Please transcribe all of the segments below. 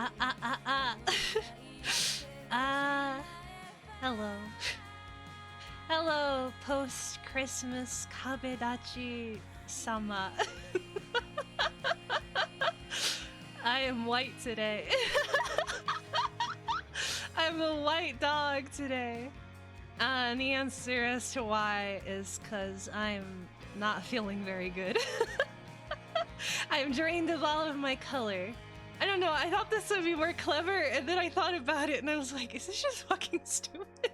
Ah, ah, ah, ah. Ah, hello. Hello, post-Christmas Kabedachi-sama. I am white today. I'm a white dog today. And the answer as to why is because I'm not feeling very good. I'm drained of all of my color. I don't know, I thought this would be more clever, and then I thought about it and I was like, is this just fucking stupid?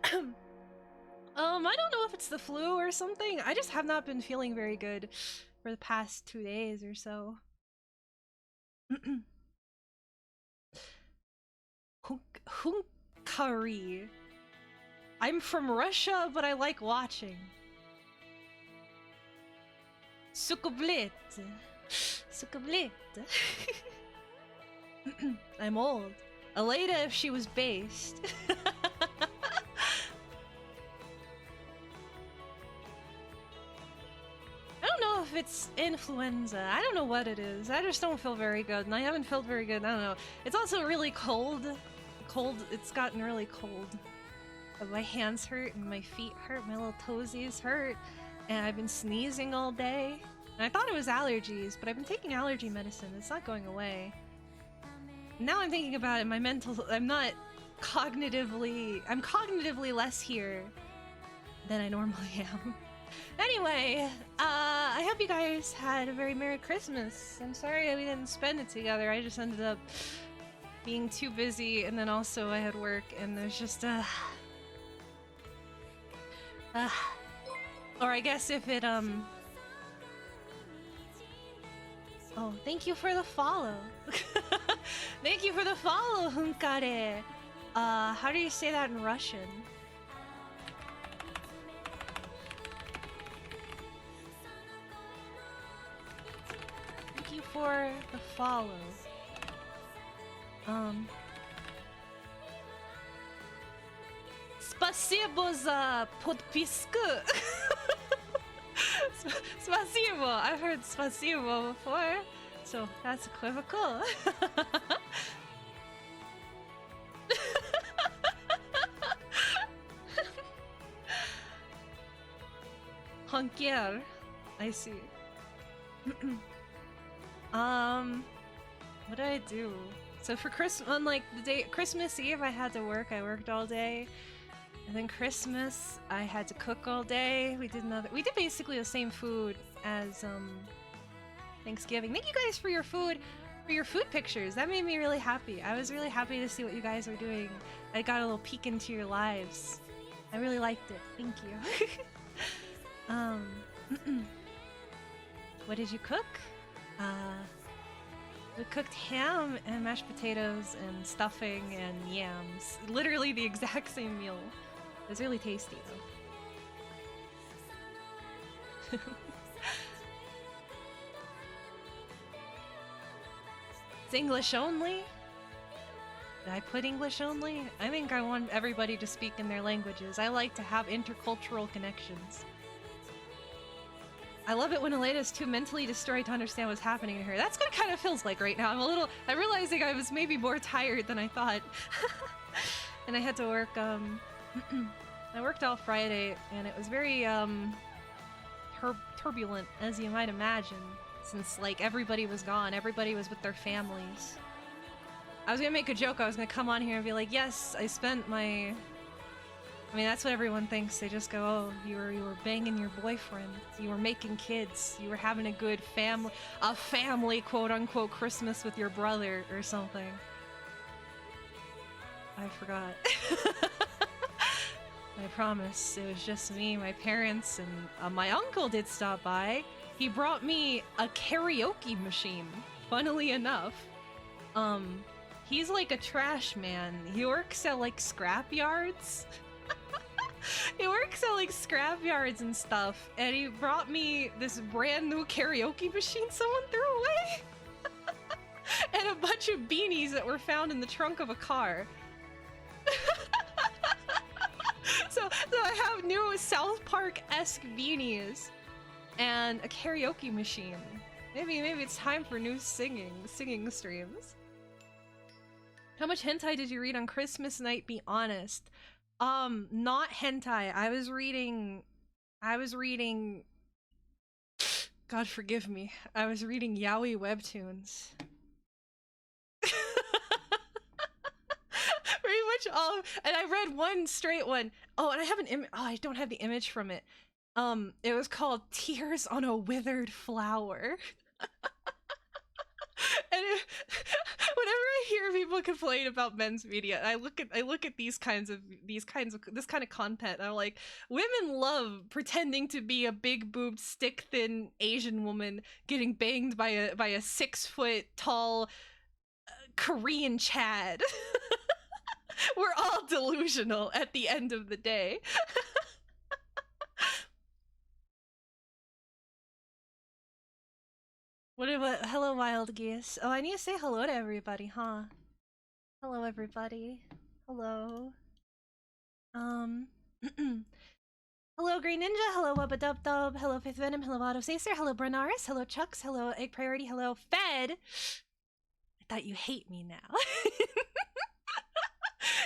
I don't know if it's the flu or something. I just have not been feeling very good for the past 2 days or so. Hunkari. I'm from Russia, but I like watching. Sukoblit. Sukoblit. I'm old. Aleda if she was based. I don't know if it's influenza. I don't know what it is. I just don't feel very good, and I haven't felt very good. I don't know. It's also really cold. It's gotten really cold. My hands hurt and my feet hurt. My little toesies hurt. And I've been sneezing all day. And I thought it was allergies, but I've been taking allergy medicine. It's not going away. Now I'm thinking about it, I'm cognitively less here than I normally am. Anyway, I hope you guys had a very Merry Christmas. I'm sorry we didn't spend it together. I just ended up being too busy, and then also I had work, and there's just or I guess if it oh, thank you for the follow. Thank you for the follow, Hunkare. How do you say that in Russian? Thank you for the follow. Спасибо за подписку. Spasibo. I've heard spasibo before, so that's equivocal. Honkier. I see. What did I do? So for Christmas Eve, I had to work. I worked all day. And then Christmas, I had to cook all day. We did basically the same food as Thanksgiving. Thank you guys for your food pictures. That made me really happy. I was really happy to see what you guys were doing. I got a little peek into your lives. I really liked it. Thank you. What did you cook? We cooked ham and mashed potatoes and stuffing and yams. Literally the exact same meal. It was really tasty though. It's English only? Did I put English only? I think I want everybody to speak in their languages. I like to have intercultural connections. I love it when Aleda's too mentally destroyed to understand what's happening to her. That's what it kind of feels like right now. I'm realizing I was maybe more tired than I thought. And I had to work, I worked all Friday, and it was very, turbulent, as you might imagine, since, like, everybody was gone. Everybody was with their families. I was gonna make a joke. I was gonna come on here and be like, yes, I spent my... I mean, that's what everyone thinks. They just go, oh, you were banging your boyfriend. You were making kids. You were having a good family, quote-unquote, Christmas with your brother or something. I forgot. I promise. It was just me, my parents, and my uncle did stop by. He brought me a karaoke machine, funnily enough. He's like a trash man. He works at, like, scrap yards. He works at like scrap yards and stuff, and he brought me this brand new karaoke machine someone threw away and a bunch of beanies that were found in the trunk of a car. so I have new South Park-esque beanies and a karaoke machine. Maybe it's time for new singing streams. How much hentai did you read on Christmas night? Be honest. Not hentai. I was reading. God forgive me. I was reading yaoi webtoons. Pretty much all. And I read one straight one. Oh, and I have an image. Oh, I don't have the image from it. It was called Tears on a Withered Flower. And whenever I hear people complain about men's media, I look at this kind of content, and I'm like, women love pretending to be a big boobed, stick thin Asian woman getting banged by a 6-foot tall Korean Chad. We're all delusional at the end of the day. What about hello, wild geese? Oh, I need to say hello to everybody, huh? Hello, everybody. Hello. Hello, Green Ninja. Hello, Wubba Dub Dub. Hello, Fifth Venom. Hello, Auto Sacer. Hello, Brenaris. Hello, Chucks. Hello, Egg Priority. Hello, Fed. I thought you hate me now.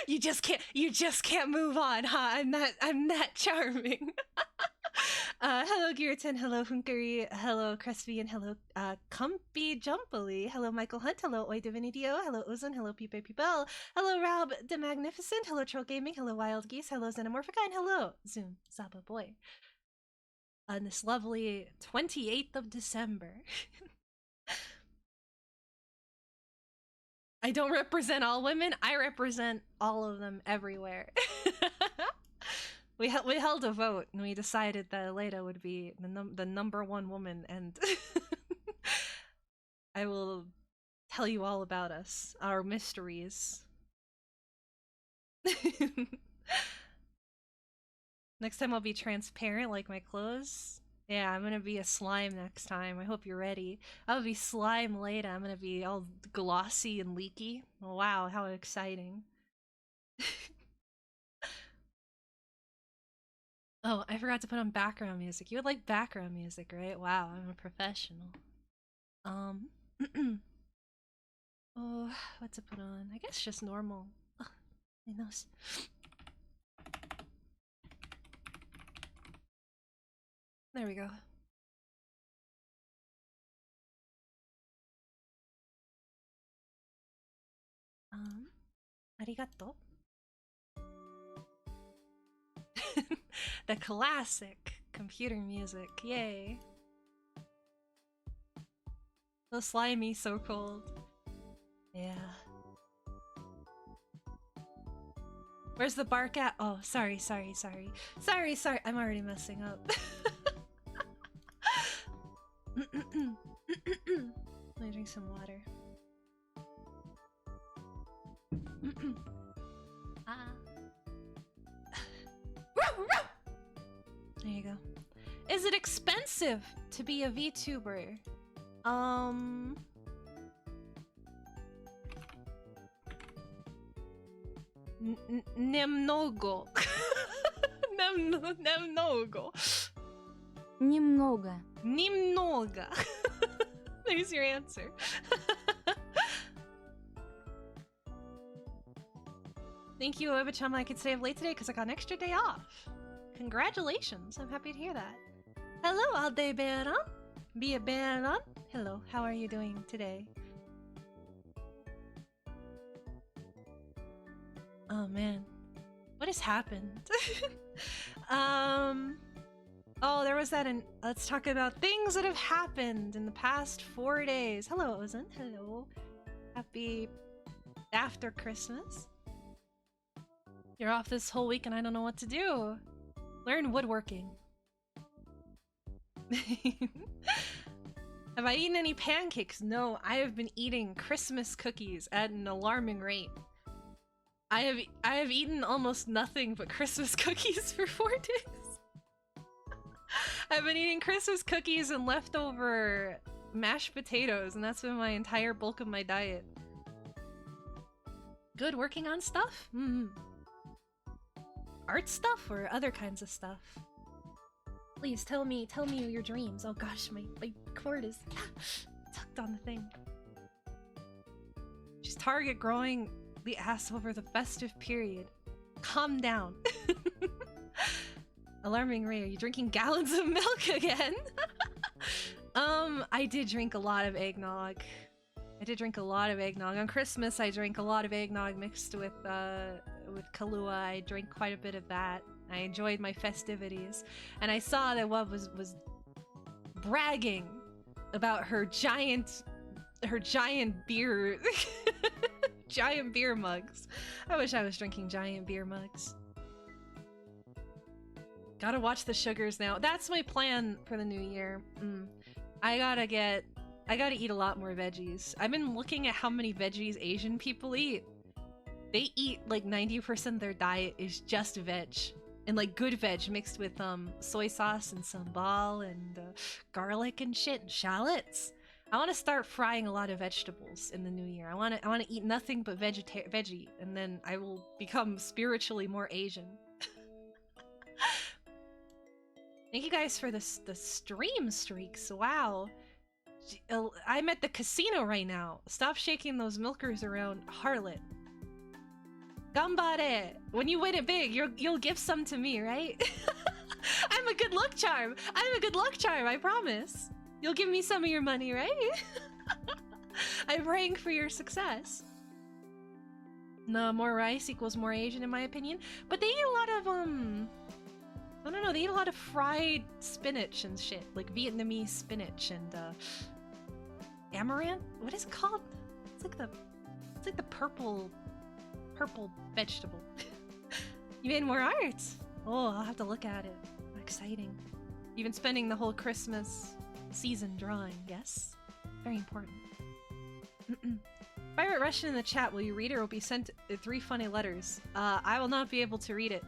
You just can't move on, huh? I'm that charming. Hello, Gearton. Hello, Hunkery. Hello, Crespian. Hello, Comfy Jumpily. Hello, Michael Hunt. Hello, Oi Divinidio. Hello, Ozan. Hello, Pipe Pibel. Hello, Rob the Magnificent. Hello, Troll Gaming. Hello, Wild Geese. Hello, Xenomorphica. And hello, Zoom Zaba Boy. On this lovely 28th of December. I don't represent all women. I represent all of them everywhere. We held a vote and we decided that Aleda would be the number one woman, and I will tell you all about us, our mysteries. Next time I'll be transparent like my clothes. Yeah, I'm gonna be a slime next time. I hope you're ready. I'll be slime later. I'm gonna be all glossy and leaky. Oh, wow, how exciting. Oh, I forgot to put on background music. You would like background music, right? Wow, I'm a professional. Oh, what to put on? I guess just normal. Ugh, my nose. There we go. Arigato. The classic computer music, yay. So slimy, so cold. Yeah. Where's the bark at? Oh, sorry. I'm already messing up. Let me drink some water. There you go. Is it expensive to be a VTuber? Немного. Немного. Немного. Немного. There's your answer. Thank you, Obachama. I could stay up late today because I got an extra day off. Congratulations. I'm happy to hear that. Hello, Aldebaran. Be a Baron. Hello, how are you doing today? Oh man, what has happened? Oh, there was that. Let's talk about things that have happened in the past 4 days. Hello, Ozan. Hello. Happy after Christmas. You're off this whole week and I don't know what to do. Learn woodworking. Have I eaten any pancakes? No, I have been eating Christmas cookies at an alarming rate. I have eaten almost nothing but Christmas cookies for 4 days. I've been eating Christmas cookies and leftover mashed potatoes, and that's been my entire bulk of my diet. Good working on stuff? Art stuff or other kinds of stuff? Please tell me your dreams. Oh gosh, my cord is tucked on the thing. Just target growing the ass over the festive period. Calm down. Alarming Ray, are you drinking gallons of milk again? I did drink a lot of eggnog. On Christmas, I drank a lot of eggnog mixed with Kahlua. I drank quite a bit of that. I enjoyed my festivities. And I saw that Wub was bragging about her giant beer giant beer mugs. I wish I was drinking giant beer mugs. Gotta watch the sugars now. That's my plan for the new year. I gotta eat a lot more veggies. I've been looking at how many veggies Asian people eat. They eat like 90% of their diet is just veg. And like good veg mixed with soy sauce and sambal and garlic and shit and shallots. I want to start frying a lot of vegetables in the new year. I want to eat nothing but veggie, and then I will become spiritually more Asian. Thank you guys for the stream streaks. Wow. I'm at the casino right now. Stop shaking those milkers around, harlot. Gambare! When you win it big, you'll give some to me, right? I'm a good luck charm. I promise. You'll give me some of your money, right? I'm praying for your success. No, more rice equals more Asian in my opinion. But they eat a lot of, I don't know, they eat a lot of fried spinach and shit. Like Vietnamese spinach and, amaranth? What is it called? It's like the purple vegetable. You made more art! Oh, I'll have to look at it. Exciting. You've been spending the whole Christmas season drawing, yes? Very important. If I write Russian in the chat, will you read it or will be sent 3 funny letters? I will not be able to read it.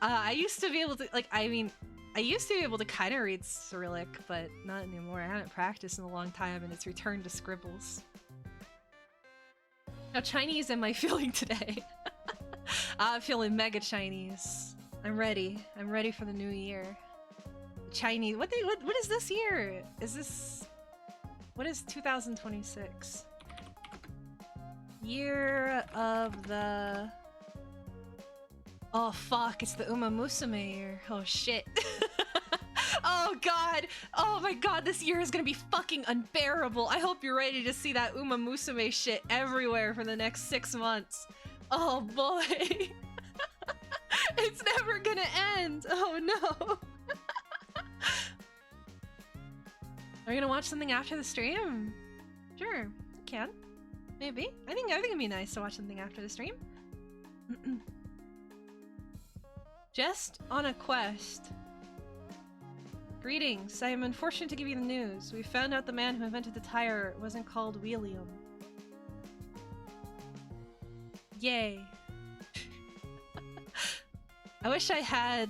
I used to be able to, like, I used to be able to kind of read Cyrillic, but not anymore. I haven't practiced in a long time and it's returned to scribbles. How Chinese am I feeling today? I'm feeling mega Chinese. I'm ready. I'm ready for the new year. Chinese. What is this year? What is 2026? Year of the... Oh fuck, it's the Uma Musume year. Oh shit. Oh god! Oh my god, this year is gonna be fucking unbearable. I hope you're ready to see that Uma Musume shit everywhere for the next 6 months. Oh boy. It's never gonna end. Oh no. Are you gonna watch something after the stream? Sure, I can. Maybe. I think it'd be nice to watch something after the stream. Just on a quest. Greetings, I am unfortunate to give you the news. We found out the man who invented the tire wasn't called William. Yay. I wish I had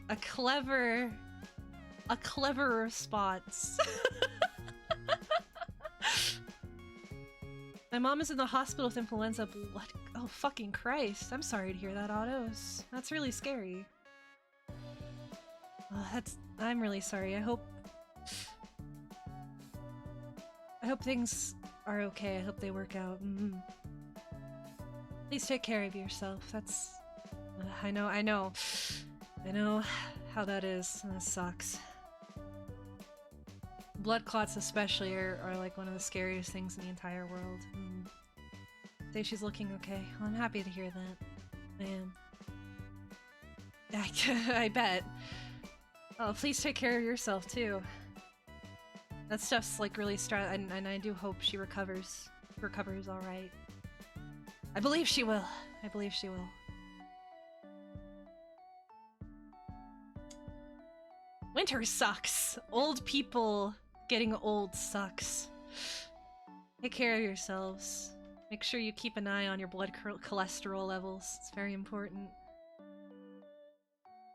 a clever response. My mom is in the hospital with influenza blood. Oh fucking Christ. I'm sorry to hear that, Ottos. That's really scary. I'm really sorry. I hope things are okay. I hope they work out. Please take care of yourself. That's... I know how that is. That sucks. Blood clots especially are like one of the scariest things in the entire world. Say she's looking okay. Well, I'm happy to hear that. Man. I bet. Oh, please take care of yourself too. That stuff's like really and I do hope she recovers alright. I believe she will. I believe she will. Winter sucks. Old people getting old sucks. Take care of yourselves. Make sure you keep an eye on your blood cholesterol levels. It's very important.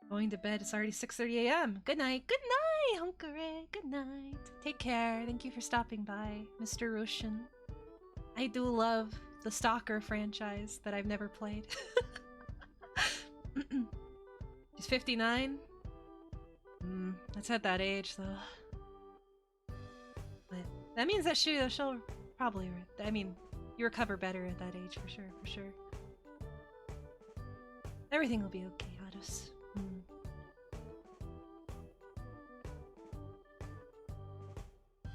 Going to bed. It's already 6:30 a.m. Good night. Good night, Hunkare. Good night. Take care. Thank you for stopping by, Mr. Roshan. I do love the Stalker franchise that I've never played. She's 59. It's at that age, though. But that means that she'll probably... I mean, you recover better at that age, for sure, for sure. Everything will be okay, Hadus.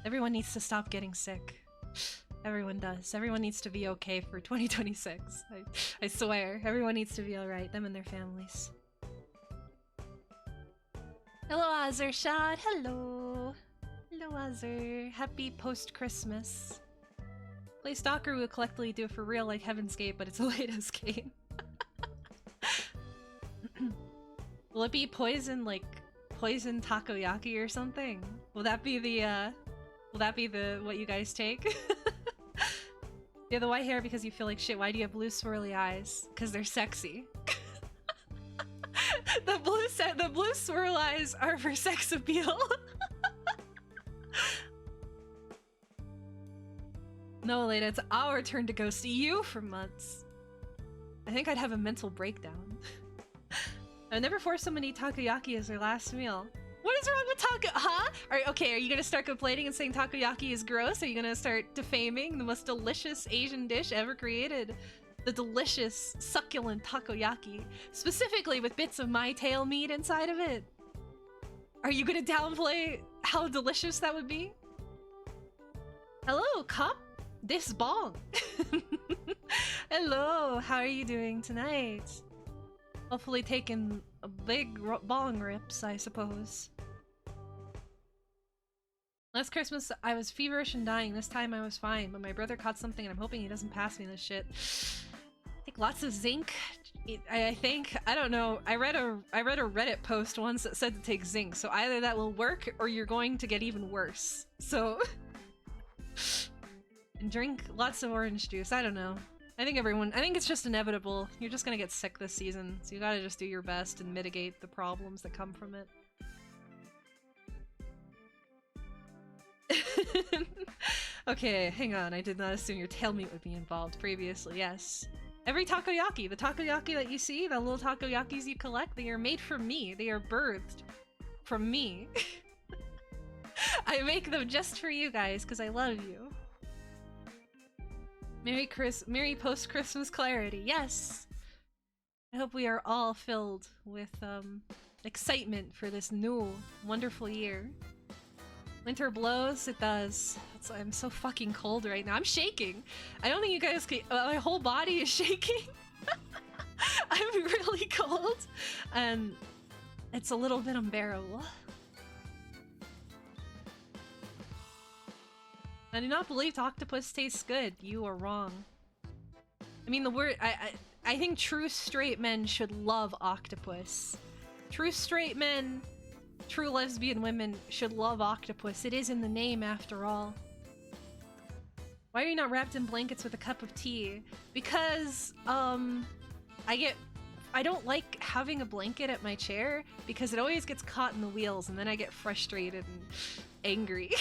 Everyone needs to stop getting sick. Everyone does. Everyone needs to be okay for 2026. I swear. Everyone needs to be alright. Them and their families. Hello, Azershad. Hello. Hello, Azer. Happy post-Christmas. Play Stalker will collectively do it for real like Heaven's Gate, but it's a latest game. Will it be poison, like poison takoyaki or something? Will that be the what you guys take? You have the white hair because you feel like shit. Why do you have blue swirly eyes? Because they're sexy. The blue swirl eyes are for sex appeal. No, Aleda, it's our turn to ghost you for months. I think I'd have a mental breakdown. I've never forced someone to eat takoyaki as their last meal. What is wrong with huh? Okay, are you gonna start complaining and saying takoyaki is gross? Are you gonna start defaming the most delicious Asian dish ever created? The delicious, succulent takoyaki, specifically with bits of my tail meat inside of it. Are you gonna downplay how delicious that would be? Hello, cop. This bong. Hello, how are you doing tonight? Hopefully taking a big bong rips, I suppose. Last Christmas, I was feverish and dying. This time I was fine, but my brother caught something and I'm hoping he doesn't pass me this shit. Take lots of zinc. I think, I don't know. I read a Reddit post once that said to take zinc, so either that will work or you're going to get even worse. So, and drink lots of orange juice. I don't know. I think it's just inevitable. You're just gonna get sick this season, so you gotta just do your best and mitigate the problems that come from it. Okay, hang on. I did not assume your tail meat would be involved previously. Yes. Every takoyaki, the takoyaki that you see, the little takoyakis you collect, they are made from me. They are birthed from me. I make them just for you guys, because I love you. Merry post-Christmas clarity. Yes! I hope we are all filled with excitement for this new, wonderful year. Winter blows, it does. I'm so fucking cold right now. I'm shaking. I don't think you guys can. My whole body is shaking. I'm really cold, and it's a little bit unbearable. I do not believe octopus tastes good. You are wrong. I mean, the word. I think true straight men should love octopus. True straight men, true lesbian women should love octopus. It is in the name, after all. Why are you not wrapped in blankets with a cup of tea? Because, I don't like having a blanket at my chair because it always gets caught in the wheels and then I get frustrated and angry.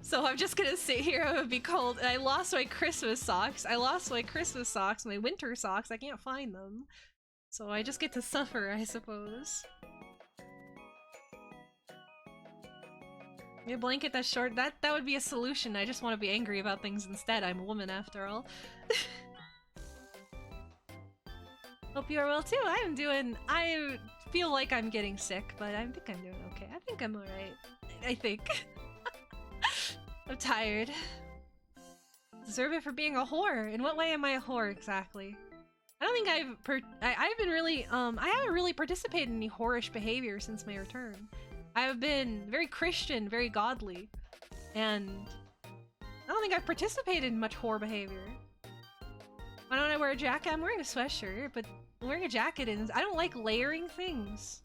So I'm just gonna sit here, I'm gonna be cold, and I lost my Christmas socks. My winter socks, I can't find them. So I just get to suffer, I suppose. A blanket that's short, that would be a solution. I just want to be angry about things instead. I'm a woman after all. Hope you are well too. I feel like I'm getting sick, but I think I'm doing okay. I think I'm alright. I think. I'm tired. Deserve it for being a whore. In what way am I a whore exactly? I don't think I've been really, I haven't really participated in any whorish behavior since my return. I've been very Christian, very godly, and I don't think I've participated in much whore behavior. Why don't I wear a jacket? I'm wearing a sweatshirt, but wearing a jacket is— I don't like layering things.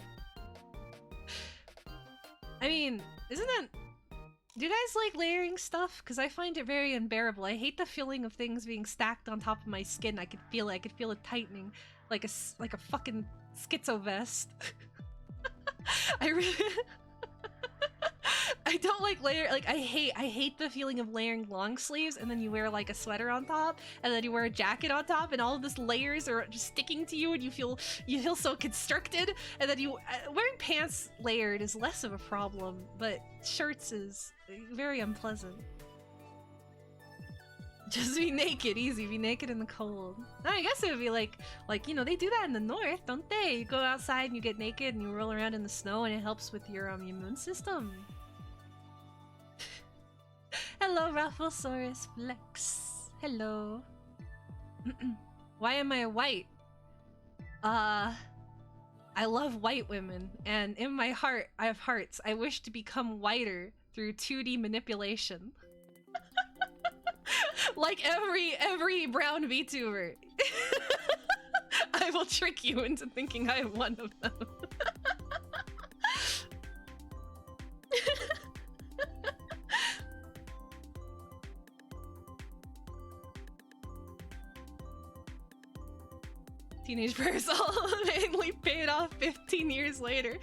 I mean, isn't that— do you guys like layering stuff? Because I find it very unbearable. I hate the feeling of things being stacked on top of my skin. I could feel it tightening, like a fucking schizo vest. I I don't like I hate the feeling of layering long sleeves and then you wear like a sweater on top and then you wear a jacket on top and all of this layers are just sticking to you and you feel so constricted, and then wearing pants layered is less of a problem, but shirts is very unpleasant. Just be naked, easy, be naked in the cold. I guess it would be like, you know, they do that in the north, don't they? You go outside and you get naked and you roll around in the snow and it helps with your immune system. Hello, Rafflesaurus Flex. Hello. Why am I white? I love white women, and in my heart, I have hearts. I wish to become whiter through 2D manipulation. Like every brown VTuber. I will trick you into thinking I am one of them. Teenage prayers all mainly paid off 15 years later.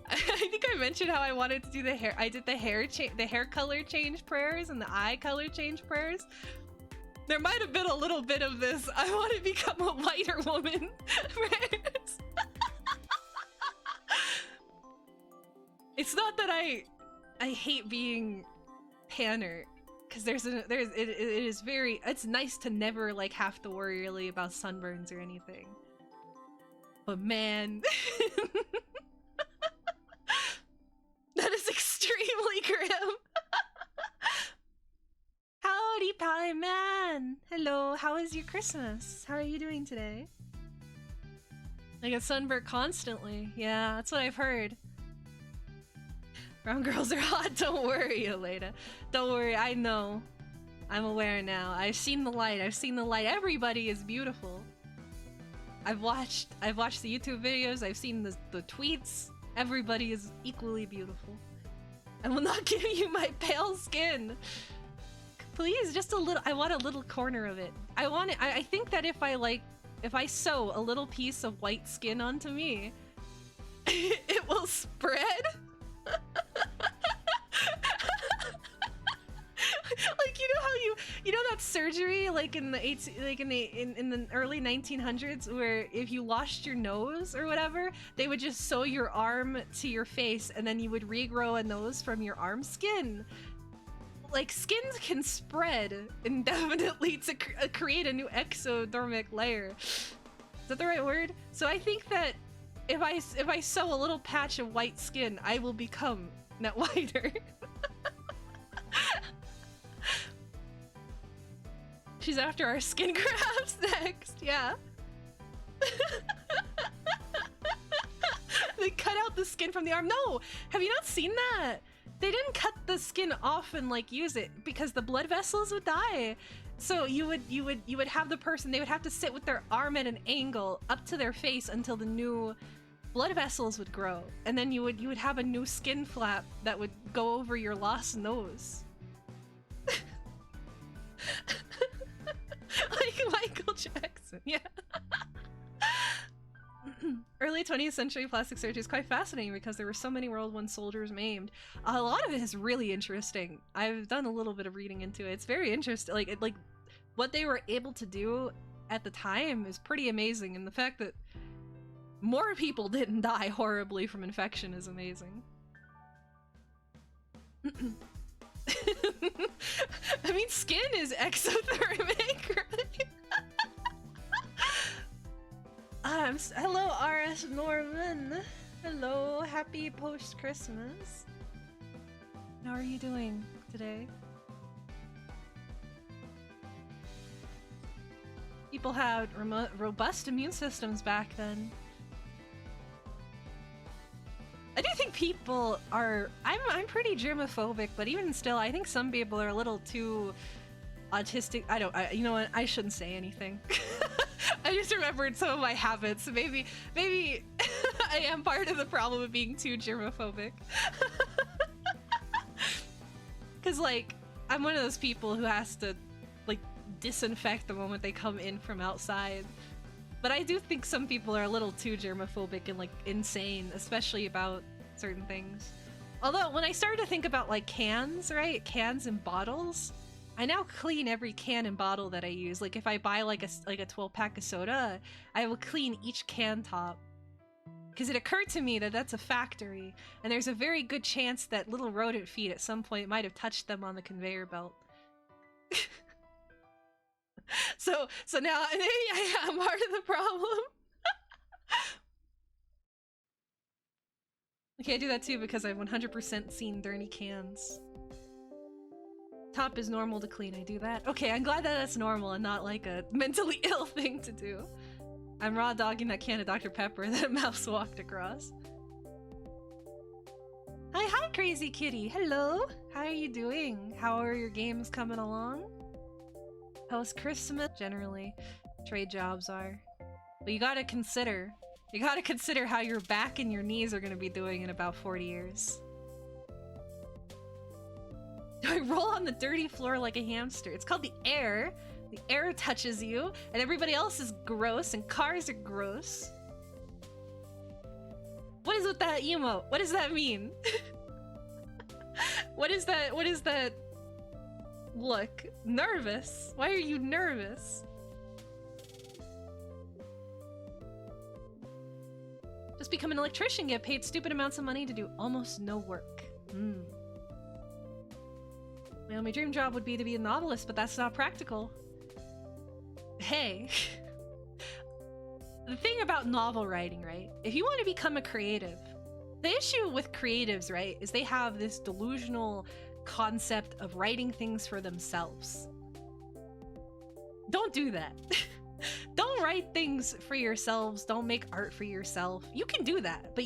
I think I mentioned how I wanted to do the hair. I did the hair color change prayers and the eye color change prayers. There might have been a little bit of this. I want to become a whiter woman. It's not that I hate being tanner, because it's nice to never like have to worry really about sunburns or anything. But man, that is extremely grim. Howdy, Pie Man! Hello, how is your Christmas? How are you doing today? I get sunburned constantly. Yeah, that's what I've heard. Brown girls are hot, don't worry, Aleda. Don't worry, I know. I'm aware now. I've seen the light, Everybody is beautiful. I've watched the YouTube videos, I've seen the tweets. Everybody is equally beautiful. I will not give you my pale skin. Please, just a little. I want a little corner of it. I think that if I sew a little piece of white skin onto me, it will spread. Like, you know how you know that surgery like in the early 1900s where if you lost your nose or whatever, they would just sew your arm to your face and then you would regrow a nose from your arm skin. Like, skins can spread indefinitely to create a new exodermic layer. Is that the right word? So I think that if I sew a little patch of white skin, I will become net whiter. She's after our skin grafts next, yeah. They cut out the skin from the arm. No, have you not seen that? They didn't cut the skin off and like use it because the blood vessels would die. So you would have the person, they would have to sit with their arm at an angle up to their face until the new blood vessels would grow, and then you would have a new skin flap that would go over your lost nose. Like Michael Jackson, yeah. Early 20th century plastic surgery is quite fascinating because there were so many World War I soldiers maimed. A lot of it is really interesting. I've done a little bit of reading into it. It's very interesting. Like what they were able to do at the time is pretty amazing, and the fact that more people didn't die horribly from infection is amazing. I mean, skin is exothermic, right? Hello, RS Norman. Hello, happy post-Christmas. How are you doing today? People had robust immune systems back then. I do think people are... I'm pretty germophobic, but even still, I think some people are a little too autistic. You know what? I shouldn't say anything. I just remembered some of my habits. Maybe I am part of the problem of being too germophobic. Because, like, I'm one of those people who has to, like, disinfect the moment they come in from outside. But I do think some people are a little too germophobic and, like, insane, especially about certain things. Although, when I started to think about, like, cans, right? Cans and bottles, I now clean every can and bottle that I use. Like, if I buy, like, a 12-pack of soda, I will clean each can top. Because it occurred to me that that's a factory, and there's a very good chance that little rodent feet at some point might have touched them on the conveyor belt. So now maybe I am part of the problem. Okay, I do that too because I've 100% seen dirty cans. Top is normal to clean, I do that. Okay, I'm glad that that's normal and not like a mentally ill thing to do. I'm raw dogging that can of Dr. Pepper that a mouse walked across. Hi, crazy kitty. Hello. How are you doing? How are your games coming along? How's Christmas? Generally, trade jobs are. But you gotta consider how your back and your knees are gonna be doing in about 40 years. Do I roll on the dirty floor like a hamster? It's called the air. The air touches you, and everybody else is gross, and cars are gross. What is with that emote? What does that mean? What is that look? Nervous? Why are you nervous? Just become an electrician, get paid stupid amounts of money to do almost no work. Well, my dream job would be to be a novelist, but that's not practical. Hey. The thing about novel writing, right? If you want to become a creative, the issue with creatives, right, is they have this delusional concept of writing things for themselves. Don't do that. Don't write things for yourselves. Don't make art for yourself. You can do that, but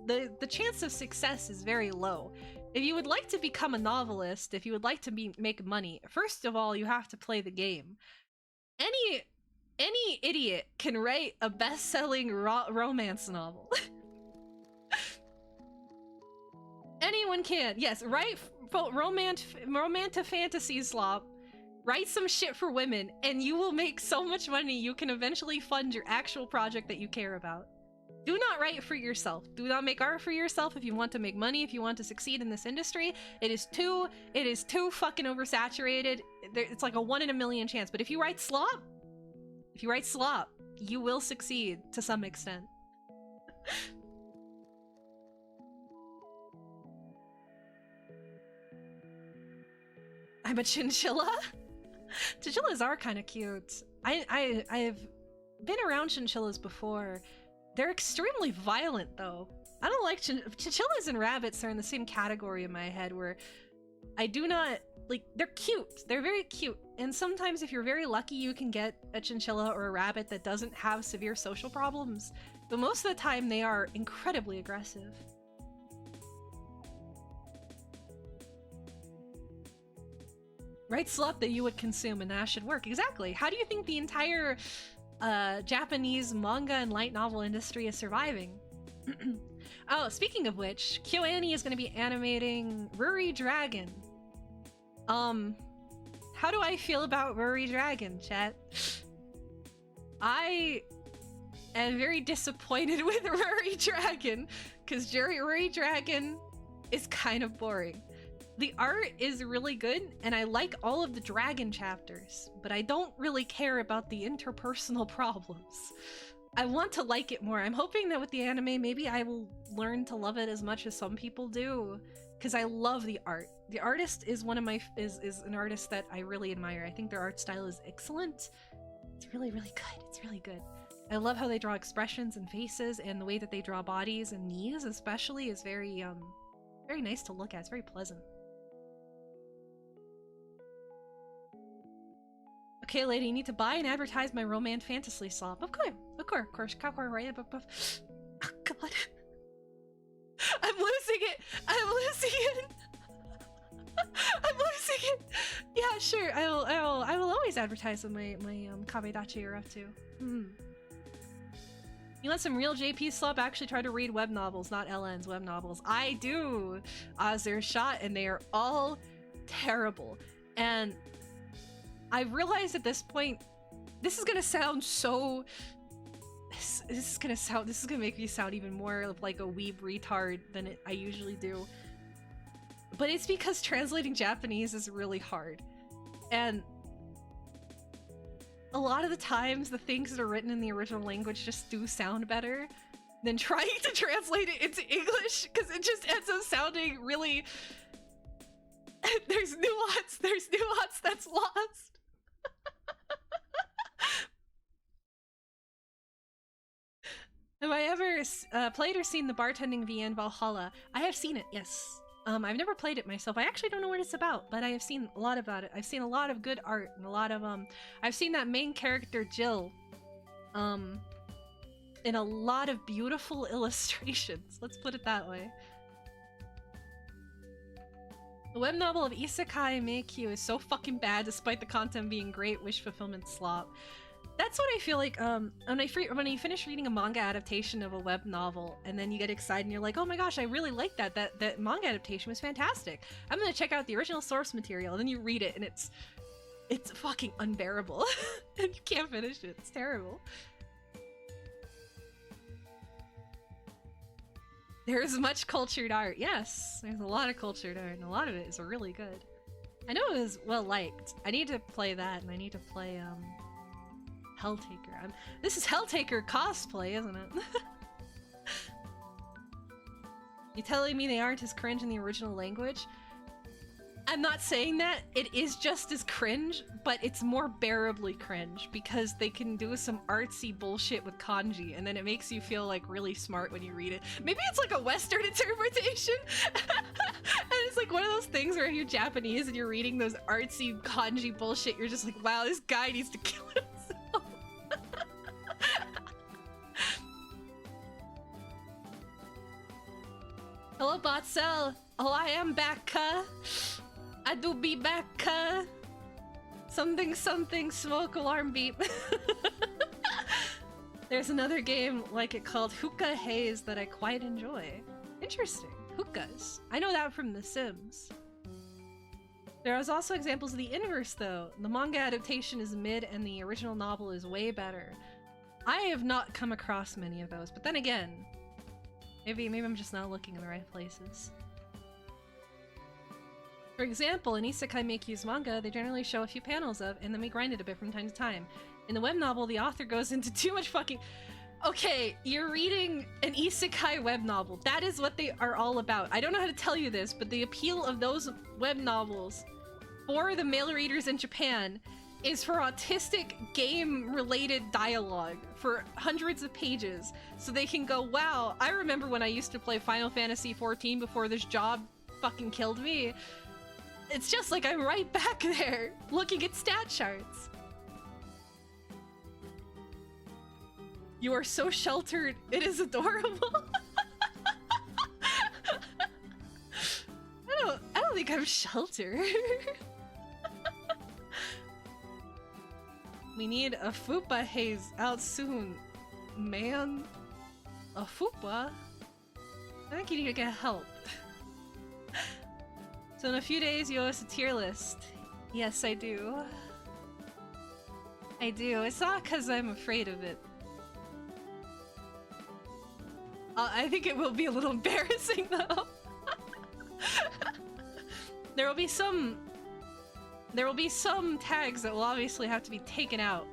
the chance of success is very low. If you would like to become a novelist, if you would like to make money, first of all, you have to play the game. Any idiot can write a best-selling romance novel. Anyone can. Yes, write romantic fantasy slop. Write some shit for women, and you will make so much money you can eventually fund your actual project that you care about. Do not write for yourself. Do not make art for yourself if you want to make money, if you want to succeed in this industry. It is too fucking oversaturated. It's like a 1 in a million chance. But if you write slop, you will succeed to some extent. I'm a chinchilla? Chinchillas are kind of cute. I've been around chinchillas before. They're extremely violent, though. I don't like chinchillas and rabbits are in the same category in my head where I do not like. They're cute. They're very cute, and sometimes if you're very lucky, you can get a chinchilla or a rabbit that doesn't have severe social problems. But most of the time, they are incredibly aggressive. Write slop that you would consume, and that should work. Exactly. How do you think the entire Japanese manga and light novel industry is surviving? Oh, speaking of which, KyoAni is going to be animating Ruri Dragon. How do I feel about Ruri Dragon, chat? I am very disappointed with Ruri Dragon, because Ruri Dragon is kind of boring. The art is really good, and I like all of the dragon chapters, but I don't really care about the interpersonal problems. I want to like it more. I'm hoping that with the anime, maybe I will learn to love it as much as some people do, because I love the art. The artist is one of my is an artist that I really admire. I think their art style is excellent. It's really, really good. It's really good. I love how they draw expressions and faces, and the way that they draw bodies and knees especially is very very nice to look at. It's very pleasant. Okay, lady, you need to buy and advertise my romance fantasy slop. Of course, right? Oh, God. I'm losing it! I'm losing it! I'm losing it! Yeah, sure, I will always advertise on my kabedachi you're up to. You want some real JP slop? Actually try to read web novels, not LN's web novels. I do! They're shot, and they are all terrible. And I've realized at this point, this is gonna sound so... This is gonna make me sound even more of like a weeb retard than I usually do. But it's because translating Japanese is really hard. And a lot of the times, the things that are written in the original language just do sound better than trying to translate it into English, because it just ends up sounding really... there's nuance that's lost. Have I ever played or seen the bartending VN in Valhalla? I have seen it, yes. I've never played it myself. I actually don't know what it's about, but I have seen a lot about it. I've seen a lot of good art and a lot of I've seen that main character Jill in a lot of beautiful illustrations. Let's put it that way. The web novel of Isekai Meikyu is so fucking bad despite the content being great. Wish fulfillment slop. That's what I feel like when you finish reading a manga adaptation of a web novel and then you get excited and you're like, oh my gosh, I really like that manga adaptation was fantastic. I'm gonna check out the original source material. And then you read it and it's fucking unbearable. And you can't finish it. It's terrible. There's much cultured art. Yes, there's a lot of cultured art and a lot of it is really good. I know it was well liked. I need to play that and I need to play Helltaker. This is Helltaker cosplay, isn't it? You telling me they aren't as cringe in the original language? I'm not saying that. It is just as cringe, but it's more bearably cringe because they can do some artsy bullshit with kanji and then it makes you feel like really smart when you read it. Maybe it's like a Western interpretation. And it's like one of those things where if you're Japanese and you're reading those artsy kanji bullshit, you're just like, wow, this guy needs to kill himself. Hello, Botcell. Oh, I am back, I do be back, Something, smoke alarm beep. There's another game like it called Hookah Haze that I quite enjoy. Interesting. Hookahs. I know that from The Sims. There is also examples of the inverse, though. The manga adaptation is mid and the original novel is way better. I have not come across many of those, but then again, maybe I'm just not looking in the right places. For example, in Isekai Meikyu's manga, they generally show a few panels of, and then we grind it a bit from time to time. In the web novel, the author goes into too much fucking... Okay, you're reading an isekai web novel. That is what they are all about. I don't know how to tell you this, but the appeal of those web novels for the male readers in Japan is for autistic game-related dialogue for hundreds of pages. So they can go, wow, I remember when I used to play Final Fantasy XIV before this job fucking killed me. It's just like I'm right back there, looking at stat charts. You are so sheltered, it is adorable. I don't think I'm sheltered. We need a Fupa Haze out soon, man. A Fupa? I think you need to get help. So in a few days, you owe us a tier list. Yes, I do. I do. It's not because I'm afraid of it. I think it will be a little embarrassing, though. There will be some tags that will obviously have to be taken out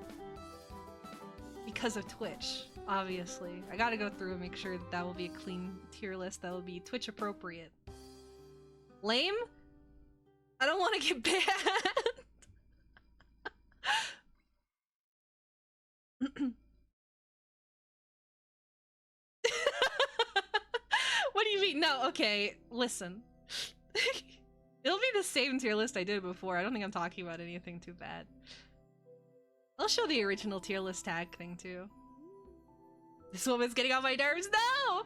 because of Twitch, obviously. I gotta go through and make sure that will be a clean tier list that will be Twitch appropriate. Lame? I don't want to get banned. What do you mean? No, okay, listen. It'll be the same tier list I did before. I don't think I'm talking about anything too bad. I'll show the original tier list tag thing too. This woman's getting on my nerves. No!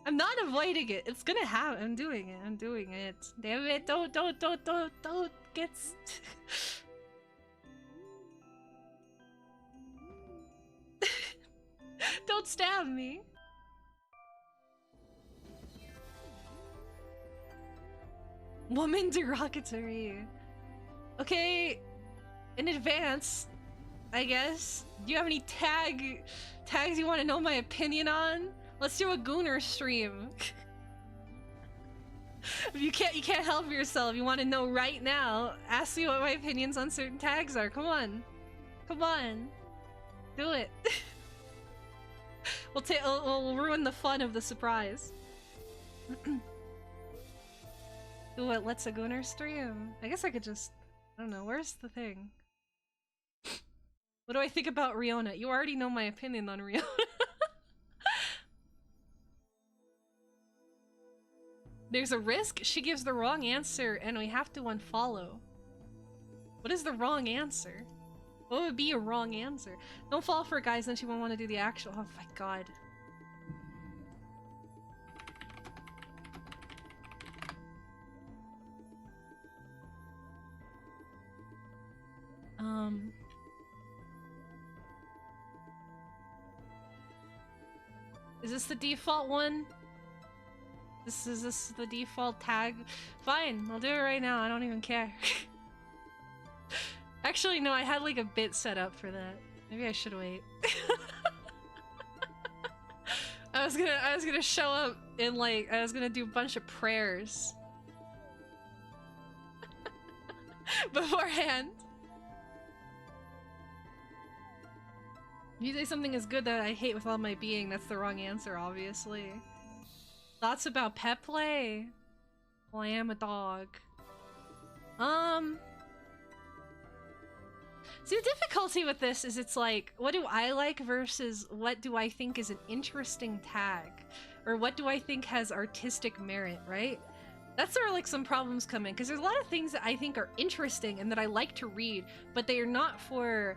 I'm not avoiding it. It's gonna happen. I'm doing it. I'm doing it. Damn it. Don't get... Don't stab me. Woman derogatory. Okay, in advance, I guess. Do you have any tags you want to know my opinion on? Let's do a Gooner stream. If you can't help yourself. You want to know right now. Ask me what my opinions on certain tags are. Come on. Come on. Do it. We'll ruin the fun of the surprise. Do it. Let's a Gooner stream. I guess I could just... I don't know. Where's the thing? What do I think about Riona? You already know my opinion on Riona. There's a risk she gives the wrong answer and we have to unfollow. What is the wrong answer? What would be a wrong answer? Don't fall for it, guys, then she won't want to do the actual. Oh my god. Is this the default one? Is this the default tag? Fine, I'll do it right now. I don't even care. Actually, no, I had like a bit set up for that. Maybe I should wait. I was gonna show up in like I was gonna do a bunch of prayers beforehand. If you say something is good that I hate with all my being, that's the wrong answer, obviously. Thoughts about pet play? Well, I am a dog. See, the difficulty with this is it's like, what do I like versus what do I think is an interesting tag? Or what do I think has artistic merit, right? That's where like some problems come in, because there's a lot of things that I think are interesting and that I like to read, but they are not for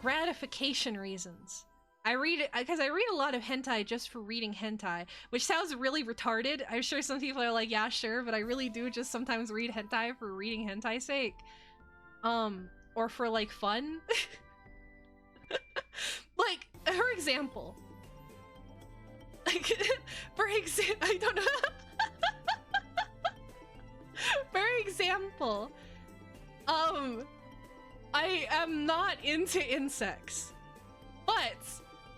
gratification reasons. I read it because I read a lot of hentai just for reading hentai, which sounds really retarded. I'm sure some people are like, yeah, sure, but I really do just sometimes read hentai for reading hentai's sake. Or for like fun. Like, for example. Like, I don't know. For example, I am not into insects, but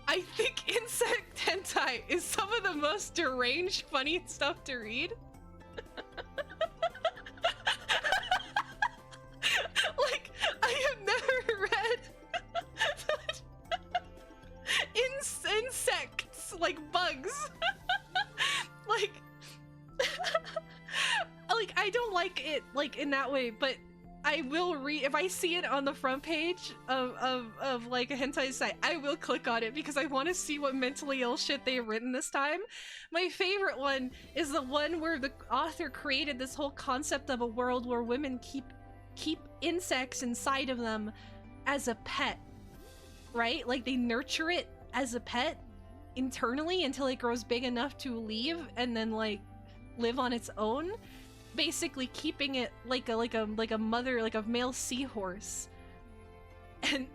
I think insect hentai is some of the most deranged, funny stuff to read. Like, I have never read insects, like bugs. Like, like, I don't like it, like, in that way, but I will read, if I see it on the front page of like a hentai site, I will click on it because I want to see what mentally ill shit they've written this time. My favorite one is the one where the author created this whole concept of a world where women keep insects inside of them as a pet, right? Like they nurture it as a pet internally until it grows big enough to leave and then like live on its own. Basically keeping it like a mother, like a male seahorse, and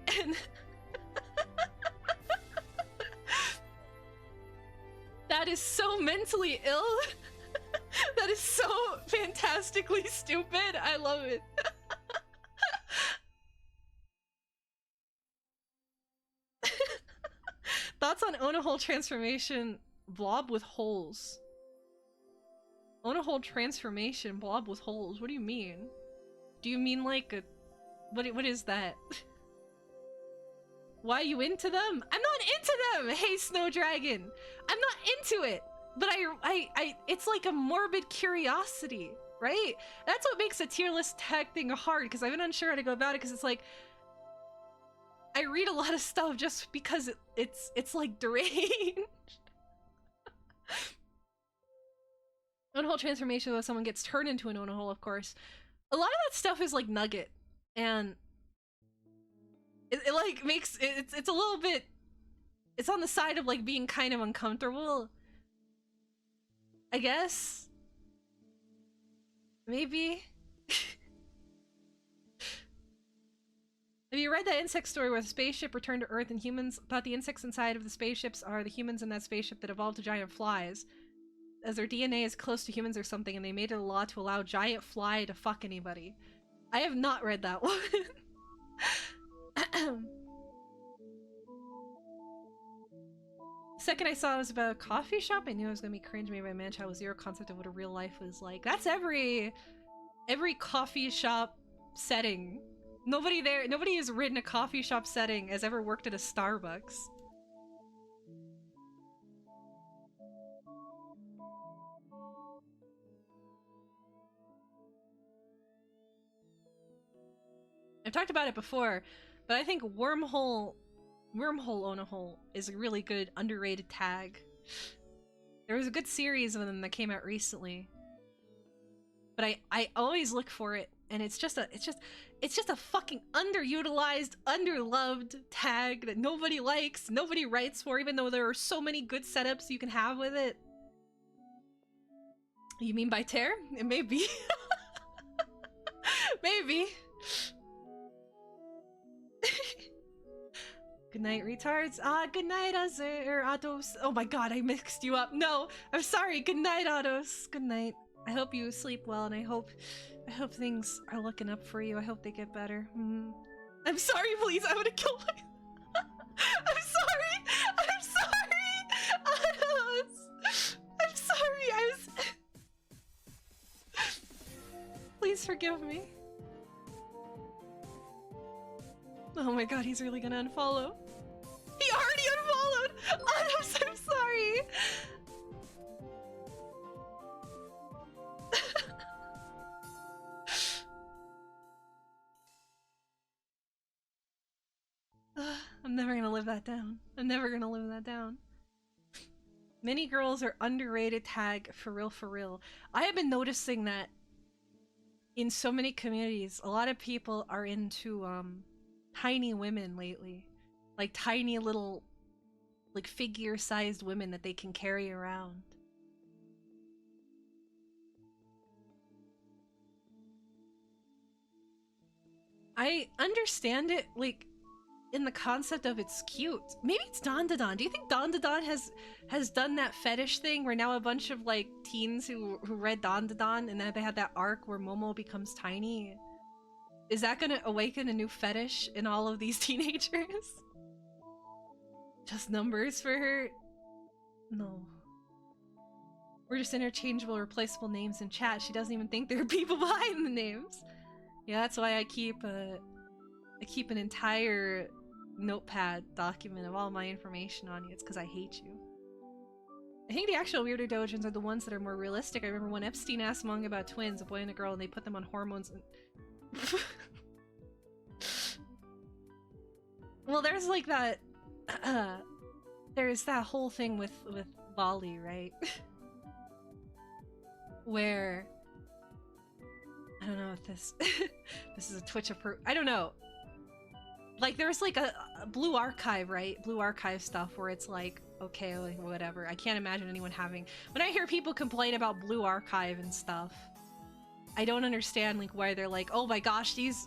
that is so mentally ill. That is so fantastically stupid. I love it. Thoughts on Onahole transformation blob with holes? Onahole transformation blob with holes. What do you mean? Do you mean like a... What is that? Why are you into them? I'm not into them! Hey, Snow Dragon! I'm not into it! But it's like a morbid curiosity, right? That's what makes a tier list tag thing hard, because I've been unsure how to go about it, because it's like... I read a lot of stuff just because it's like deranged. Onahole transformation, though, someone gets turned into an Onahole, of course. A lot of that stuff is like nugget, and it like makes it's a little bit, it's on the side of like being kind of uncomfortable, I guess. Maybe. Have you read that insect story where the spaceship returned to Earth and humans thought the insects inside of the spaceships are the humans in that spaceship that evolved to giant flies? As their DNA is close to humans or something, and they made it a law to allow giant fly to fuck anybody. I have not read that one. Second I saw it was about a coffee shop, I knew I was gonna be cringe. Maybe my man child was zero concept of what a real life was like. That's every coffee shop setting. Nobody who's written a coffee shop setting has ever worked at a Starbucks. I've talked about it before, but I think Wormhole Own a Hole is a really good underrated tag. There was a good series of them that came out recently, but I always look for it, and it's just a fucking underutilized, underloved tag that nobody likes, nobody writes for, even though there are so many good setups you can have with it. You mean by tear? It may be. Maybe. Good night, retards. Good night, Atos. Oh my god, I mixed you up. No, I'm sorry. Good night, Atos. Good night. I hope you sleep well, and I hope things are looking up for you. I hope they get better. I'm sorry, please. I'm gonna kill my... I'm sorry, Atos. I'm sorry. Please forgive me. Oh my god, he's really gonna unfollow. He already unfollowed! I'm so sorry! I'm never gonna live that down. I'm never gonna live that down. Mini girls are underrated tag, for real, for real. I have been noticing that in so many communities, a lot of people are into, tiny women lately. Like tiny little, like figure-sized women that they can carry around. I understand it, like, in the concept of it's cute. Maybe it's Dandadan. Do you think Dandadan has done that fetish thing where now a bunch of, like, teens who read Dandadan and then they had that arc where Momo becomes tiny? Is that gonna awaken a new fetish in all of these teenagers? Just numbers for her? No. We're just interchangeable, replaceable names in chat. She doesn't even think there are people behind the names. Yeah, that's why I keep an entire notepad document of all my information on you. It's because I hate you. I think the actual weirder dojins are the ones that are more realistic. I remember when Epstein asked manga about twins, a boy and a girl, and they put them on hormones and... Well, there's like that... there's that whole thing with Volley, right? Where... I don't know if this... this is a Twitch appro... I don't know. Like, there's like a Blue Archive, right? Blue Archive stuff where it's like, okay, like, whatever. I can't imagine anyone having... When I hear people complain about Blue Archive and stuff, I don't understand like why they're like, oh my gosh, this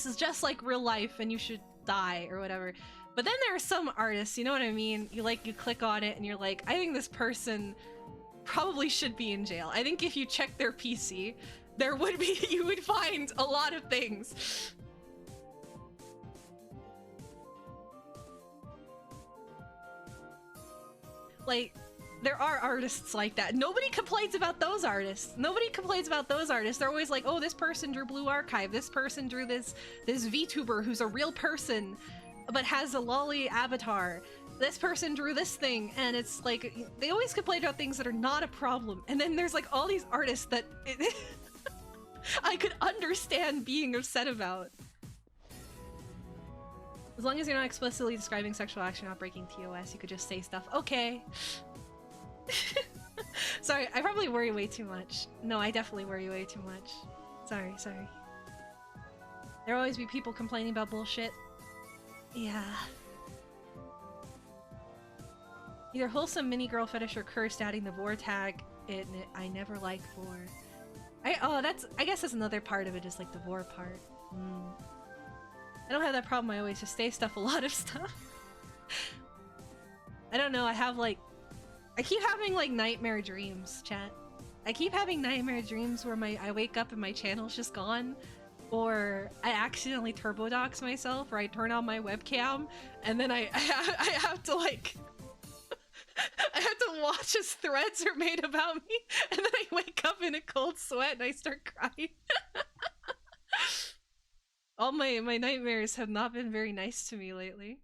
is just like real life and you should die or whatever. But then there are some artists, you know what I mean? You click on it and you're like, I think this person probably should be in jail. I think if you check their PC, you would find a lot of things. Like, there are artists like that. Nobody complains about those artists. Nobody complains about those artists. They're always like, oh, this person drew Blue Archive. This person drew this VTuber who's a real person but has a lolly avatar. This person drew this thing, and it's like, they always complain about things that are not a problem. And then there's like all these artists that I could understand being upset about. As long as you're not explicitly describing sexual action, not breaking TOS, you could just say stuff. Okay. Sorry, I probably worry way too much. No, I definitely worry way too much. Sorry. There'll always be people complaining about bullshit. Yeah. Either wholesome mini girl fetish or cursed, adding the vor tag in it. I never like vor. I guess that's another part of it, is like the vor part. I don't have that problem. I always just say stuff, a lot of stuff. I don't know, I keep having like nightmare dreams, chat. I keep having nightmare dreams where I wake up and my channel's just gone, or I accidentally turbodox myself, or I turn on my webcam and then I have to like I have to watch as threads are made about me, and then I wake up in a cold sweat and I start crying. All my nightmares have not been very nice to me lately.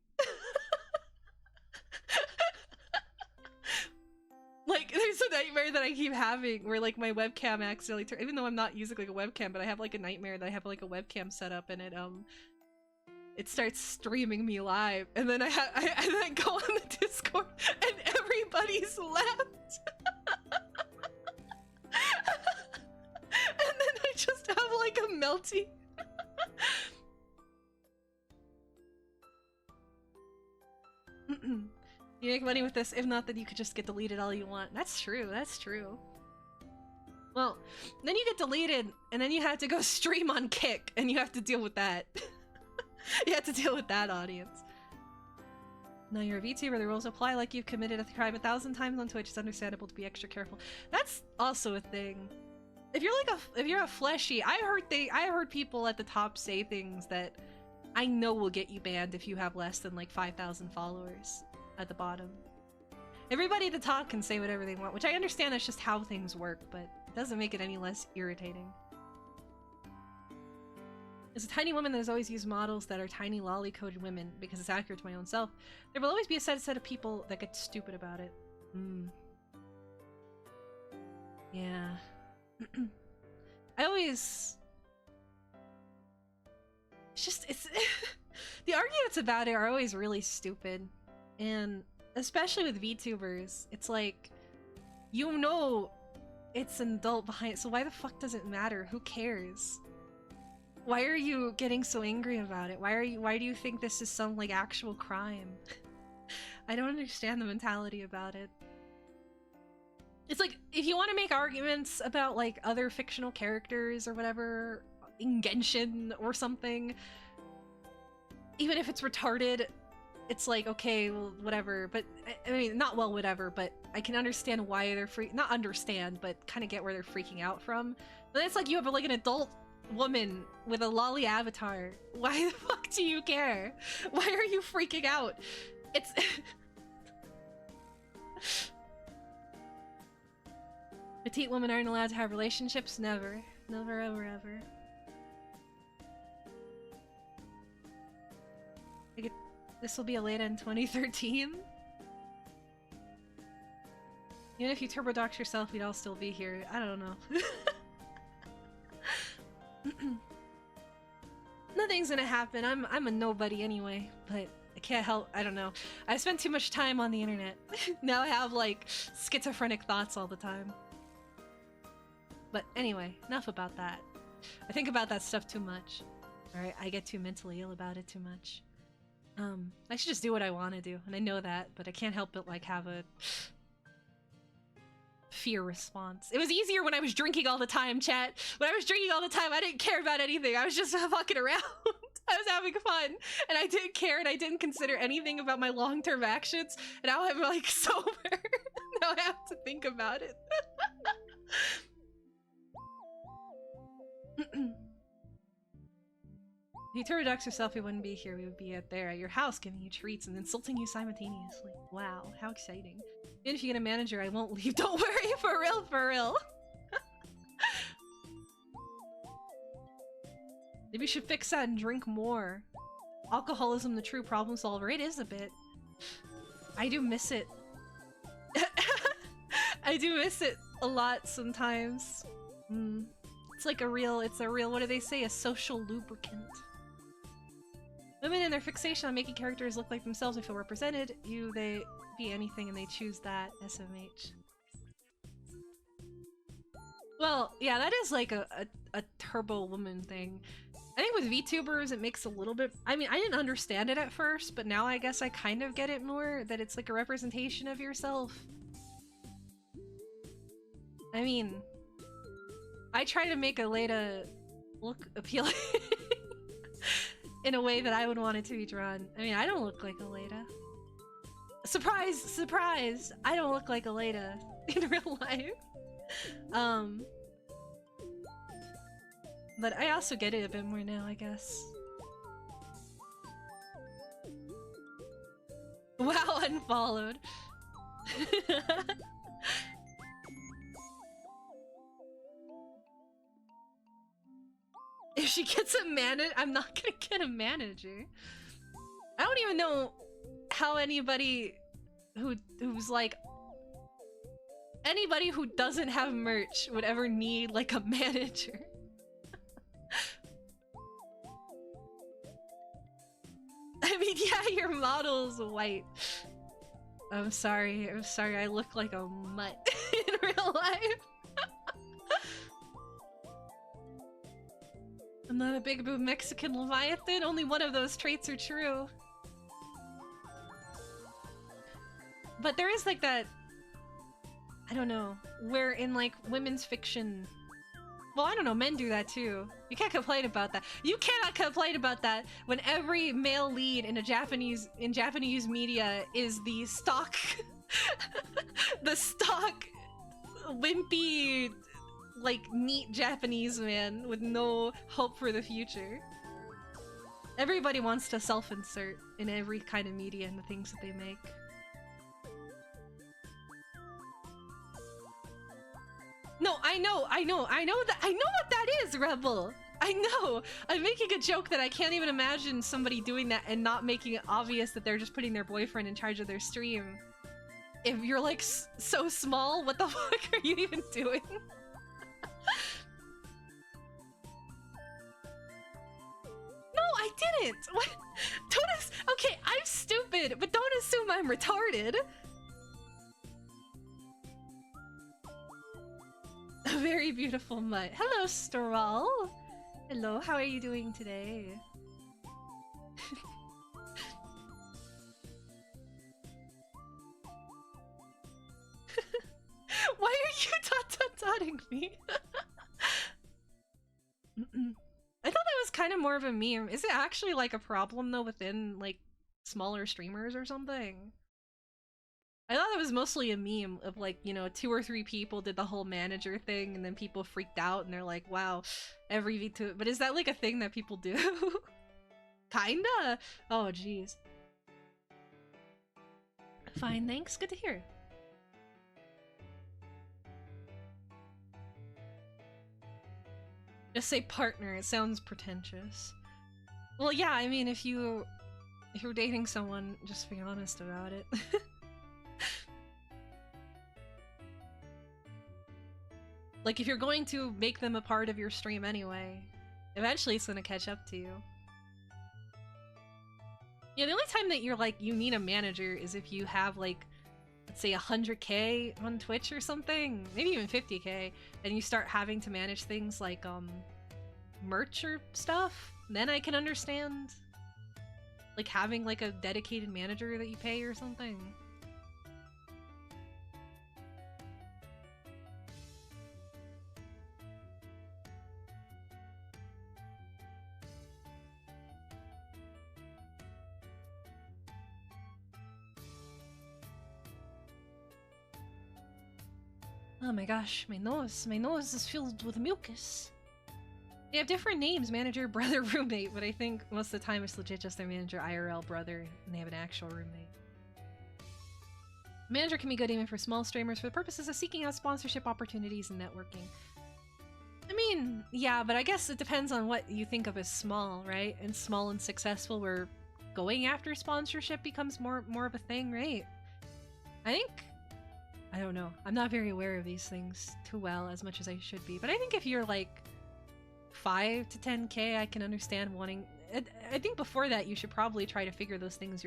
Like, there's a nightmare that I keep having where, like, my webcam accidentally even though I'm not using, like, a webcam, but I have, like, a nightmare that I have, like, a webcam set up and it starts streaming me live, and then I go on the Discord and everybody's left. And then I just have, like, a melty. You make money with this. If not, then you could just get deleted all you want. That's true. That's true. Well, then you get deleted, and then you have to go stream on Kick, and you have to deal with that. You have to deal with that audience. Now you're a VTuber, the rules apply like you've committed a crime 1,000 times on Twitch. It's understandable to be extra careful. That's also a thing. If you're like if you're a fleshy, I heard people at the top say things that I know will get you banned if you have less than like 5,000 followers at the bottom. Everybody at the top can say whatever they want, which I understand that's just how things work, but it doesn't make it any less irritating. As a tiny woman that has always used models that are tiny lolly-coated women because it's accurate to my own self, there will always be a set of people that get stupid about it. Yeah. I always... it's the arguments about it are always really stupid. And especially with VTubers, it's like, you know it's an adult behind it, so why the fuck does it matter? Who cares? Why are you getting so angry about it? Why do you think this is some like actual crime? I don't understand the mentality about it. It's like, if you want to make arguments about like other fictional characters or whatever, in Genshin or something, even if it's retarded, it's like, okay, well, whatever. But I mean, not well, whatever, but I can understand why they're not understand, but kind of get where they're freaking out from. But it's like you have like an adult woman with a lolly avatar. Why the fuck do you care? Why are you freaking out? It's petite women aren't allowed to have relationships. Never, never, ever, ever. This will be Aleda in 2013. Even if you turbodox yourself, we'd all still be here. I don't know. Nothing's gonna happen. I'm a nobody anyway, but I can't help. I don't know. I spend too much time on the internet. Now I have like schizophrenic thoughts all the time. But anyway, enough about that. I think about that stuff too much. Alright, I get too mentally ill about it too much. I should just do what I want to do, and I know that, but I can't help but like have a fear response. It was easier when I was drinking all the time, chat. When I was drinking all the time, I didn't care about anything. I was just fucking around. I was having fun, and I didn't care, and I didn't consider anything about my long-term actions, and now I'm like sober. Now I have to think about it. If you turbodox yourself, we wouldn't be here. We would be at your house giving you treats and insulting you simultaneously. Wow, how exciting. Even if you get a manager, I won't leave. Don't worry, for real, for real. Maybe you should fix that and drink more. Alcoholism, the true problem solver. It is a bit. I do miss it. I do miss it a lot sometimes. It's like a real, what do they say? A social lubricant. Women and their fixation on making characters look like themselves and feel represented. They be anything and they choose that. SMH. Well, yeah, that is like a turbo woman thing. I think with VTubers it makes a little bit... I mean, I didn't understand it at first, but now I guess I kind of get it more, that it's like a representation of yourself. I mean, I try to make Aleda look appealing in a way that I would want it to be drawn. I mean, I don't look like Aleda. Surprise! Surprise! I don't look like Aleda in real life. But I also get it a bit more now, I guess. Wow, unfollowed. If she gets a manager, I'm not gonna get a manager. I don't even know how anybody who's like anybody who doesn't have merch would ever need like a manager. I mean, yeah, your model's white. I'm sorry, I look like a mutt in real life. I'm not a big boob Mexican Leviathan, only one of those traits are true. But there is like that, I don't know, where in like women's fiction, well, I don't know, men do that too. You can't complain about that. You cannot complain about that when every male lead in Japanese media is the stock, the stock, wimpy, like neat Japanese man with no hope for the future. Everybody wants to self-insert in every kind of media and the things that they make. No, I know what that is, Rebel! I know! I'm making a joke that I can't even imagine somebody doing that and not making it obvious that they're just putting their boyfriend in charge of their stream. If you're like so small, what the fuck are you even doing? No, I didn't! What? Okay, I'm stupid, but don't assume I'm retarded! A very beautiful mutt. Hello, Storal! Hello, how are you doing today? Why are you dotting me? I thought that was kind of more of a meme. Is it actually like a problem though within like smaller streamers or something? I thought it was mostly a meme of like, you know, 2 or 3 people did the whole manager thing and then people freaked out and they're like, wow, every VTuber. But is that like a thing that people do? Kinda? Oh, jeez. Fine, thanks. Good to hear. Just say partner. It sounds pretentious. Well, yeah, I mean, if you're dating someone, just be honest about it. Like, if you're going to make them a part of your stream anyway, eventually it's gonna catch up to you. Yeah, the only time that you're like, you need a manager is if you have like, let's say 100k on Twitch or something, maybe even 50k, and you start having to manage things like, merch or stuff, then I can understand, like, having like a dedicated manager that you pay or something. Oh my gosh, my nose is filled with mucus. They have different names, manager, brother, roommate, but I think most of the time it's legit just their manager, IRL, brother, and they have an actual roommate. Manager can be good even for small streamers for the purposes of seeking out sponsorship opportunities and networking. I mean, yeah, but I guess it depends on what you think of as small, right? And small and successful, where going after sponsorship becomes more of a thing, right? I don't know. I'm not very aware of these things too well as much as I should be, but I think if you're like 5 to 10k, I can understand wanting. I think before that, you should probably try to figure those things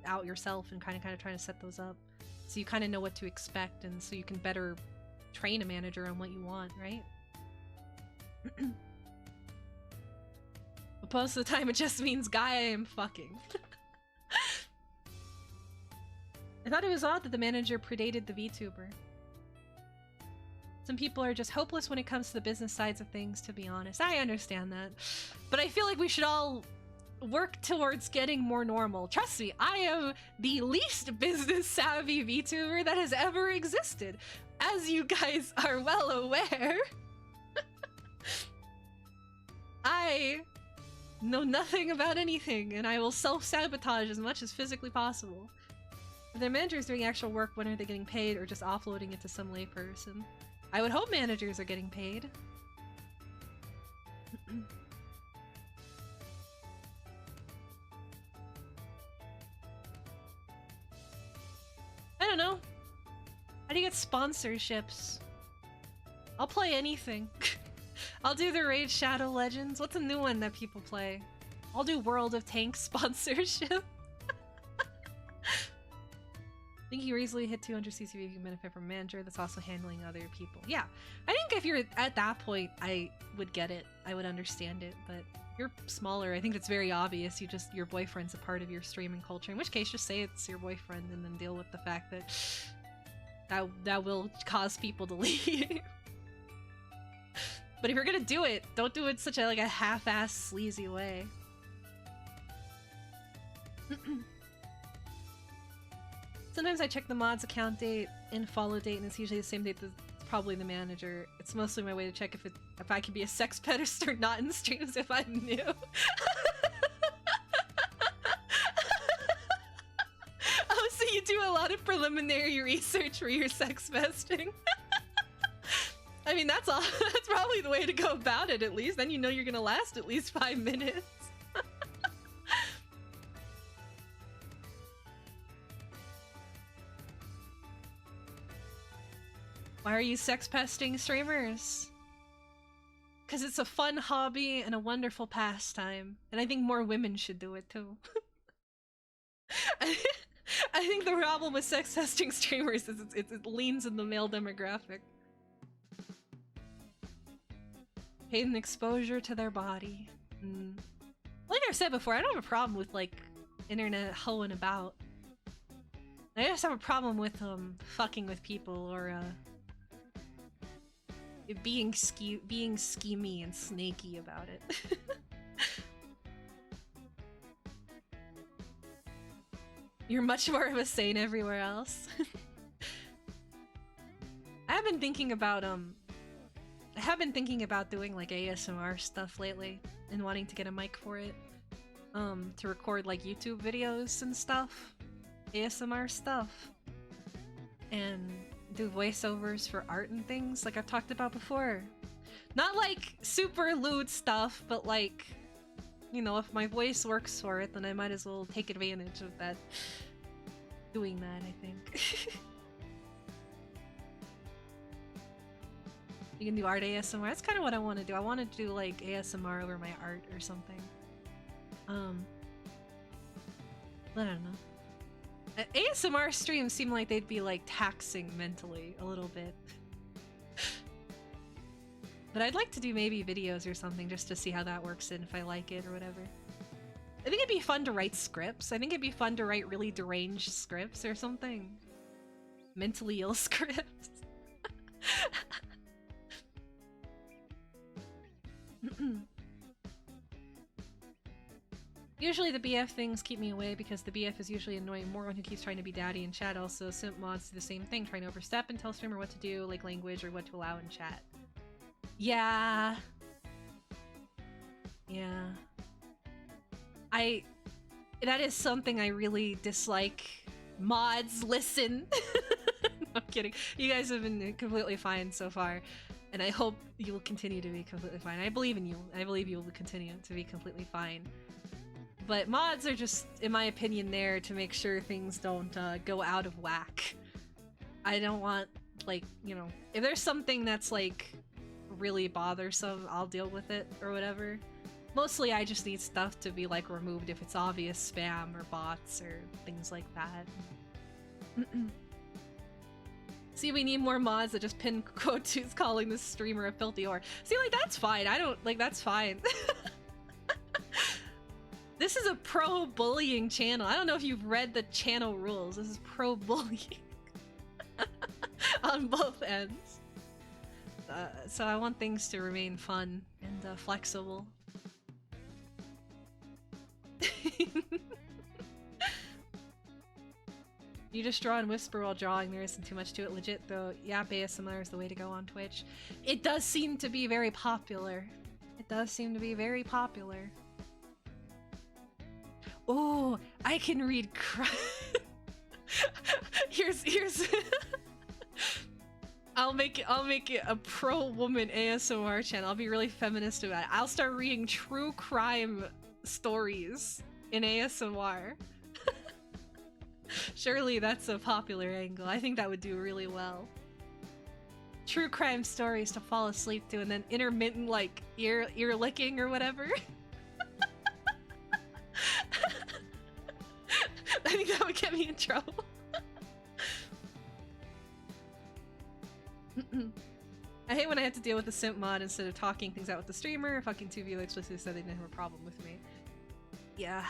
out yourself and kind of trying to set those up, so you kind of know what to expect, and so you can better train a manager on what you want, right? But most of the time, it just means guy I am fucking. I thought it was odd that the manager predated the VTuber. Some people are just hopeless when it comes to the business sides of things, to be honest. I understand that. But I feel like we should all work towards getting more normal. Trust me, I am the least business savvy VTuber that has ever existed, as you guys are well aware. I know nothing about anything, and I will self-sabotage as much as physically possible. If their managers doing actual work, when are they getting paid, or just offloading it to some layperson? I would hope managers are getting paid. I don't know. How do you get sponsorships? I'll play anything. I'll do the Raid Shadow Legends. What's a new one that people play? I'll do World of Tanks sponsorship. I think you easily hit 200 CCV, you can benefit from manager that's also handling other people. Yeah, I think if you're at that point, I would get it. I would understand it, but you're smaller. I think it's very obvious. Your boyfriend's a part of your streaming culture. In which case, just say it's your boyfriend and then deal with the fact that that will cause people to leave. But if you're gonna do it, don't do it such a half-ass sleazy way. Sometimes I check the mod's account date and follow date, and it's usually the same date that's probably the manager. It's mostly my way to check if I can be a sex pedest or not in streams if I'm new. Oh, so you do a lot of preliminary research for your sex pesting. I mean, that's probably the way to go about it, at least. Then you know you're gonna last at least 5 minutes. Why are you sex pesting streamers? Because it's a fun hobby and a wonderful pastime. And I think more women should do it too. I think the problem with sex pesting streamers is it leans in the male demographic. Paid exposure to their body. Like I've said before, I don't have a problem with internet hoeing about. I just have a problem with fucking with people or being schemy and snaky about it. You're much more of a saint everywhere else. I have been thinking about doing ASMR stuff lately and wanting to get a mic for it. To record YouTube videos and stuff. ASMR stuff. And do voiceovers for art and things like I've talked about before. Not super lewd stuff, but if my voice works for it, then I might as well take advantage of that. Doing that, I think. You can do art ASMR. That's kind of what I want to do. I want to do ASMR over my art or something. I don't know. ASMR streams seem like they'd be taxing mentally a little bit. But I'd like to do maybe videos or something just to see how that works and if I like it or whatever. I think it'd be fun to write scripts. I think it'd be fun to write really deranged scripts or something. Mentally ill scripts. Usually the BF things keep me away because the BF is usually annoying Morgan who keeps trying to be daddy in chat. Also, simp mods do the same thing, trying to overstep and tell streamer what to do, language or what to allow in chat. Yeah. Yeah. That is something I really dislike. Mods, listen. No, I'm kidding. You guys have been completely fine so far. And I hope you will continue to be completely fine. I believe in you. I believe you will continue to be completely fine. But mods are just, in my opinion, there to make sure things don't go out of whack. I don't want, if there's something that's, really bothersome, I'll deal with it or whatever. Mostly I just need stuff to be, removed if it's obvious spam or bots or things like that. See, we need more mods that just pin quotes calling this streamer a filthy whore. See, that's fine. I don't, that's fine. This is a pro-bullying channel. I don't know if you've read the channel rules. This is pro-bullying. On both ends. So I want things to remain fun and flexible. You just draw and whisper while drawing. There isn't too much to it. Legit, though, Yap ASMR is the way to go on Twitch. It does seem to be very popular. It does seem to be very popular. Oh, I can read Here's I'll make it a pro-woman ASMR channel. I'll be really feminist about it. I'll start reading true crime stories in ASMR. Surely that's a popular angle. I think that would do really well. True crime stories to fall asleep to, and then intermittent like ear licking or whatever. I think that would get me in trouble. I hate when I have to deal with the simp mod instead of talking things out with the streamer. Fucking 2v explicitly said they didn't have a problem with me. Yeah.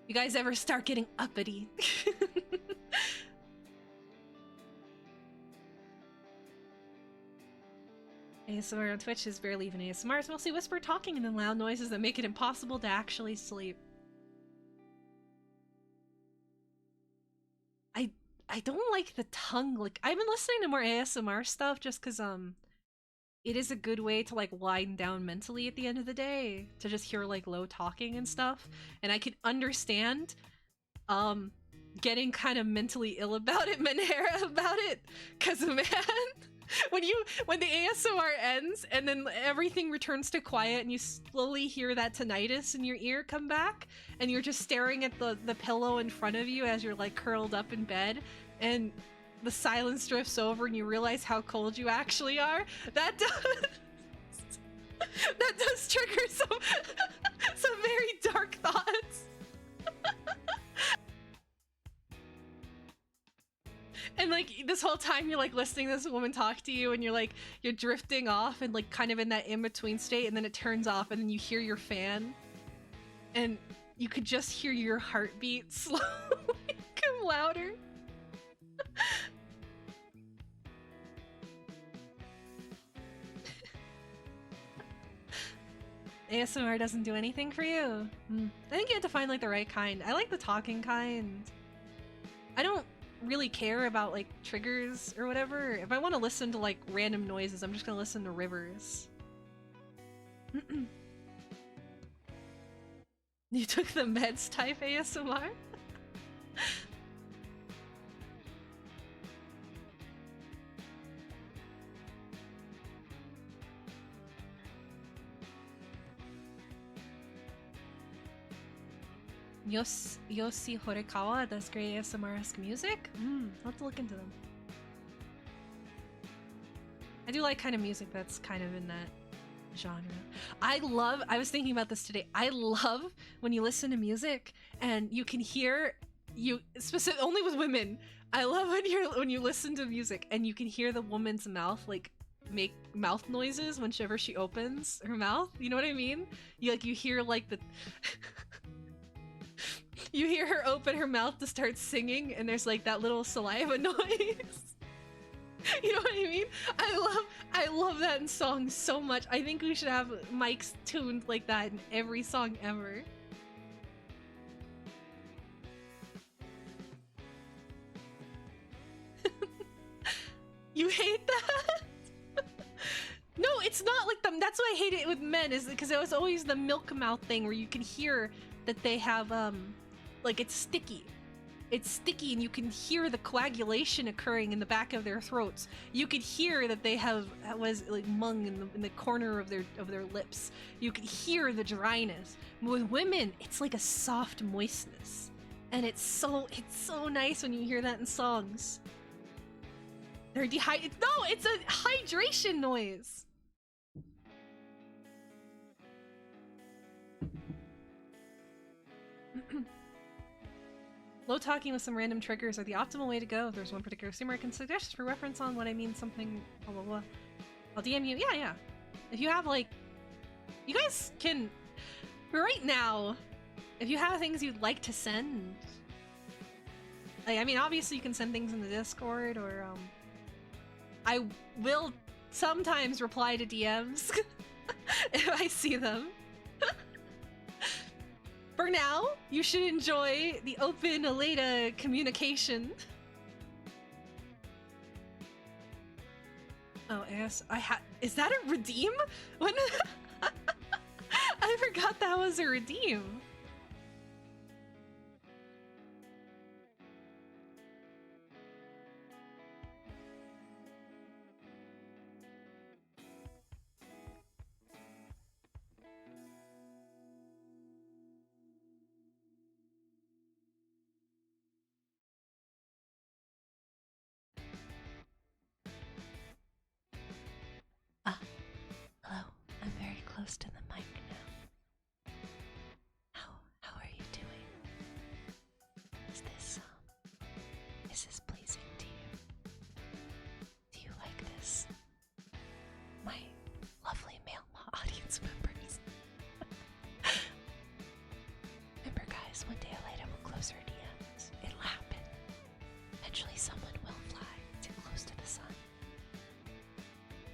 You guys ever start getting uppity? ASMR on Twitch is barely even ASMR. It's mostly whisper talking and then loud noises that make it impossible to actually sleep. I don't like the tongue. Like, I've been listening to more ASMR stuff just because it is a good way to like wind down mentally at the end of the day, to just hear like low talking and stuff. And I can understand getting kind of mentally ill about it, Menhera, about it, because man, when the ASMR ends and then everything returns to quiet and you slowly hear that tinnitus in your ear come back and you're just staring at the pillow in front of you as you're like curled up in bed and the silence drifts over and you realize how cold you actually are, that does trigger some very dark thoughts. And like this whole time you're like listening to this woman talk to you and you're drifting off and like kind of in that in-between state, and then it turns off and then you hear your fan and you could just hear your heartbeat slowly come louder. ASMR doesn't do anything for you. I think you have to find like the right kind. I like the talking kind. I don't really care about like triggers or whatever. If I want to listen to like random noises, I'm just gonna listen to rivers. You took the meds type ASMR? Yoshi Horikawa does great ASMR-esque music? I'll have to look into them. I do like kind of music that's kind of in that genre. I was thinking about this today, I love when you listen to music and you can hear, only with women, I love when you listen to music and you can hear the woman's mouth like make mouth noises whenever she opens her mouth. You know what I mean? You hear like the you hear her open her mouth to start singing and there's like that little saliva noise. You know what I mean? I love that in songs so much. I think we should have mics tuned like that in every song ever. You hate that? No, it's not like them. That's why I hate it with men, is because it was always the milk mouth thing where you can hear that they have like it's sticky. It's sticky and you can hear the coagulation occurring in the back of their throats. You could hear that they was like mung in the corner of their lips. You could hear the dryness. With women, it's like a soft moistness. And it's so nice when you hear that in songs. They're dehydrated. No, it's a hydration noise. Low talking with some random triggers are the optimal way to go. If there's one particular streamer I can suggest for reference on what I mean, something blah blah blah, I'll DM you. Yeah. If you have like, you guys can, right now, if you have things you'd like to send, like, I mean, obviously you can send things in the Discord, or I will sometimes reply to DMs if I see them. For now, you should enjoy the open Aleda communication. Oh, yes, is that a redeem? When I forgot that was a redeem. Ah, hello. I'm very close to the mic now. How are you doing? Is this pleasing to you? Do you like this? My lovely male audience members. Remember guys, one day Aleda will close her DMs. It'll happen. Eventually someone will fly too close to the sun.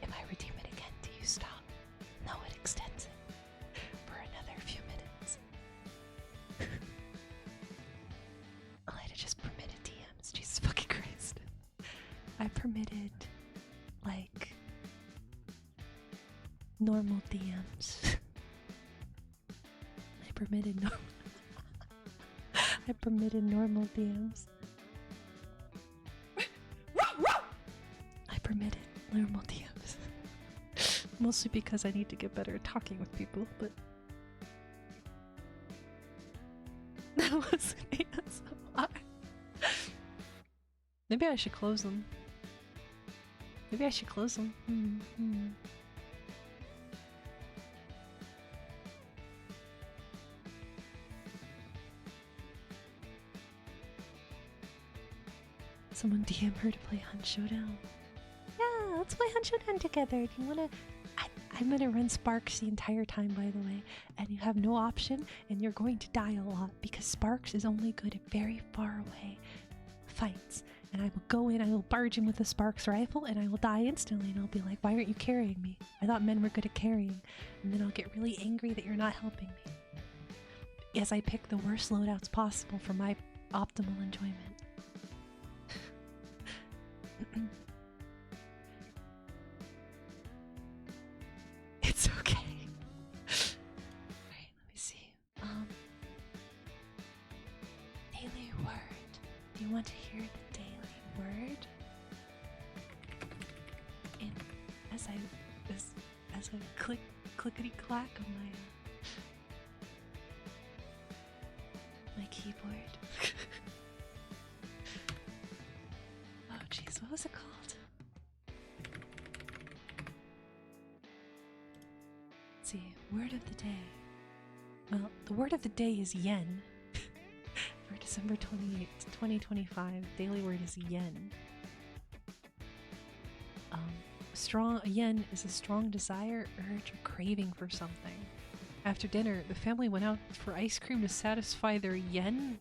If I redeem it again, do you stop? No, it extends it for another few minutes. Aleda just permitted DMs. Jesus fucking Christ. I permitted, like, normal DMs. I permitted normal DMs. I permitted normal DMs. Mostly because I need to get better at talking with people, but that was an ASMR. Maybe I should close them. Someone DM her to play Hunt Showdown. Yeah, let's play Hunt Showdown together. Do you wanna... I'm gonna run Sparks the entire time, by the way, and you have no option, and you're going to die a lot, because Sparks is only good at very far away fights. And I will go in, I will barge in with a Sparks rifle, and I will die instantly, and I'll be like, why aren't you carrying me? I thought men were good at carrying. And then I'll get really angry that you're not helping me. As I pick the worst loadouts possible for my optimal enjoyment. It's okay. Alright, let me see. Daily word. Do you want to hear the daily word? And as I clickety clack on my keyboard. Oh jeez, what was it called? Let's see, word of the day. Well, the word of the day is yen. For December 28th, 2025, daily word is yen. A yen is a strong desire, urge, or craving for something. After dinner, the family went out for ice cream to satisfy their yen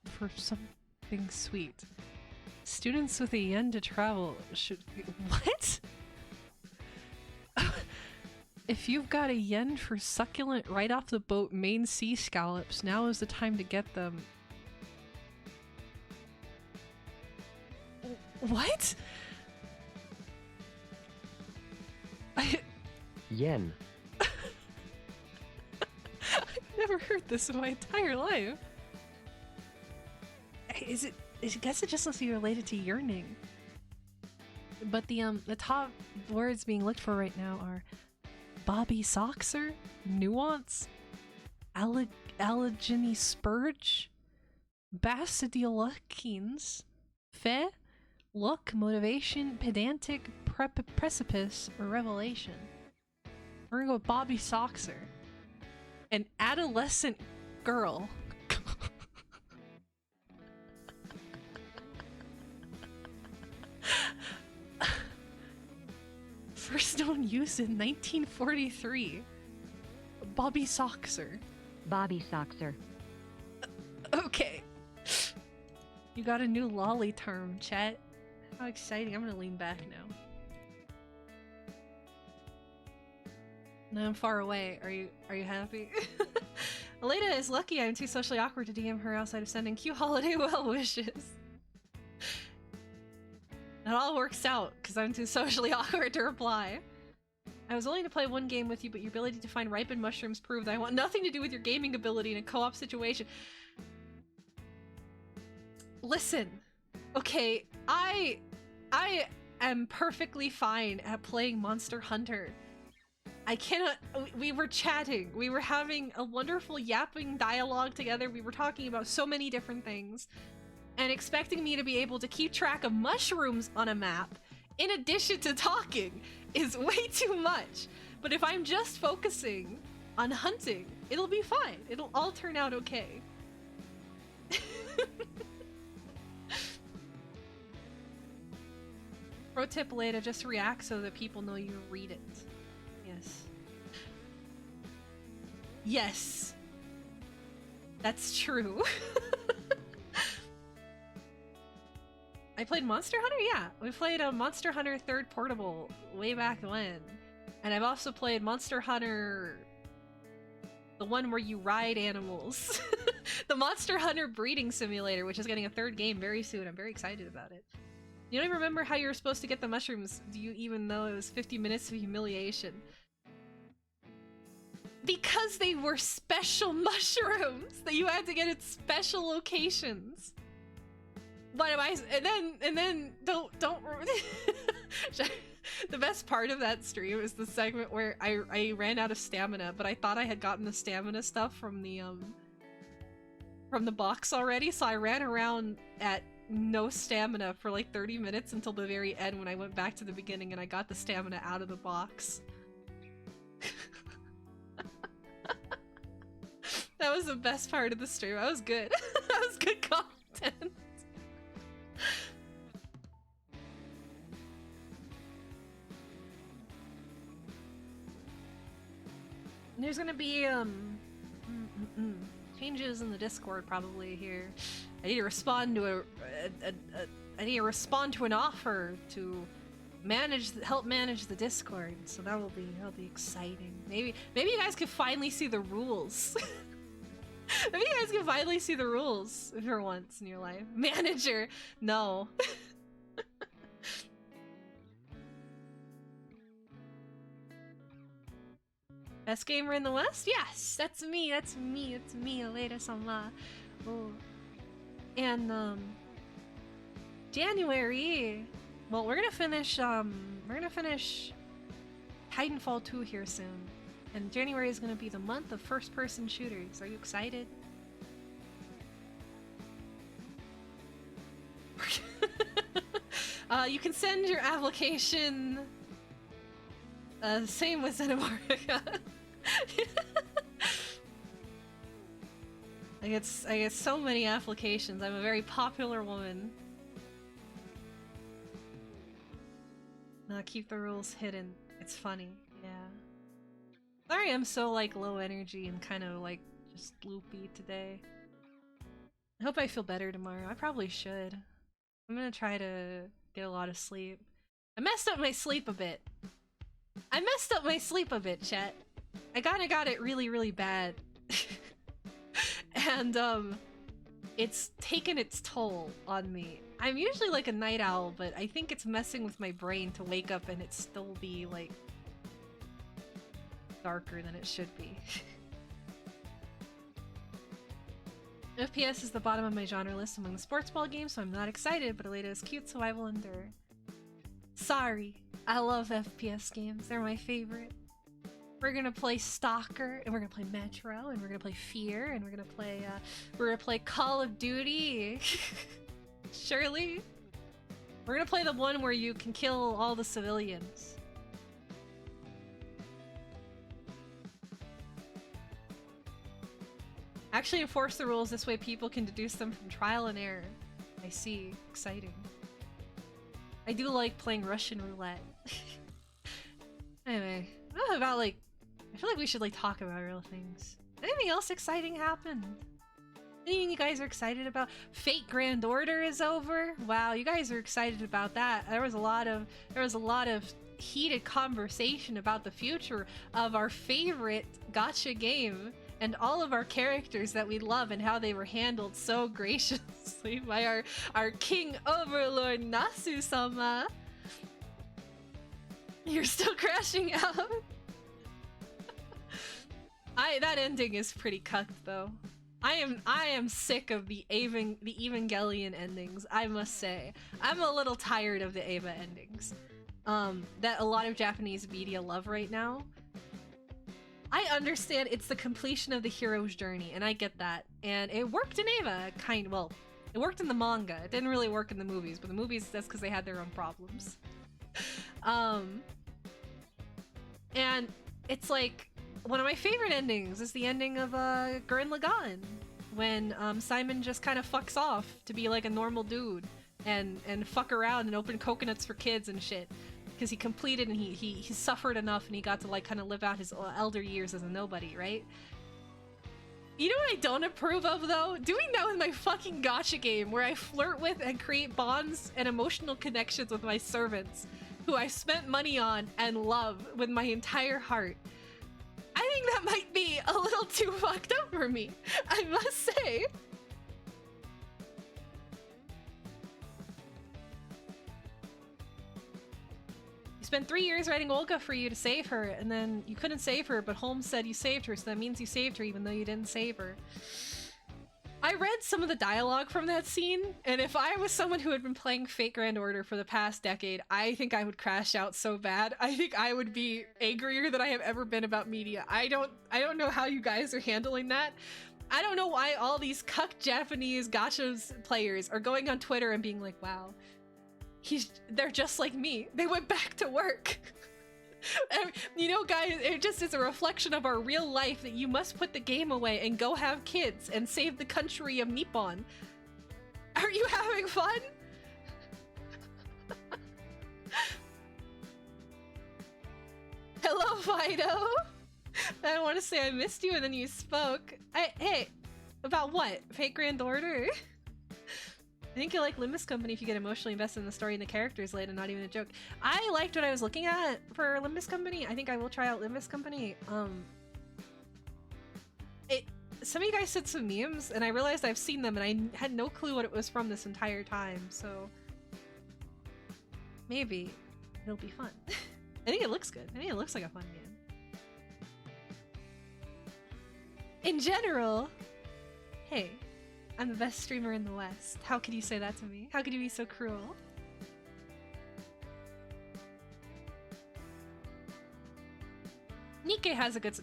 for something sweet. Students with a yen to travel should... What? If you've got a yen for succulent right off the boat main sea scallops, now is the time to get them. What? Yen. I've never heard this in my entire life. I guess it just must be related to yearning. But the top words being looked for right now are Bobby Soxer, Nuance, Allegany Spurge, Basidiolukines, Fe, Look, Motivation, Pedantic, Precipice, or Revelation. We're gonna go with Bobby Soxer. An adolescent girl. First known use in 1943. Bobby Soxer. Bobby Soxer. Okay. You got a new lolly term, chat. How exciting. I'm gonna lean back now. No, I'm far away. Are you happy? Aleda is lucky I'm too socially awkward to DM her outside of sending Q holiday well wishes. It all works out because I'm too socially awkward to reply. I was willing to play one game with you, but your ability to find ripened mushrooms proved I want nothing to do with your gaming ability in a co-op situation. Listen, okay, I am perfectly fine at playing Monster Hunter. I cannot. We were chatting. We were having a wonderful yapping dialogue together. We were talking about so many different things. And expecting me to be able to keep track of mushrooms on a map, in addition to talking, is way too much. But if I'm just focusing on hunting, it'll be fine. It'll all turn out okay. Pro tip, Aleda, just react so that people know you read it. Yes. Yes. That's true. I played Monster Hunter? Yeah. We played a Monster Hunter 3rd Portable way back when. And I've also played Monster Hunter... the one where you ride animals. The Monster Hunter Breeding Simulator, which is getting a 3rd game very soon. I'm very excited about it. You don't even remember how you were supposed to get the mushrooms. Do you even know it was 50 minutes of humiliation? Because they were special mushrooms that you had to get at special locations. What am I? And then don't. The best part of that stream is the segment where I ran out of stamina, but I thought I had gotten the stamina stuff from the box already, so I ran around at no stamina for like 30 minutes until the very end when I went back to the beginning and I got the stamina out of the box. That was the best part of the stream. That was good. That was good content. There's gonna be changes in the Discord probably here. I need to respond to I need to respond to an offer to help manage the Discord. So that'll be exciting. Maybe you guys could finally see the rules. Maybe you guys can finally see the rules for once in your life. Manager, no. Best gamer in the West? Yes, that's me, AledaSama. Oh. And, January, well, we're gonna finish Titanfall 2 here soon. And January is gonna be the month of first-person shooters. Are you excited? You can send your application. Same with Xenomartica. I get so many applications. I'm a very popular woman. Keep the rules hidden. It's funny, yeah. Sorry I'm so like low energy and kind of like just loopy today. I hope I feel better tomorrow. I probably should. I'm gonna try to get a lot of sleep. I messed up my sleep a bit. Chat. I kinda got it really, really bad. And, it's taken its toll on me. I'm usually like a night owl, but I think it's messing with my brain to wake up and it still be, like, darker than it should be. FPS is the bottom of my genre list among the sports ball games, so I'm not excited, but Aleda is cute, so I will endure. Sorry. I love FPS games. They're my favorite. We're gonna play Stalker, and we're gonna play Metro, and we're gonna play Fear, and we're gonna play Call of Duty. Surely. We're gonna play the one where you can kill all the civilians. Actually enforce the rules, this way people can deduce them from trial and error. I see. Exciting. I do like playing Russian roulette. Anyway, I don't know about like... I feel like we should like talk about real things. Anything else exciting happened? Anything you guys are excited about? Fate Grand Order is over? Wow, you guys are excited about that. There was a lot of heated conversation about the future of our favorite gacha game and all of our characters that we love and how they were handled so graciously by our King Overlord Nasu-sama. You're still crashing out. That ending is pretty cucked though. I am sick of the Evangelion endings, I must say. I'm a little tired of the Eva endings. That a lot of Japanese media love right now. I understand it's the completion of the hero's journey, and I get that. And it worked in Eva, well, it worked in the manga. It didn't really work in the movies, but the movies, that's because they had their own problems. And it's like, one of my favorite endings is the ending of Gurren Lagann, when Simon just kind of fucks off to be like a normal dude and fuck around and open coconuts for kids and shit. Because he completed and he suffered enough and he got to like kind of live out his elder years as a nobody, right? You know what I don't approve of though? Doing that with my fucking gacha game where I flirt with and create bonds and emotional connections with my servants who I spent money on and love with my entire heart. I think that might be a little too fucked up for me, I must say. Spent 3 years writing Olga for you to save her, and then you couldn't save her, but Holmes said you saved her, so that means you saved her even though you didn't save her. I read some of the dialogue from that scene, and if I was someone who had been playing Fate Grand Order for the past decade, I think I would crash out so bad. I think I would be angrier than I have ever been about media. I don't know how you guys are handling that. I don't know why all these cuck Japanese gacha players are going on Twitter and being like, wow, they're just like me. They went back to work. And, you know, guys, it just is a reflection of our real life that you must put the game away and go have kids and save the country of Nippon. Are you having fun? Hello, Fido. I don't want to say I missed you and then you spoke. Hey, about what? Fate Grand Order? I think you'll like Limbus Company if you get emotionally invested in the story and the characters later, not even a joke. I liked what I was looking at for Limbus Company. I think I will try out Limbus Company. Some of you guys said some memes, and I realized I've seen them, and I had no clue what it was from this entire time, so... maybe it'll be fun. I think it looks good. I think it looks like a fun game. In general, hey, I'm the best streamer in the West. How could you say that to me? How could you be so cruel? Nikke has a good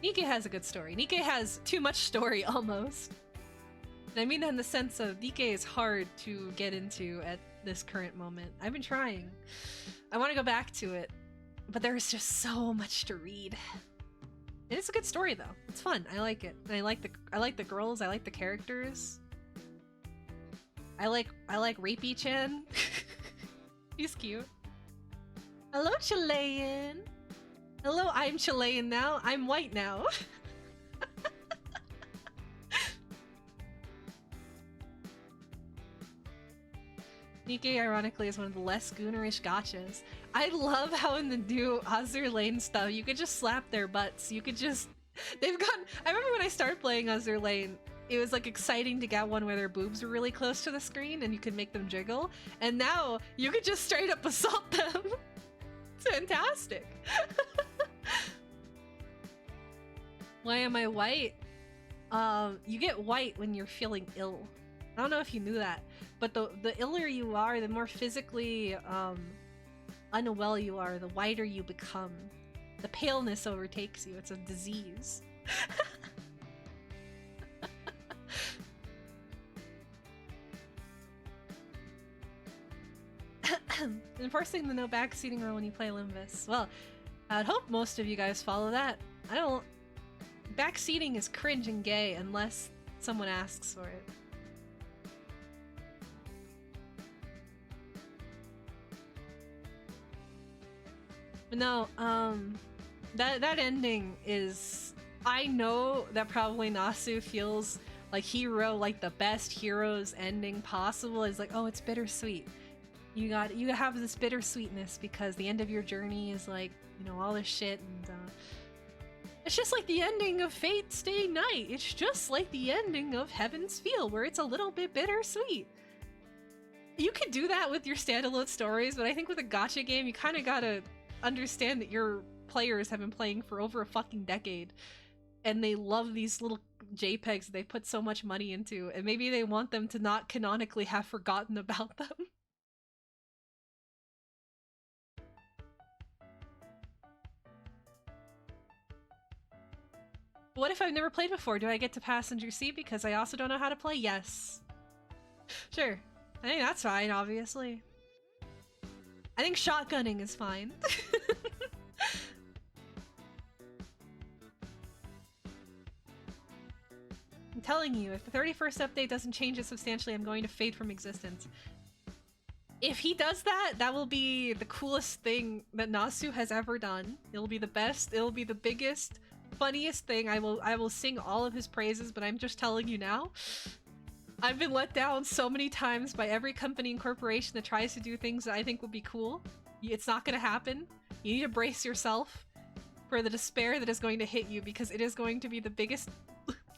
Nikke has a good story. Nikke has too much story almost. And I mean that in the sense of Nikke is hard to get into at this current moment. I've been trying. I want to go back to it, but there is just so much to read. And it's a good story though. It's fun. I like it. And I like the girls. I like the characters. I like Rapey-chan. He's cute. Hello, Chilean. Hello, I'm Chilean now. I'm white now. Nikke, ironically, is one of the less goonerish gachas. I love how in the new Azur Lane stuff, you could just slap their butts. You could just... They've gotten... I remember when I started playing Azur Lane, it was like exciting to get one where their boobs were really close to the screen and you could make them jiggle. And now, you could just straight up assault them. It's fantastic. Why am I white? You get white when you're feeling ill. I don't know if you knew that, but the iller you are, the more physically unwell you are, the whiter you become. The paleness overtakes you. It's a disease. Enforcing the no backseating rule when you play Limbus. Well, I'd hope most of you guys follow that. I don't... Backseating is cringe and gay unless someone asks for it. But no, that ending is... I know that probably Nasu feels like Hero, like the best Hero's ending possible is like, oh, it's bittersweet. You have this bittersweetness because the end of your journey is like, you know, all this shit, and it's just like the ending of Fate Stay Night. It's just like the ending of Heaven's Feel, where it's a little bit bittersweet. You can do that with your standalone stories, but I think with a gacha game, you kind of gotta understand that your players have been playing for over a fucking decade, and they love these little JPEGs that they put so much money into, and maybe they want them to not canonically have forgotten about them. What if I've never played before? Do I get to passenger seat because I also don't know how to play? Yes. Sure. I think that's fine, obviously. I think shotgunning is fine. I'm telling you, if the 31st update doesn't change it substantially, I'm going to fade from existence. If he does that, that will be the coolest thing that Nasu has ever done. It'll be the best, it'll be the biggest, funniest thing. I will sing all of his praises, but I'm just telling you now. I've been let down so many times by every company and corporation that tries to do things that I think would be cool. It's not gonna happen. You need to brace yourself for the despair that is going to hit you, because it is going to be the biggest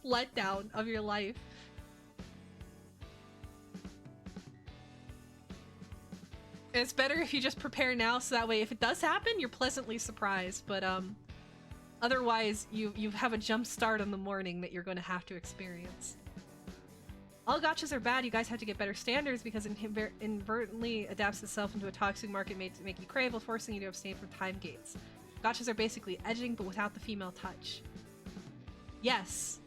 letdown of your life. It's better if you just prepare now, so that way if it does happen, you're pleasantly surprised, but otherwise you have a jump start on the morning that you're going to have to experience. All gachas are bad. You guys have to get better standards because it inadvertently adapts itself into a toxic market made to make you crave while forcing you to abstain from time gates. Gachas are basically edging, but without the female touch. Yes.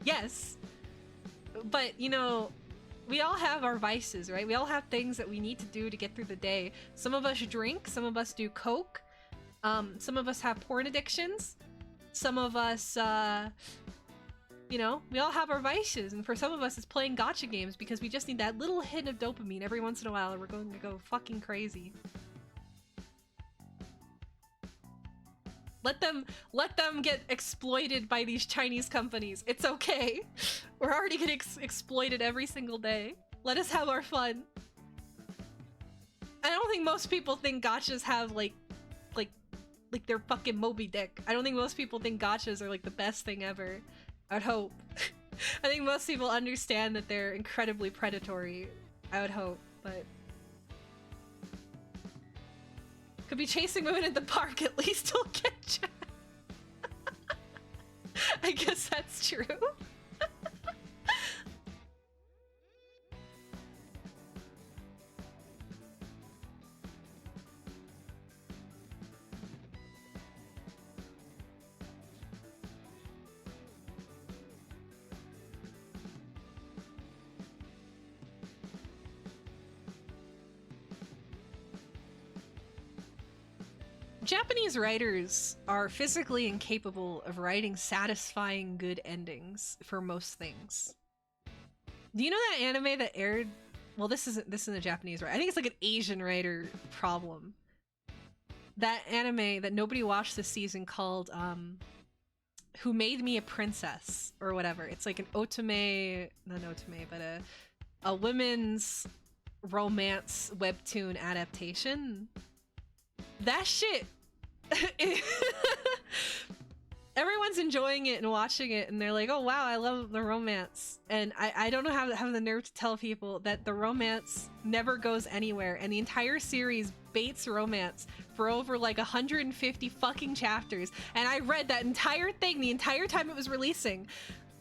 Yes. But, you know, we all have our vices, right? We all have things that we need to do to get through the day. Some of us drink, some of us do coke, some of us have porn addictions, some of us, you know, we all have our vices, and for some of us it's playing gacha games because we just need that little hit of dopamine every once in a while and we're going to go fucking crazy. Let them get exploited by these Chinese companies. It's okay. We're already getting exploited every single day. Let us have our fun. I don't think most people think gachas have like they're fucking Moby Dick. I don't think most people think gachas are like the best thing ever. I would hope. I think most people understand that they're incredibly predatory. I would hope, but could be chasing women at the park, at least he'll get you. I guess that's true. Japanese writers are physically incapable of writing satisfying good endings for most things. Do you know that anime that aired? Well, this isn't a Japanese writer. I think it's like an Asian writer problem. That anime that nobody watched this season called Who Made Me a Princess or whatever. It's like an otome, not an otome, but a women's romance webtoon adaptation. That shit. Everyone's enjoying it and watching it, and they're like, oh wow, I love the romance. And I don't know how to have the nerve to tell people that the romance never goes anywhere, and the entire series baits romance for over like 150 fucking chapters. And I read that entire thing the entire time it was releasing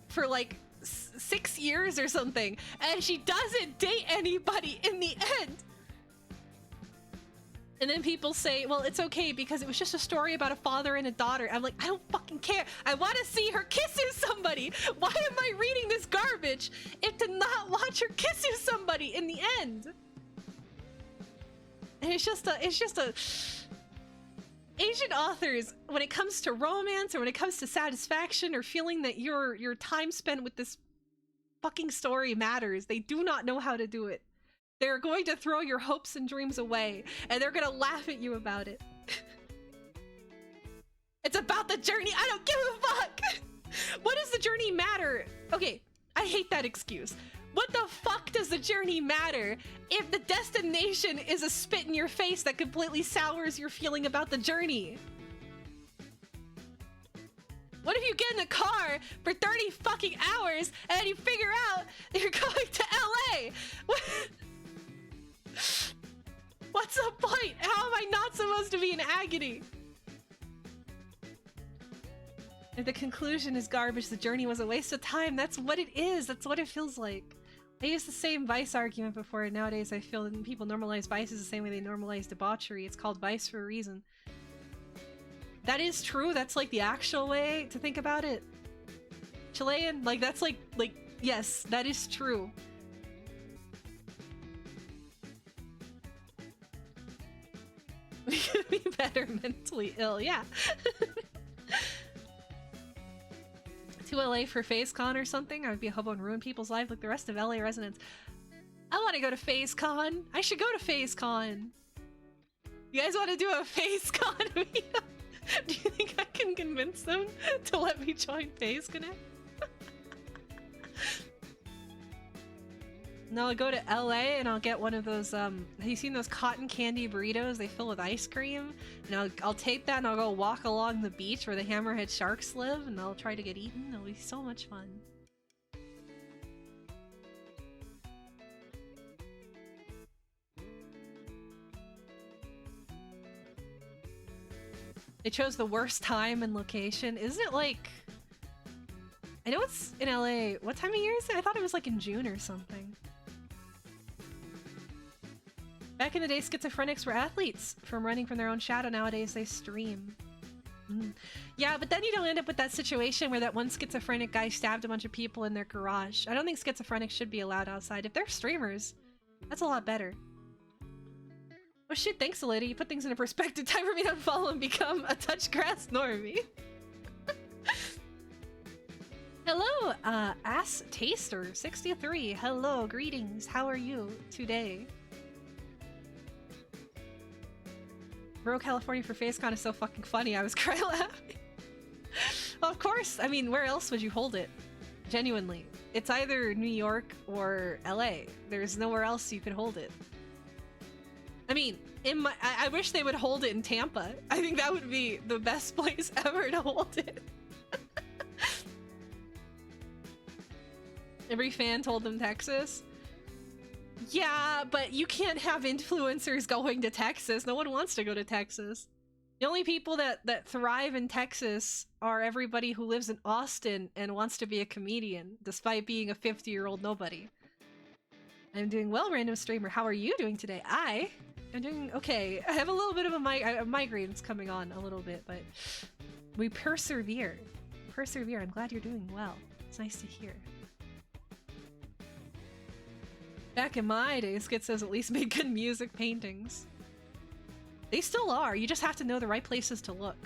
for like 6 years or something, and she doesn't date anybody in the end. And then people say, well, it's okay because it was just a story about a father and a daughter. I'm like, I don't fucking care. I want to see her kissing somebody. Why am I reading this garbage if to not watch her kissing somebody in the end? And it's just a Asian authors, when it comes to romance or when it comes to satisfaction or feeling that your time spent with this fucking story matters, they do not know how to do it. They're going to throw your hopes and dreams away, and they're gonna laugh at you about it. It's about the journey. I don't give a fuck. What does the journey matter? Okay, I hate that excuse. What the fuck does the journey matter if the destination is a spit in your face that completely sours your feeling about the journey? What if you get in a car for 30 fucking hours and you figure out you're going to LA? What? What's the point? How am I not supposed to be in agony? If the conclusion is garbage, the journey was a waste of time. That's what it is. That's what it feels like. I used the same vice argument before, and nowadays I feel that people normalize vices the same way they normalize debauchery. It's called vice for a reason. That is true. That's like the actual way to think about it. Chilean, like that's like, yes, that is true. We could be better mentally ill, yeah. To LA for FazeCon or something? I would be a hobo and ruin people's lives like the rest of LA residents. I want to go to FazeCon. I should go to FazeCon. You guys want to do a FazeCon meetup? Do you think I can convince them to let me join FazeConnect? No, I'll go to LA and I'll get one of those, have you seen those cotton candy burritos they fill with ice cream? And I'll take that and I'll go walk along the beach where the hammerhead sharks live and I'll try to get eaten. It'll be so much fun. They chose the worst time and location. Isn't it like... I know it's in LA. What time of year is it? I thought it was like in June or something. Back in the day, schizophrenics were athletes from running from their own shadow. Nowadays, they stream. Yeah, but then you don't end up with that situation where that one schizophrenic guy stabbed a bunch of people in their garage. I don't think schizophrenics should be allowed outside. If they're streamers, that's a lot better. Oh shit, thanks, Aleda. You put things into perspective. Time for me to unfollow and become a touch grass normie. Hello, Ass Taster 63. Hello, greetings. How are you today? Bro, California for FaceCon is so fucking funny. I was crying laughing. Of course. I mean, where else would you hold it? Genuinely. It's either New York or LA. There's nowhere else you could hold it. I mean, I wish they would hold it in Tampa. I think that would be the best place ever to hold it. Every fan told them Texas. Yeah, but you can't have influencers going to Texas. No one wants to go to Texas. The only people that thrive in Texas are everybody who lives in Austin and wants to be a comedian, despite being a 50-year-old nobody. I'm doing well, random streamer. How are you doing today? I'm doing okay. I have a little bit of a migraines coming on a little bit, but we persevere. Persevere. I'm glad you're doing well. It's nice to hear. Back in my day, schizos at least made good music paintings. They still are. You just have to know the right places to look.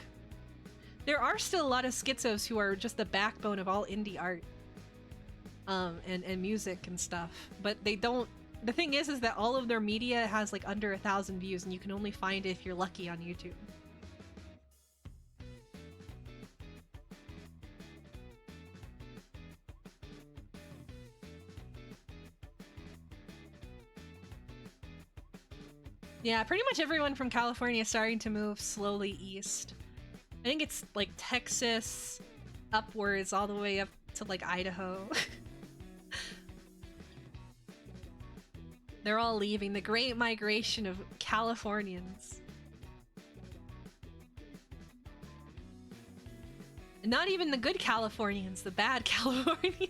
There are still a lot of schizos who are just the backbone of all indie art. And music and stuff. But they don't... The thing is that all of their media has like under 1,000 views and you can only find it if you're lucky on YouTube. Yeah, pretty much everyone from California is starting to move slowly east. I think it's like Texas upwards all the way up to like Idaho. They're all leaving. The great migration of Californians. And not even the good Californians, the bad Californians.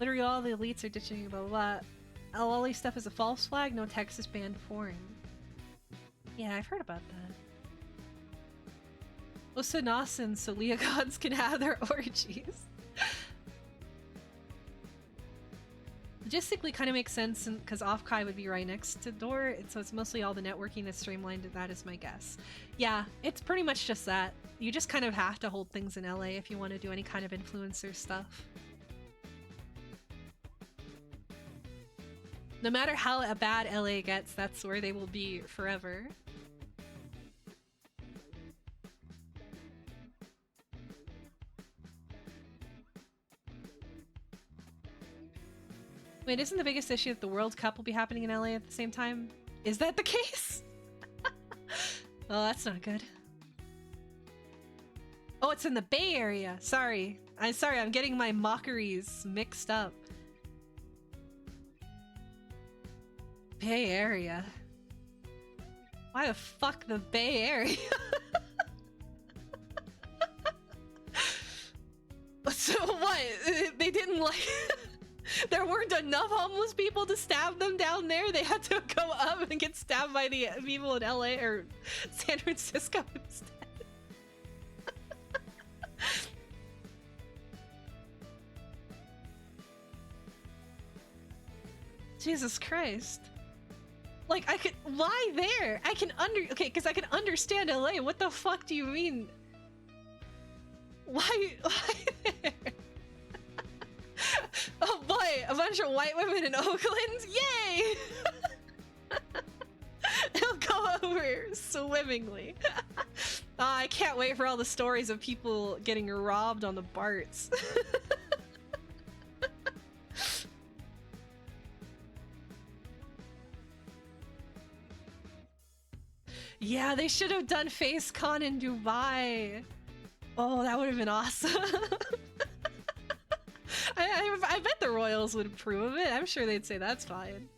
Literally all the elites are ditching blah blah blah. LLA stuff is a false flag, no Texas banned foreign. Yeah, I've heard about that. Osanas and Solia gods can have their orgies. Logistically kind of makes sense because Offkai would be right next to door, and so it's mostly all the networking that's streamlined, and that is my guess. Yeah, it's pretty much just that. You just kind of have to hold things in LA if you want to do any kind of influencer stuff. No matter how bad LA gets, that's where they will be forever. Wait, isn't the biggest issue that the World Cup will be happening in LA at the same time? Is that the case? Oh, that's not good. Oh, it's in the Bay Area. Sorry. I'm getting my mockeries mixed up. Bay Area. Why the fuck the Bay Area? So what? They didn't like... There weren't enough homeless people to stab them down there? They had to go up and get stabbed by the people in LA or San Francisco instead. Jesus Christ. Like, I could... Why there? I can okay, because I can understand LA. What the fuck do you mean? Why there? Oh boy, a bunch of white women in Oakland? Yay! It'll go over swimmingly. I can't wait for all the stories of people getting robbed on the BARTs. Yeah, they should have done FaceCon in Dubai. Oh, that would have been awesome. I bet the Royals would approve of it. I'm sure they'd say that's fine.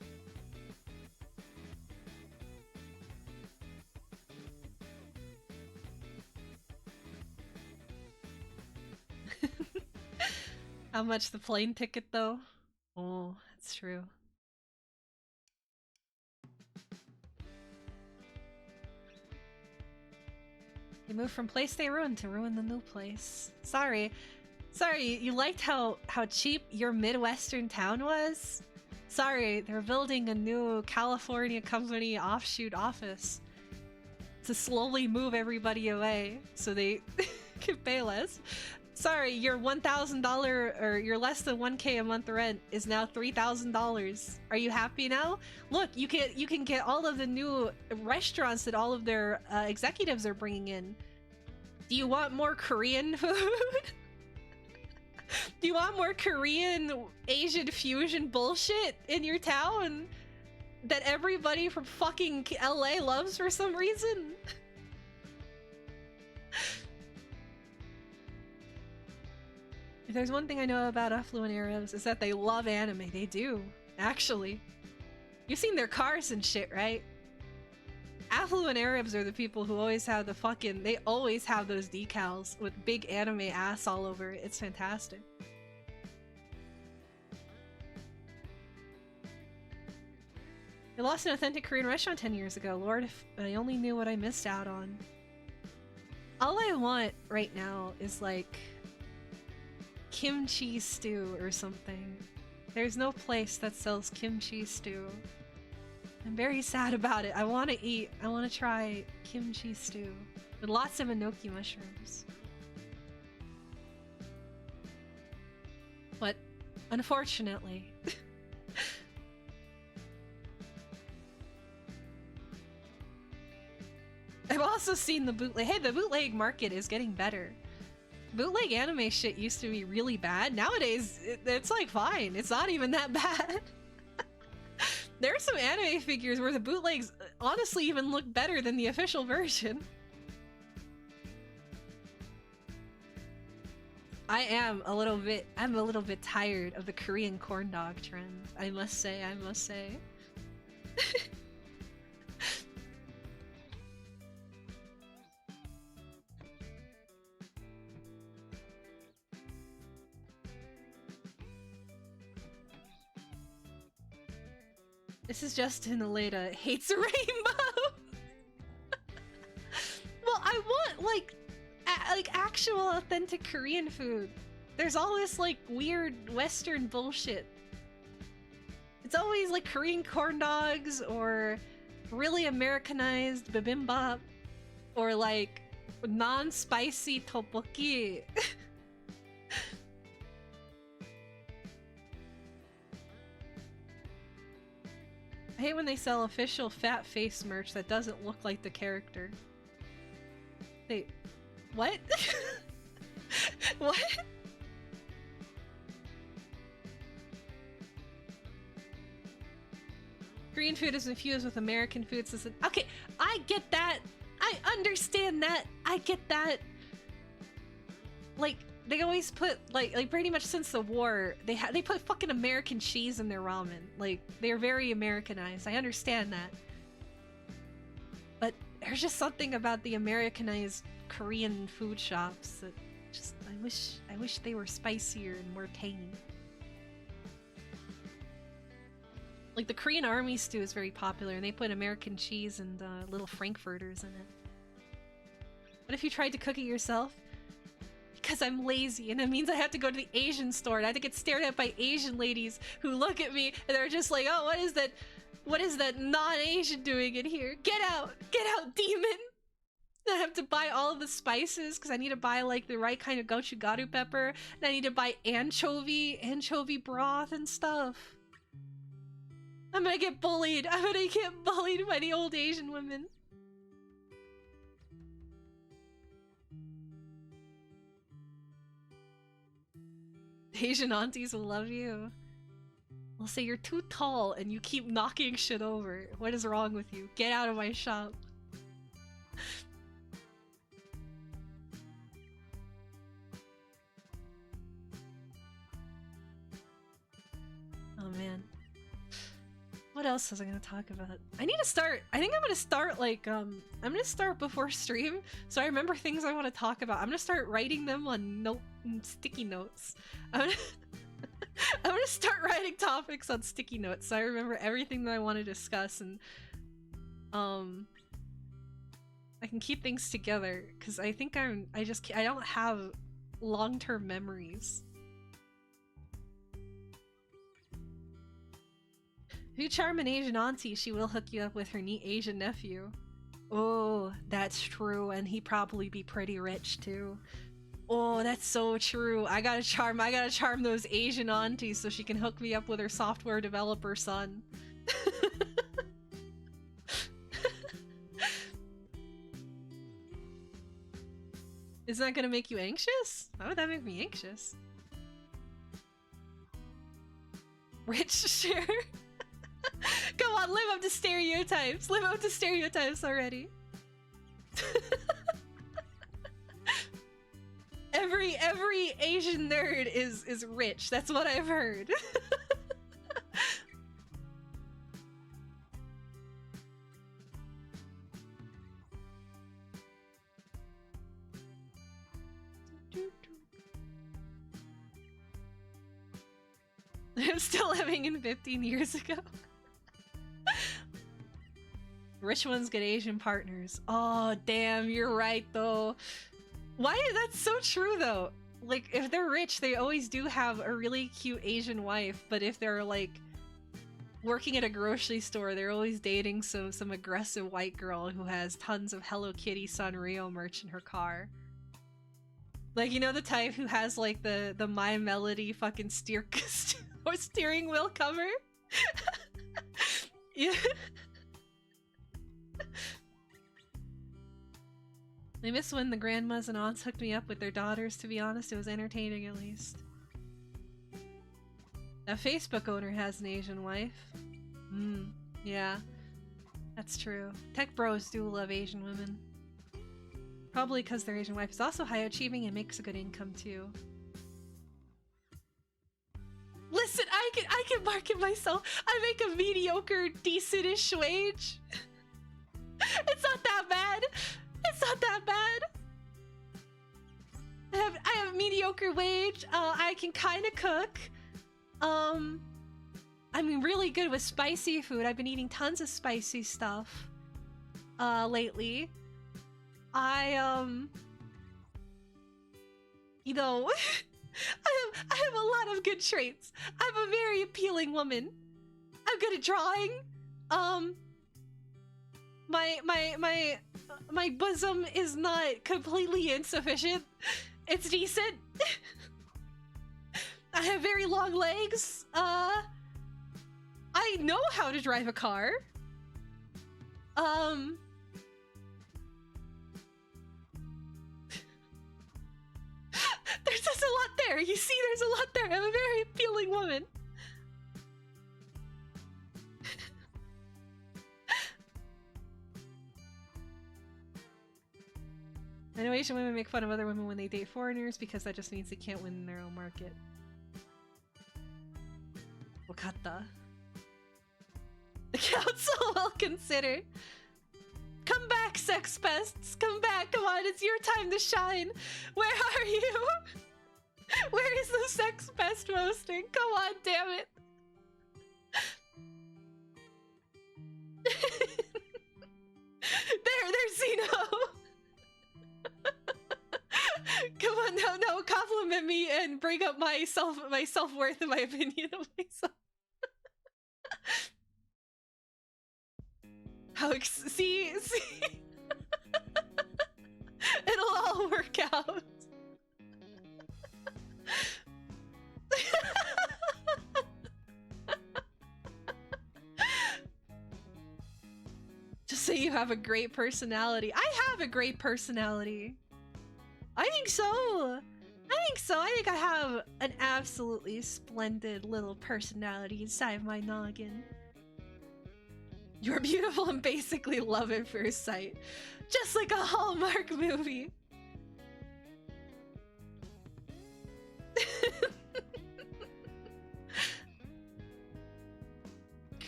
How much the plane ticket though? Oh, that's true. They moved from place they ruined to ruin the new place. Sorry. Sorry, you liked how cheap your Midwestern town was? Sorry, they're building a new California company offshoot office to slowly move everybody away so they can pay less. Sorry, your $1,000 or your less than 1K a month rent is now $3,000. Are you happy now? Look, you can get all of the new restaurants that all of their executives are bringing in. Do you want more Korean food? Do you want more Korean Asian fusion bullshit in your town that everybody from fucking LA loves for some reason? If there's one thing I know about affluent Arabs, is that they love anime. They do, actually. You've seen their cars and shit, right? Affluent Arabs are the people who always have the fucking... They always have those decals with big anime ass all over it. It's fantastic. I lost an authentic Korean restaurant 10 years ago. Lord, if I only knew what I missed out on. All I want right now is like... kimchi stew or something. There's no place that sells kimchi stew. I'm very sad about it. I want to eat. I want to try kimchi stew with lots of enoki mushrooms. But unfortunately, I've also seen the bootleg. Hey, the bootleg market is getting better. Bootleg anime shit used to be really bad. Nowadays, it's like fine. It's not even that bad. There are some anime figures where the bootlegs honestly even look better than the official version. I'm a little bit tired of the Korean corn dog trend. I must say. This is Justin Aleda hates a rainbow. Well, I want like actual authentic Korean food. There's all this like weird Western bullshit. It's always like Korean corn dogs or really Americanized bibimbap or like non-spicy tteokbokki. I hate when they sell official fat face merch that doesn't look like the character. Wait, what? What? Korean food is infused with American food system. Okay, I get that. I understand that. I get that. Like, they always put like pretty much since the war they put fucking American cheese in their ramen. Like they're very Americanized. I understand that, but there's just something about the Americanized Korean food shops that just I wish they were spicier and more tangy. Like the Korean army stew is very popular, and they put American cheese and little frankfurters in it. What if you tried to cook it yourself? Because I'm lazy, and it means I have to go to the Asian store, and I have to get stared at by Asian ladies who look at me, and they're just like, oh, what is that non-Asian doing in here? Get out, demon! And I have to buy all of the spices, because I need to buy, like, the right kind of gochugaru pepper, and I need to buy anchovy broth and stuff. I'm gonna get bullied. I'm gonna get bullied by the old Asian women. Asian aunties will love you. They'll say you're too tall and you keep knocking shit over. What is wrong with you? Get out of my shop. Oh man. What else was I gonna talk about? I need to start. I think I'm gonna start like I'm gonna start before stream, so I remember things I want to talk about. I'm gonna start writing them on sticky notes. I'm gonna start writing topics on sticky notes, so I remember everything that I want to discuss, and I can keep things together because I think I don't have long-term memories. If you charm an Asian auntie, she will hook you up with her neat Asian nephew. Oh, that's true, and he'd probably be pretty rich too. Oh, that's so true. I gotta charm those Asian aunties so she can hook me up with her software developer son. Isn't that gonna make you anxious? Why would that make me anxious? Rich, sure. Come on, live up to stereotypes. Live up to stereotypes already. Every Asian nerd is rich. That's what I've heard. I'm still living in 15 years ago. Rich ones get Asian partners. Oh, damn, you're right, though. Why? That's so true, though. Like, if they're rich, they always do have a really cute Asian wife, but if they're, like, working at a grocery store, they're always dating some aggressive white girl who has tons of Hello Kitty Sanrio merch in her car. Like, you know the type who has, like, the My Melody fucking steering wheel cover? Yeah. I miss when the grandmas and aunts hooked me up with their daughters, to be honest. It was entertaining, at least. A Facebook owner has an Asian wife. Yeah. That's true. Tech bros do love Asian women. Probably because their Asian wife is also high achieving and makes a good income, too. Listen, I can market myself. I make a mediocre, decent-ish wage. It's not that bad. It's not that bad. I have a mediocre wage. I can kind of cook. I'm really good with spicy food. I've been eating tons of spicy stuff lately. You know, I have a lot of good traits. I'm a very appealing woman. I'm good at drawing. My bosom is not completely insufficient. It's decent. I have very long legs. I know how to drive a car. There's just a lot there. You see, there's a lot there. I'm a very appealing woman. I know Asian women make fun of other women when they date foreigners because that just means they can't win in their own market. Wakata. The council will consider. Come back, sex pests! Come back! Come on, it's your time to shine! Where are you? Where is the sex pest roasting? Come on, damn it! There's Zeno! Come on, no, compliment me and bring up my self-worth and my opinion of myself. How see? It'll all work out. Just say you have a great personality. I have a great personality. I think so. I think I have an absolutely splendid little personality inside my noggin. You're beautiful and basically love at first sight. Just like a Hallmark movie.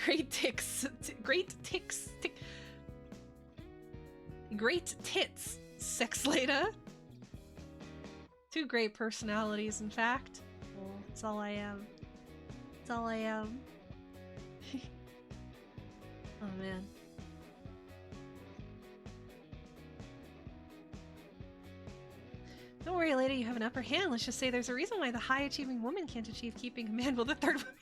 Great tits, sex Leda. Two great personalities, in fact. Well, that's all I am. That's all I am. Oh man. Don't worry, lady, you have an upper hand. Let's just say there's a reason why the high-achieving woman can't achieve keeping command while the third woman...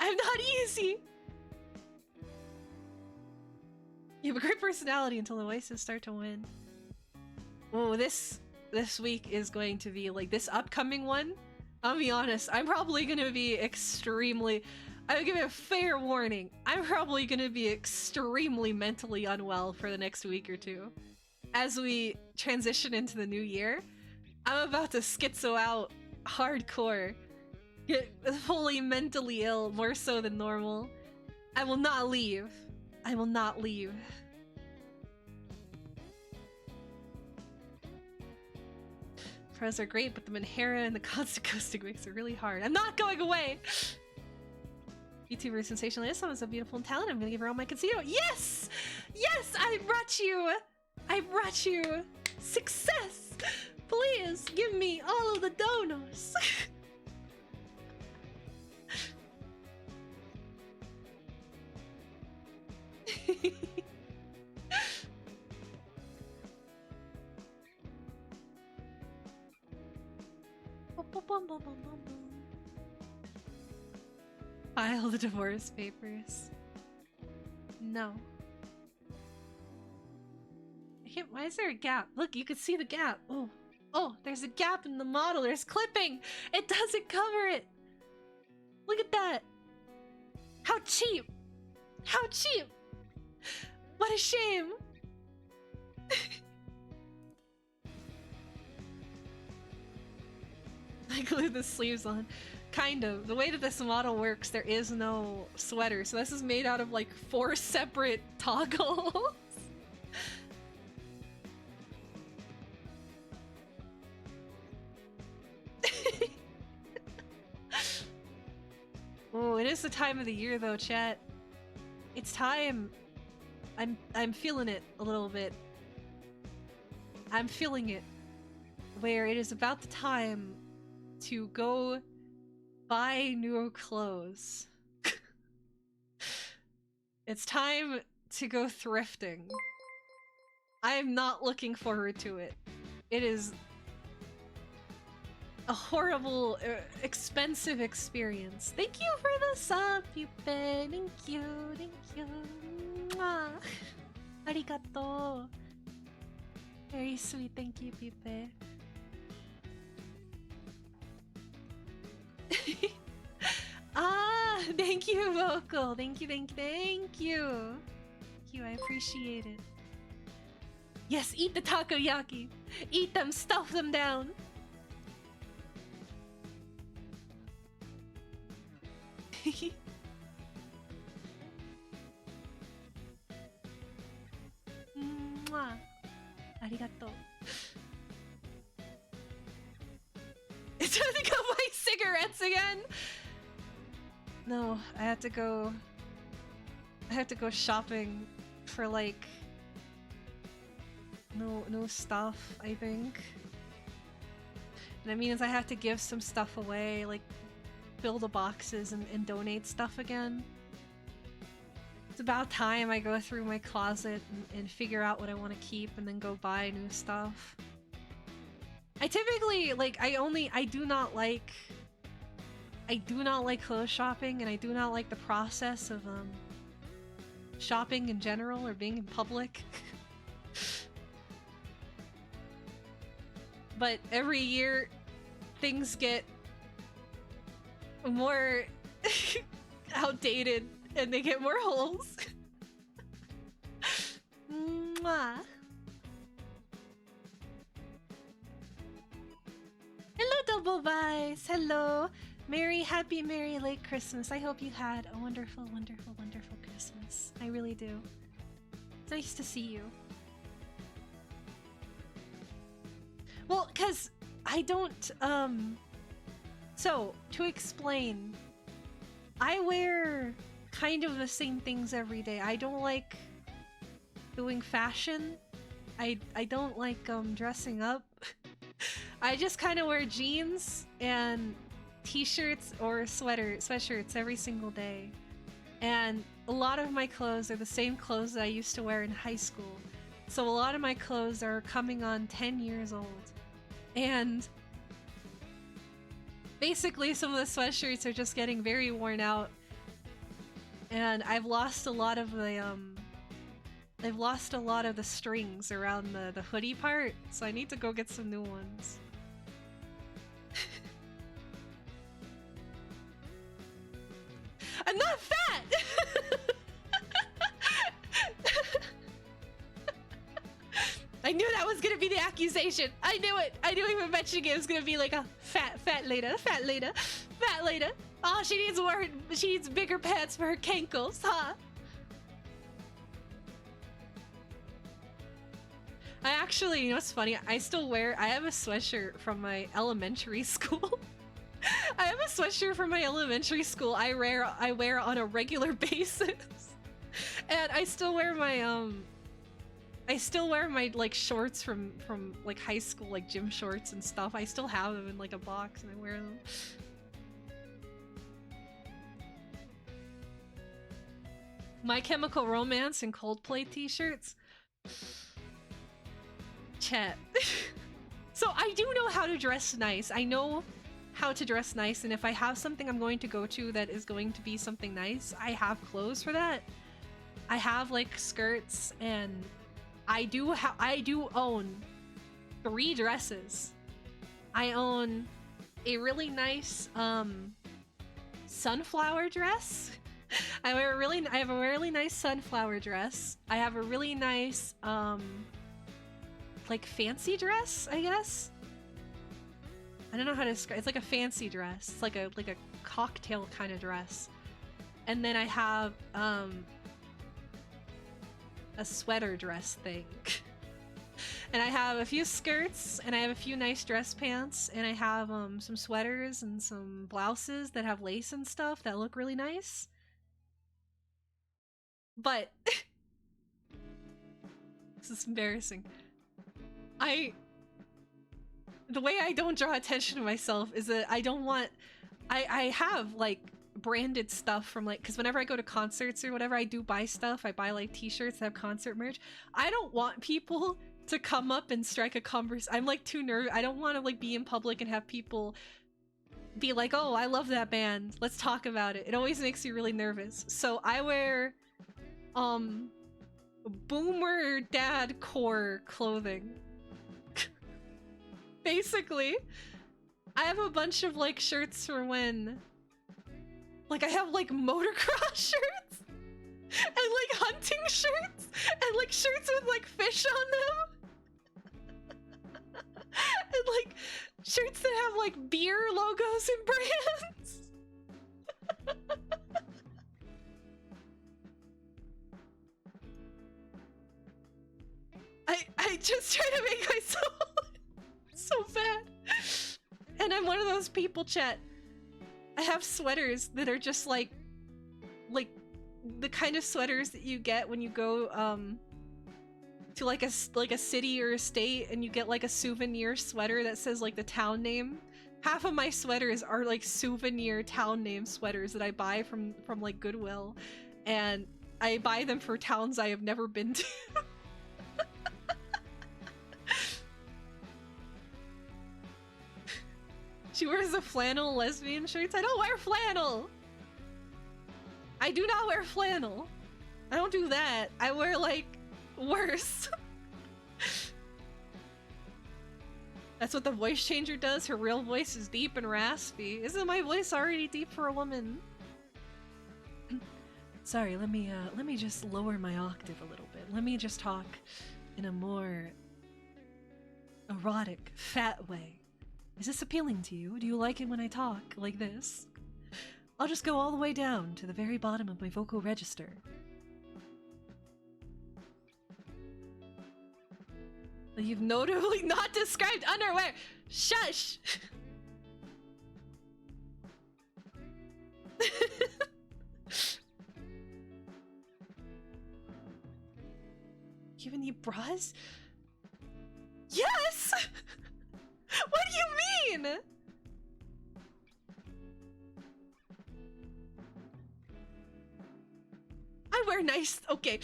I'm not easy! You have a great personality until the Oasis start to win. Oh, this week is going to be like this upcoming one. I'll be honest, I'm probably gonna be extremely... I'll give you a fair warning. I'm probably gonna be extremely mentally unwell for the next week or two. As we transition into the new year, I'm about to schizo out hardcore. Get fully mentally ill, more so than normal. I will not leave. I will not leave. Pros are great, but the Manhera and the constant ghosting makes it really hard. I'm not going away! YouTuber Sensational AledaSama is so beautiful and talented. I'm gonna give her all my casino. Yes! Yes! I brought you! I brought you success! Please give me all of the donos! File the divorce papers. No. I can't, why is there a gap? Look, you can see the gap. Oh, oh, there's a gap in the model. There's clipping. It doesn't cover it. Look at that. How cheap. How cheap. What a shame. I glued the sleeves on. Kind of. The way that this model works, there is no sweater, so this is made out of like 4 separate toggles. Oh, it is the time of the year though, chat. It's time. I'm feeling it a little bit. I'm feeling it. Where it is about the time to go buy new clothes. It's time to go thrifting. I'm not looking forward to it. It is a horrible, expensive experience. Thank you for the sub, Pipe. Thank you, thank you. Mwah. Arigato. Very sweet, thank you, Pipe. Ah, thank you, Vocal. Thank you, thank you, thank you. Thank you, I appreciate it. Yes, eat the takoyaki. Eat them, stuff them down. arigato. It's time to go buy cigarettes again. No, I have to go shopping for like no stuff, I think. And that means I have to give some stuff away, like fill the boxes and donate stuff again. It's about time I go through my closet and figure out what I want to keep and then go buy new stuff. I typically, like, I do not like clothes shopping, and I do not like the process of shopping in general or being in public. But every year things get more outdated and they get more holes. Mwah. Hello, Double Vice. Hello. Happy Merry late Christmas. I hope you had a wonderful, wonderful, wonderful Christmas. I really do. It's nice to see you. Well, cause I don't, so, to explain, I wear kind of the same things every day. I don't like doing fashion. I don't like, dressing up. I just kind of wear jeans and t-shirts or sweatshirts every single day. And a lot of my clothes are the same clothes that I used to wear in high school. So a lot of my clothes are coming on 10 years old. And basically some of the sweatshirts are just getting very worn out. And I've lost a lot of the strings around the hoodie part, so I need to go get some new ones. I'm not fat! I knew that was gonna be the accusation. I knew it. I knew even mentioning it was gonna be like a fat lady. Oh, she needs bigger pants for her cankles, huh? I actually, you know what's funny? I have a sweatshirt from my elementary school. I have a sweatshirt from my elementary school I wear on a regular basis. And I still wear my like shorts from like high school, like gym shorts and stuff. I still have them in like a box and I wear them. My Chemical Romance and Coldplay t-shirts. Chat. So I do know how to dress nice. I know how to dress nice, and if I have something I'm going to go to that is going to be something nice, I have clothes for that. I have like skirts, and I do own 3 dresses. I own a really nice sunflower dress. I have a really nice sunflower dress. I have a really nice like fancy dress, I guess. I don't know how to describe. It's like a fancy dress. It's like a cocktail kind of dress. And then I have a sweater dress thing. And I have a few skirts, and I have a few nice dress pants, and I have some sweaters and some blouses that have lace and stuff that look really nice. But this is embarrassing. The way I don't draw attention to myself is that I don't want... I have, like, branded stuff from, like... Because whenever I go to concerts or whatever, I do buy stuff. I buy, like, t-shirts that have concert merch. I don't want people to come up and strike a conversation. I'm, like, too nervous. I don't want to, like, be in public and have people be like, oh, I love that band. Let's talk about it. It always makes me really nervous. So I wear, boomer dad core clothing. Basically, I have a bunch of like shirts for when, like I have like motocross shirts and like hunting shirts and like shirts with like fish on them and like shirts that have like beer logos and brands. I just trying to make myself so bad. And I'm one of those people, chat. I have sweaters that are just like the kind of sweaters that you get when you go to like a city or a state and you get like a souvenir sweater that says like the town name. Half of my sweaters are like souvenir town name sweaters that I buy from like Goodwill, and I buy them for towns I have never been to. She wears the flannel lesbian shirts. I don't wear flannel. I do not wear flannel. I don't do that. I wear like worse. That's what the voice changer does. Her real voice is deep and raspy. Isn't my voice already deep for a woman? Sorry, let me just lower my octave a little bit. Let me just talk in a more erotic, fat way. Is this appealing to you? Do you like it when I talk like this? I'll just go all the way down to the very bottom of my vocal register. You've notably not described underwear! Shush! You even need bras? Yes! What do you mean? I wear nice... Okay.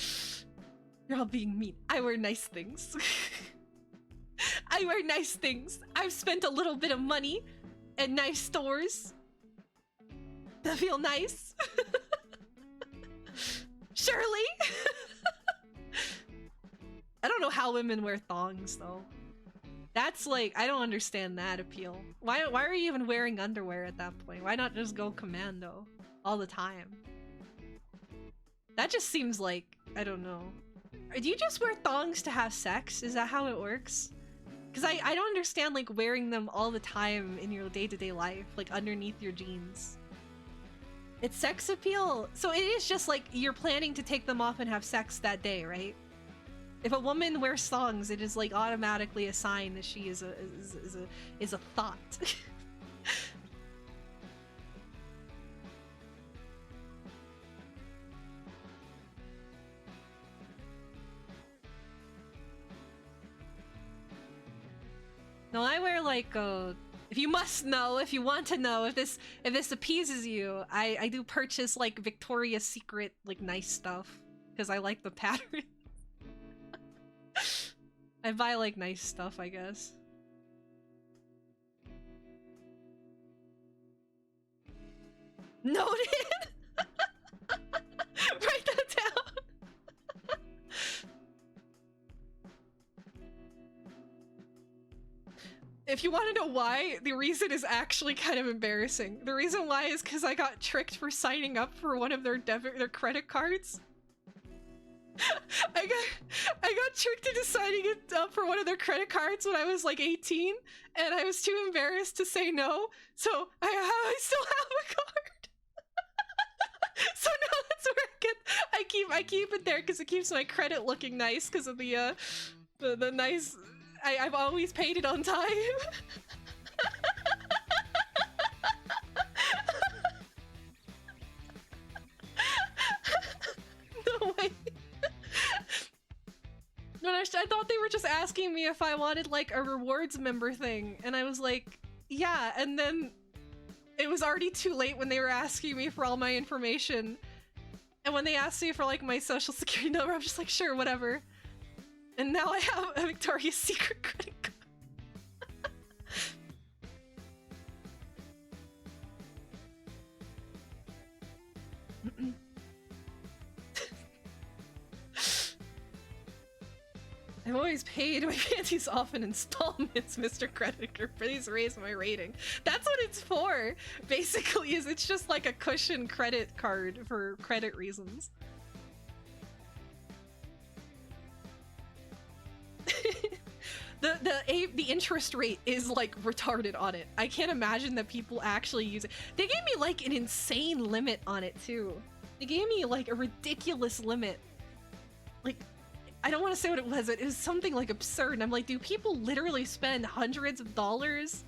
You're all being mean. I wear nice things. I wear nice things. I've spent a little bit of money at nice stores that feel nice. Surely. I don't know how women wear thongs though. That's like, I don't understand that appeal. Why are you even wearing underwear at that point? Why not just go commando all the time? That just seems like, I don't know. Do you just wear thongs to have sex? Is that how it works? Because I don't understand like wearing them all the time in your day-to-day life, like underneath your jeans. It's sex appeal. So it is just like you're planning to take them off and have sex that day, right? If a woman wears thongs, it is like automatically a sign that she is a thought. No, I wear like if you must know, if you want to know, if this appeases you, I do purchase like Victoria's Secret like nice stuff because I like the pattern. I buy like nice stuff, I guess. Noted. Write that down. If you want to know why, the reason is actually kind of embarrassing. The reason why is because I got tricked for signing up for one of their credit cards. I got tricked into signing it up for one of their credit cards when I was like 18, and I was too embarrassed to say no, so I still have a card. So now that's where I keep it there because it keeps my credit looking nice because of the nice. I've always paid it on time. No way. No, I thought they were just asking me if I wanted like a rewards member thing, and I was like, yeah, and then it was already too late when they were asking me for all my information. And when they asked me for like my social security number, I'm just like, sure, whatever. And now I have a Victoria's Secret credit card. I've always paid my panties off in installments, Mr. Creditor. Please raise my rating. That's what it's for, basically, is it's just like a cushion credit card for credit reasons. The interest rate is like retarded on it. I can't imagine that people actually use it. They gave me like an insane limit on it too. They gave me like a ridiculous limit. Like, I don't want to say what it was. It was something like absurd. And I'm like, do people literally spend hundreds of dollars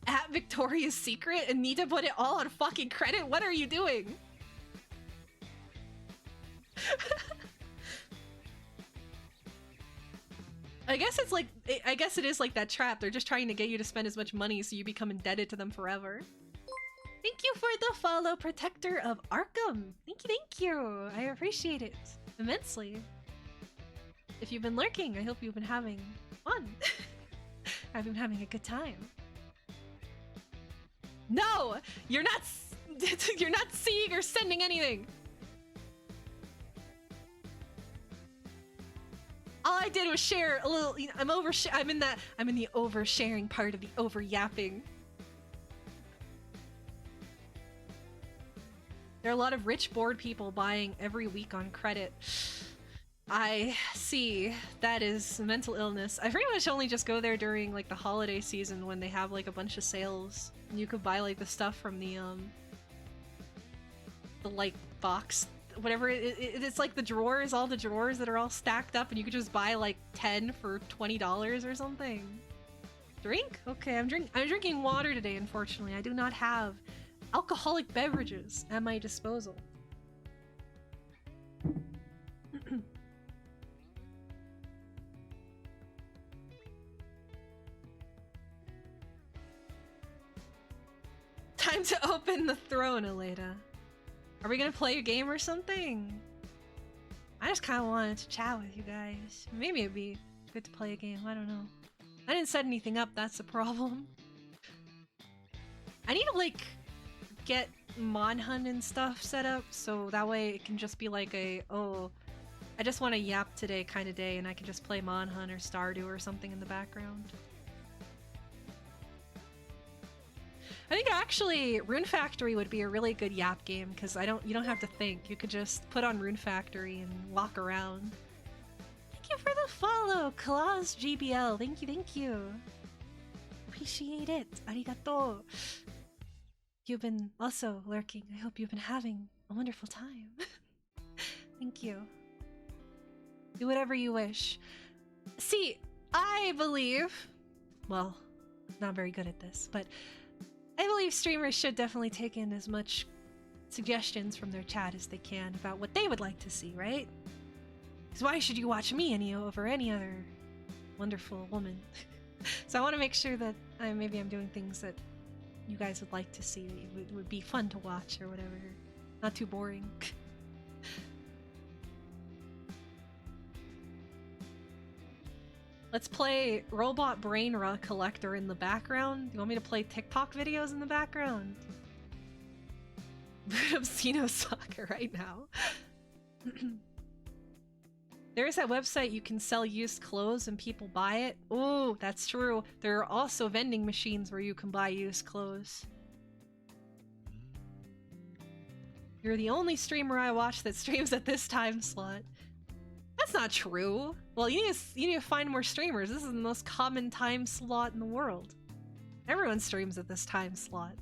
at Victoria's Secret and need to put it all on fucking credit? What are you doing? I guess it's like, I guess it is like that trap. They're just trying to get you to spend as much money so you become indebted to them forever. Thank you for the follow, Protector of Arkham. Thank you. I appreciate it immensely. If you've been lurking, I hope you've been having fun. I've been having a good time. No! You're not you're not seeing or sending anything! All I did was share a little, you know, I'm in the oversharing part of the over-yapping. There are a lot of rich bored people buying every week on credit. I see. That is mental illness. I pretty much only just go there during like the holiday season when they have like a bunch of sales. And you could buy like the stuff from the like box, whatever. It's like the drawers, all the drawers that are all stacked up, and you could just buy like 10 for $20 or something. Drink? Okay, I'm drinking water today, unfortunately. I do not have alcoholic beverages at my disposal. Time to open the throne, Aleda. Are we gonna play a game or something? I just kind of wanted to chat with you guys. Maybe it'd be good to play a game. I don't know. I didn't set anything up. That's the problem. I need to like get Mon Hunt and stuff set up so that way it can just be like a, oh, I just want to yap today kind of day, and I can just play Mon Hunt or Stardew or something in the background. I think actually Rune Factory would be a really good yap game because you don't have to think. You could just put on Rune Factory and walk around. Thank you for the follow, Claus GBL. Thank you. Appreciate it. Arigato. You've been also lurking. I hope you've been having a wonderful time. Thank you. Do whatever you wish. See, I believe, well, not very good at this, but I believe streamers should definitely take in as much suggestions from their chat as they can about what they would like to see, right? Because why should you watch me over any other wonderful woman? So I want to make sure that maybe I'm doing things that you guys would like to see, would be fun to watch or whatever. Not too boring. Let's play Robot Brain Collector in the background. You want me to play TikTok videos in the background? Obsceno Soccer right now. There is that website you can sell used clothes and people buy it. Oh, that's true. There are also vending machines where you can buy used clothes. You're the only streamer I watch that streams at this time slot. That's not true. Well, you need to find more streamers. This is the most common time slot in the world. Everyone streams at this time slot.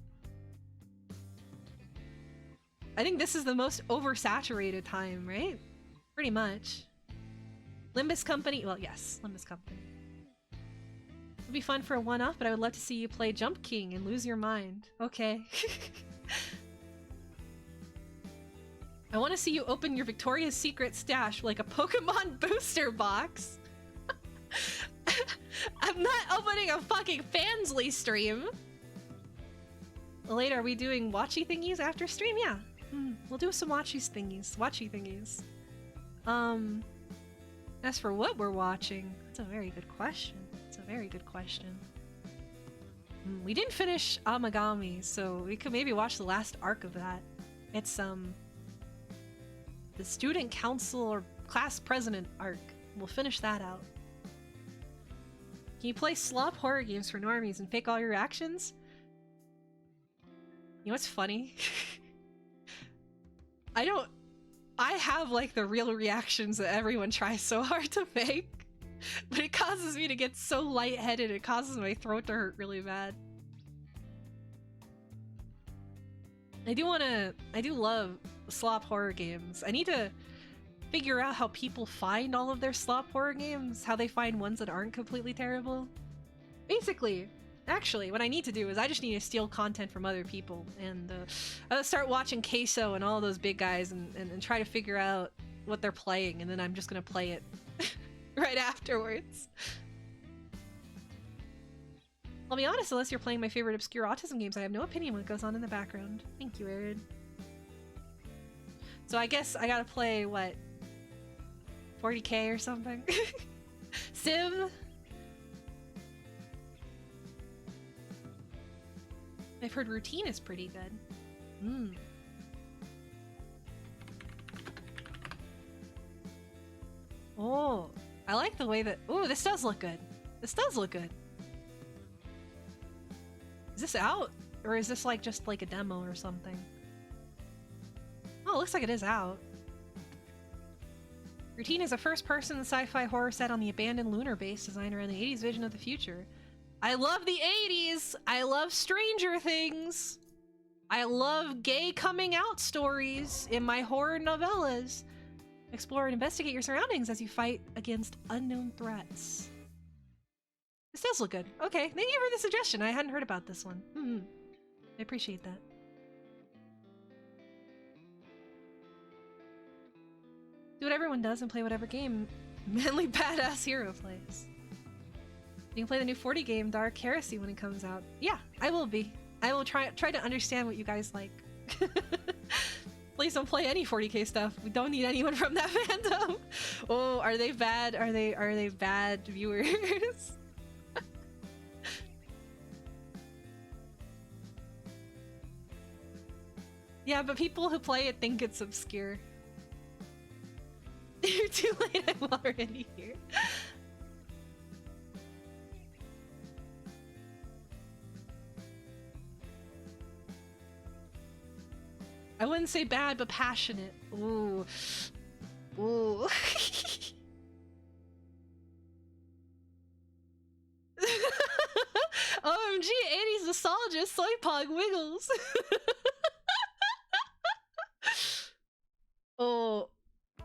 I think this is the most oversaturated time, right? Pretty much. Limbus Company, well, yes, Limbus Company. It would be fun for a one-off, but I would love to see you play Jump King and lose your mind. Okay. I want to see you open your Victoria's Secret stash like a Pokemon booster box. I'm not opening a fucking Fansly stream. Later, are we doing watchy thingies after stream? Yeah. We'll do some watchy thingies. As for what we're watching, that's a very good question. We didn't finish Amagami, so we could maybe watch the last arc of that. It's, the student council or class president arc. We'll finish that out. Can you play slop horror games for normies and fake all your reactions? You know what's funny? I have like the real reactions that everyone tries so hard to fake, but it causes me to get so lightheaded, it causes my throat to hurt really bad. I do love slop horror games. I need to figure out how people find all of their slop horror games, how they find ones that aren't completely terrible. Basically, actually, what I need to do is I just need to steal content from other people and start watching Queso and all those big guys and try to figure out what they're playing, and then I'm just gonna play it right afterwards. I'll be honest, unless you're playing my favorite obscure autism games, I have no opinion what goes on in the background. Thank you, Arid. So I guess I gotta play, what, 40k or something? Sim? I've heard Routine is pretty good. Oh, I like the way that... Ooh, this does look good. This does look good. Is this out? Or is this like just like a demo or something? Oh, it looks like it is out. Routine is a first-person sci-fi horror set on the abandoned lunar base designed around the 80s vision of the future. I love the 80s! I love Stranger Things! I love gay coming out stories in my horror novellas. Explore and investigate your surroundings as you fight against unknown threats. This does look good. Okay, thank you for the suggestion. I hadn't heard about this one. I appreciate that. Do what everyone does and play whatever game manly badass hero plays. You can play the new 40 game Dark Heresy when it comes out. Yeah, I will be. I will try to understand what you guys like. Please don't play any 40k stuff. We don't need anyone from that fandom. Oh, are they bad? Are they bad viewers? Yeah, but people who play it think it's obscure. You're too late, I'm already here. I wouldn't say bad, but passionate. Ooh. Ooh. OMG, 80s nostalgia, soy pog wiggles. Oh,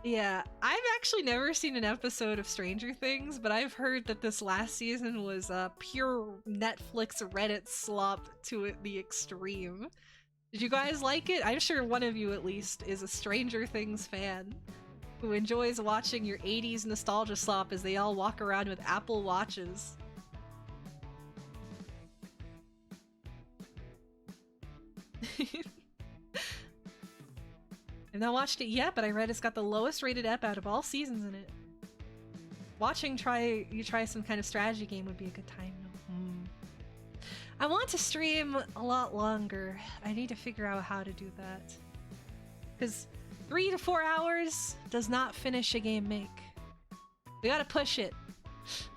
yeah. I've actually never seen an episode of Stranger Things, but I've heard that this last season was pure Netflix Reddit slop to the extreme. Did you guys like it? I'm sure one of you at least is a Stranger Things fan who enjoys watching your 80s nostalgia slop as they all walk around with Apple Watches. I've not watched it yet, but I read it's got the lowest rated ep out of all seasons in it. Watching you try some kind of strategy game would be a good time. I want to stream a lot longer. I need to figure out how to do that. Because 3 to 4 hours does not finish a game make. We gotta push it.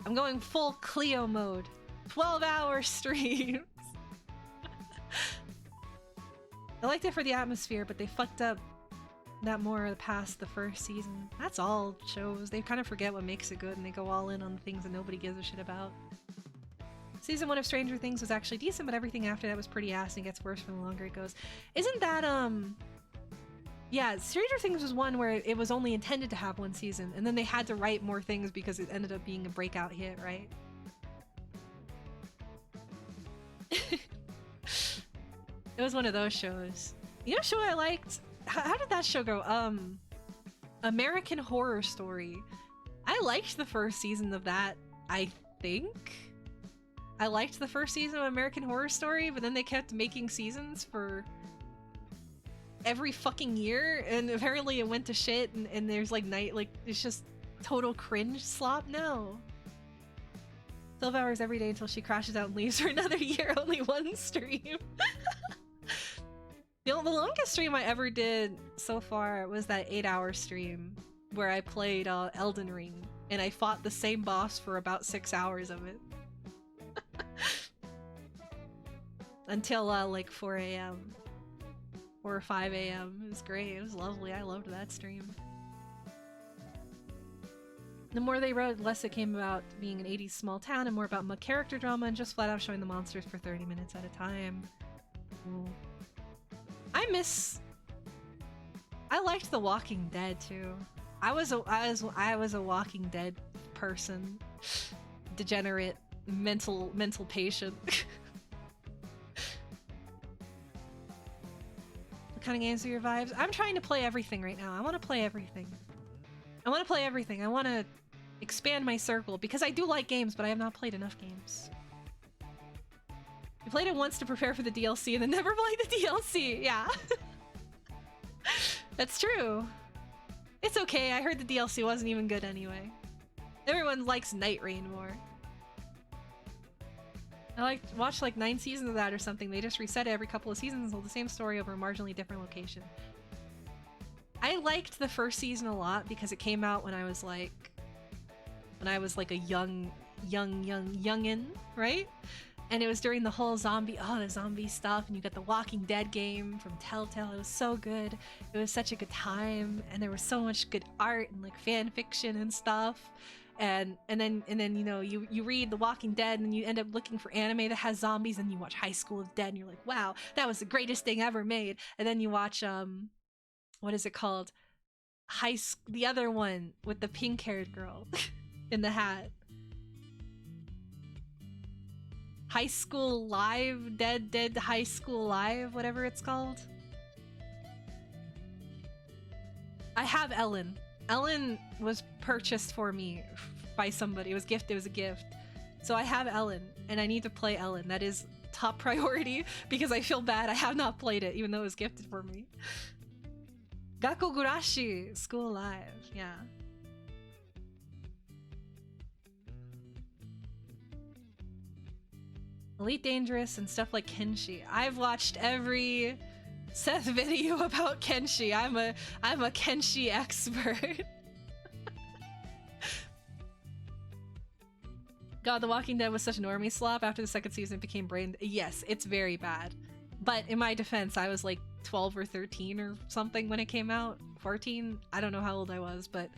I'm going full Cleo mode. 12-hour streams. I liked it for the atmosphere, but they fucked up that more past the first season. That's all shows. They kind of forget what makes it good and they go all in on the things that nobody gives a shit about. Season 1 of Stranger Things was actually decent, but everything after that was pretty ass and gets worse the longer it goes. Isn't that, yeah, Stranger Things was one where it was only intended to have one season, and then they had to write more things because it ended up being a breakout hit, right? It was one of those shows. You know a show I liked? How did that show go? American Horror Story. I liked the first season of that, I think. I liked the first season of American Horror Story, but then they kept making seasons for every fucking year, and apparently it went to shit, and there's like it's just total cringe slop. No. 12 hours every day until she crashes out and leaves for another year, only one stream. The longest stream I ever did so far was that 8-hour stream where I played Elden Ring, and I fought the same boss for about 6 hours of it. Until like 4 a.m. or 5 a.m. It was great. It was lovely. I loved that stream. The more they wrote, the less it came about being an 80s small town and more about character drama and just flat out showing the monsters for 30 minutes at a time. Ooh. I liked The Walking Dead too. I was a Walking Dead person, degenerate mental patient. What kind of games are your vibes? I'm trying to play everything right now. I want to play everything. I want to play everything. I want to expand my circle because I do like games, but I have not played enough games. You played it once to prepare for the DLC and then never played the DLC. Yeah. That's true. It's okay. I heard the DLC wasn't even good anyway. Everyone likes Night Rain more. I watched like 9 seasons of that or something. They just reset it every couple of seasons and told the same story over a marginally different location. I liked the first season a lot because it came out when I was like a youngin, right? And it was during the whole the zombie stuff, and you got the Walking Dead game from Telltale. It was so good. It was such a good time, and there was so much good art and like fan fiction and stuff. And then you know you read The Walking Dead and you end up looking for anime that has zombies, and you watch High School of Dead and you're like, wow, that was the greatest thing ever made. And then you watch what is it called? The other one with the pink-haired girl in the hat. High School Live, Dead High School Live, whatever it's called. I have Ellen. Ellen was purchased for me by somebody. It was a gift. So I have Ellen, and I need to play Ellen. That is top priority because I feel bad I have not played it, even though it was gifted for me. Gakogurashi, School Live, yeah. Elite Dangerous and stuff like Kenshi. I've watched every Seth video about Kenshi. I'm a Kenshi expert. God, The Walking Dead was such an normie slop. After the second season, it became brain. Yes, it's very bad. But in my defense, I was like 12 or 13 or something when it came out. 14? I don't know how old I was, but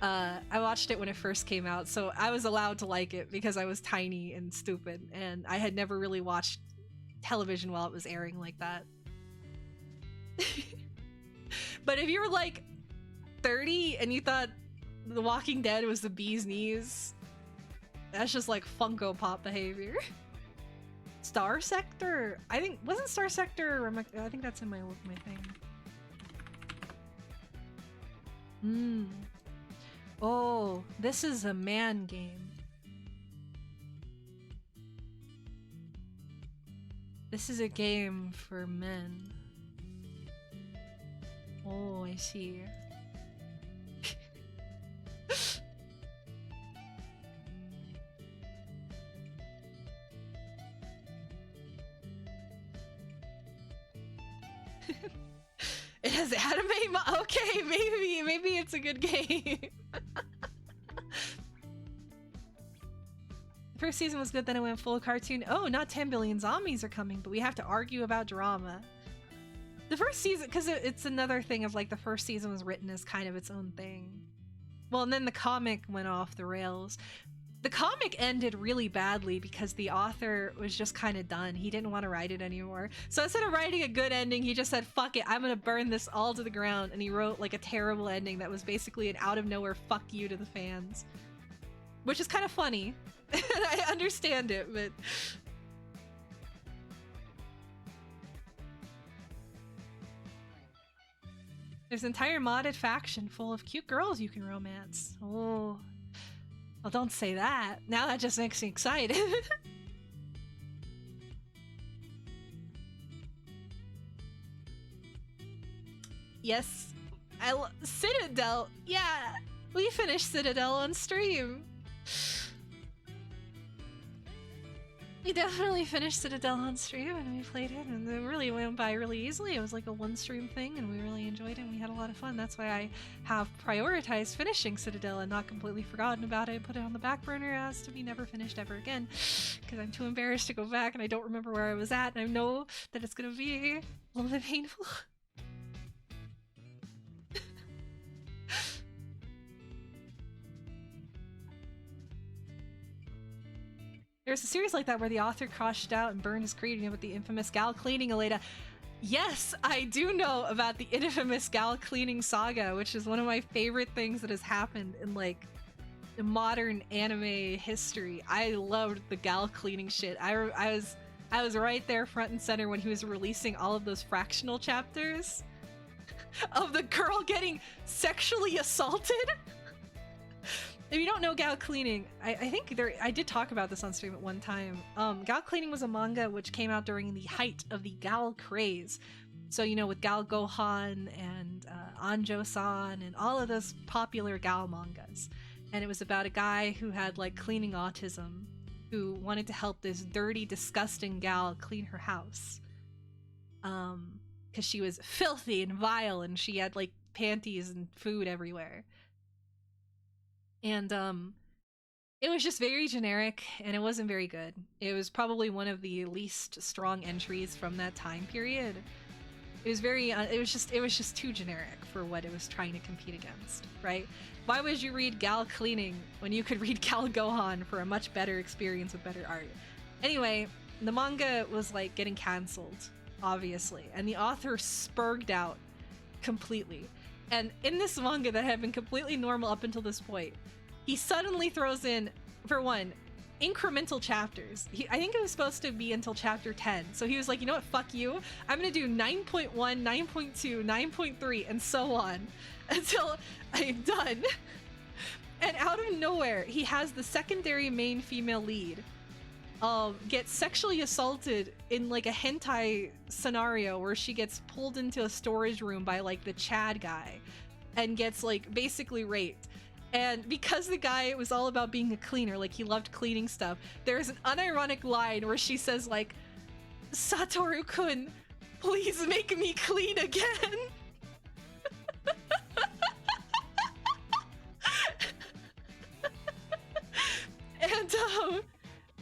I watched it when it first came out, so I was allowed to like it because I was tiny and stupid, and I had never really watched television while it was airing like that. But if you were like 30 and you thought The Walking Dead was the bee's knees, that's just like Funko Pop behavior. Star Sector? Wasn't Star Sector, I think that's in my thing. Oh, this is a man game. This is a game for men. Oh, I see. It has anime okay, maybe it's a good game. The first season was good, then it went full cartoon. Oh, not 10 billion zombies are coming, but we have to argue about drama. The first season, because it's another thing of like the first season was written as kind of its own thing. Well, and then the comic went off the rails. The comic ended really badly because the author was just kind of done. He didn't want to write it anymore. So instead of writing a good ending, he just said, fuck it, I'm gonna burn this all to the ground. And he wrote like a terrible ending that was basically an out of nowhere fuck you to the fans. Which is kind of funny. And I understand it, but... There's an entire modded faction full of cute girls you can romance. Oh... Well, don't say that. Now that just makes me excited. Yes. Citadel. Yeah. We finished Citadel on stream. We definitely finished Citadel on stream and we played it and it really went by really easily. It was like a one stream thing and we really enjoyed it and we had a lot of fun. That's why I have prioritized finishing Citadel and not completely forgotten about it and put it on the back burner as to be never finished ever again. Because I'm too embarrassed to go back and I don't remember where I was at and I know that it's going to be a little bit painful. There's a series like that where the author crashed out and burned his creating with the infamous gal cleaning Aleda. Yes, I do know about the infamous gal cleaning saga, which is one of my favorite things that has happened in like modern anime history. I loved the gal cleaning shit. I was right there front and center when he was releasing all of those fractional chapters of the girl getting sexually assaulted. If you don't know gal cleaning, I think I did talk about this on stream at one time. Gal cleaning was a manga which came out during the height of the gal craze. So, you know, with Gal Gohan and Anjo-san and all of those popular gal mangas. And it was about a guy who had like cleaning autism, who wanted to help this dirty, disgusting gal clean her house. Because she was filthy and vile and she had like panties and food everywhere. And it was just very generic and it wasn't very good. It was probably one of the least strong entries from that time period. It was very it was just too generic for what it was trying to compete against, right? Why would you read gal cleaning when you could read Gal Gohan for a much better experience with better art? Anyway, the manga was like getting cancelled, obviously, and the author spurged out completely. And in this manga that had been completely normal up until this point, he suddenly throws in, for one, incremental chapters. I think it was supposed to be until chapter 10. So he was like, you know what, fuck you. I'm gonna do 9.1, 9.2, 9.3, and so on until I'm done. And out of nowhere, he has the secondary main female lead get sexually assaulted in like a hentai scenario where she gets pulled into a storage room by like the Chad guy and gets like basically raped. And because the guy was all about being a cleaner, like he loved cleaning stuff, there's an unironic line where she says like, Satoru-kun, please make me clean again.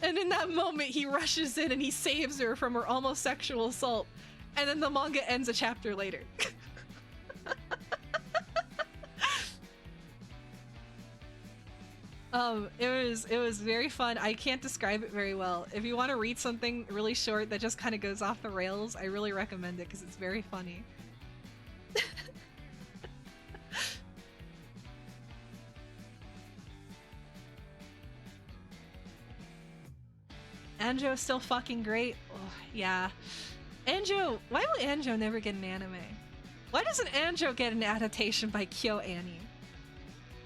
And in that moment, he rushes in and he saves her from her almost sexual assault. And then the manga ends a chapter later. It was very fun. I can't describe it very well. If you want to read something really short that just kind of goes off the rails, I really recommend it because it's very funny. Anjo is still fucking great. Oh, yeah. Anjo, why will Anjo never get an anime? Why doesn't Anjo get an adaptation by Kyo Annie?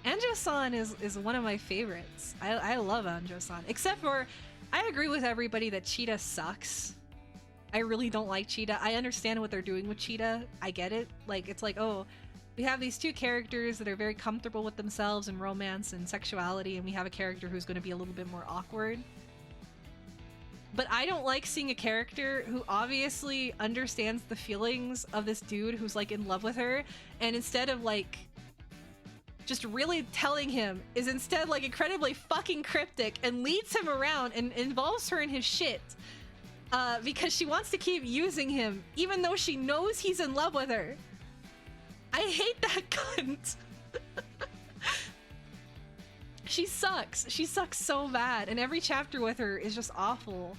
Anjo-san is one of my favorites. I love Anjo-san. Except for, I agree with everybody that Cheetah sucks. I really don't like Cheetah. I understand what they're doing with Cheetah. I get it. Like, it's like, oh, we have these two characters that are very comfortable with themselves and romance and sexuality, and we have a character who's going to be a little bit more awkward. But I don't like seeing a character who obviously understands the feelings of this dude who's like in love with her, and instead of like just really telling him, is instead like incredibly fucking cryptic and leads him around and involves her in his shit because she wants to keep using him even though she knows he's in love with her. I hate that cunt. She sucks. She sucks so bad, and every chapter with her is just awful.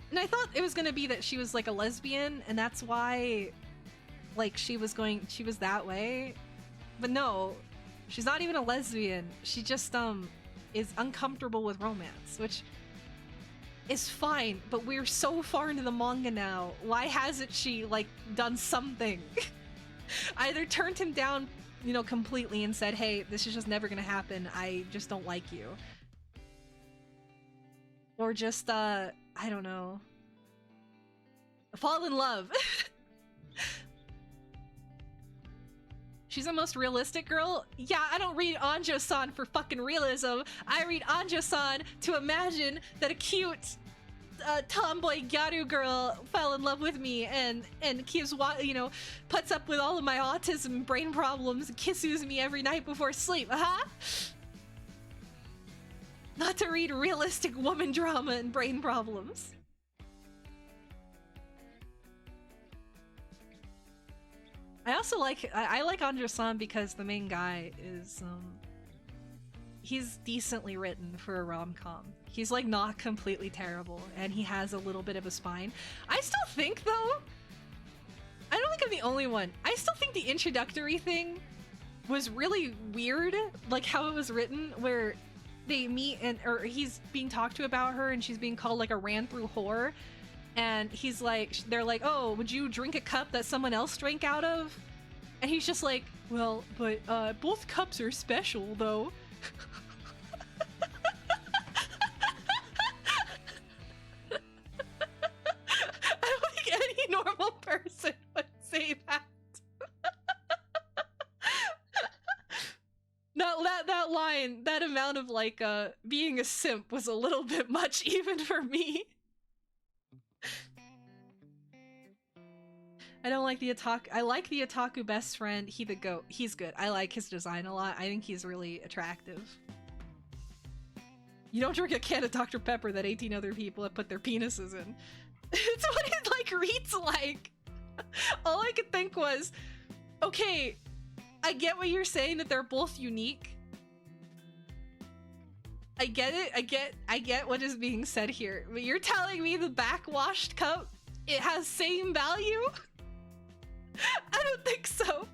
And I thought it was gonna be that she was like a lesbian, and that's why, like, she was that way. But no, she's not even a lesbian. She just is uncomfortable with romance, which is fine. But we're so far into the manga now. Why hasn't she like done something? Either turned him down, you know, completely and said, hey, this is just never gonna happen, I just don't like you. Or just, I don't know, fall in love. She's the most realistic girl? Yeah, I don't read Anjo-san for fucking realism. I read Anjo-san to imagine that a cute tomboy gyaru girl fell in love with me and keeps, you know, puts up with all of my autism and brain problems and kisses me every night before sleep. Not to read realistic woman drama and brain problems. I also like Anjo-san because the main guy is he's decently written for a rom-com. He's like not completely terrible, and he has a little bit of a spine. I still think though I'm the only one. I still think the introductory thing was really weird, like how it was written, where they meet and or he's being talked to about her and she's being called like a ran through whore, and he's like, they're like, oh, would you drink a cup that someone else drank out of? And he's just like, well, but both cups are special though. I don't think any normal person would say that. That line, that amount of like being a simp was a little bit much even for me. I don't like the otaku. I like the otaku best friend. He the goat. He's good. I like his design a lot. I think he's really attractive. You don't drink a can of Dr. Pepper that 18 other people have put their penises in. It's what it like reads like. All I could think was, okay, I get what you're saying, that they're both unique. I get it. I get what is being said here. But you're telling me the backwashed cup, it has same value? I don't think so.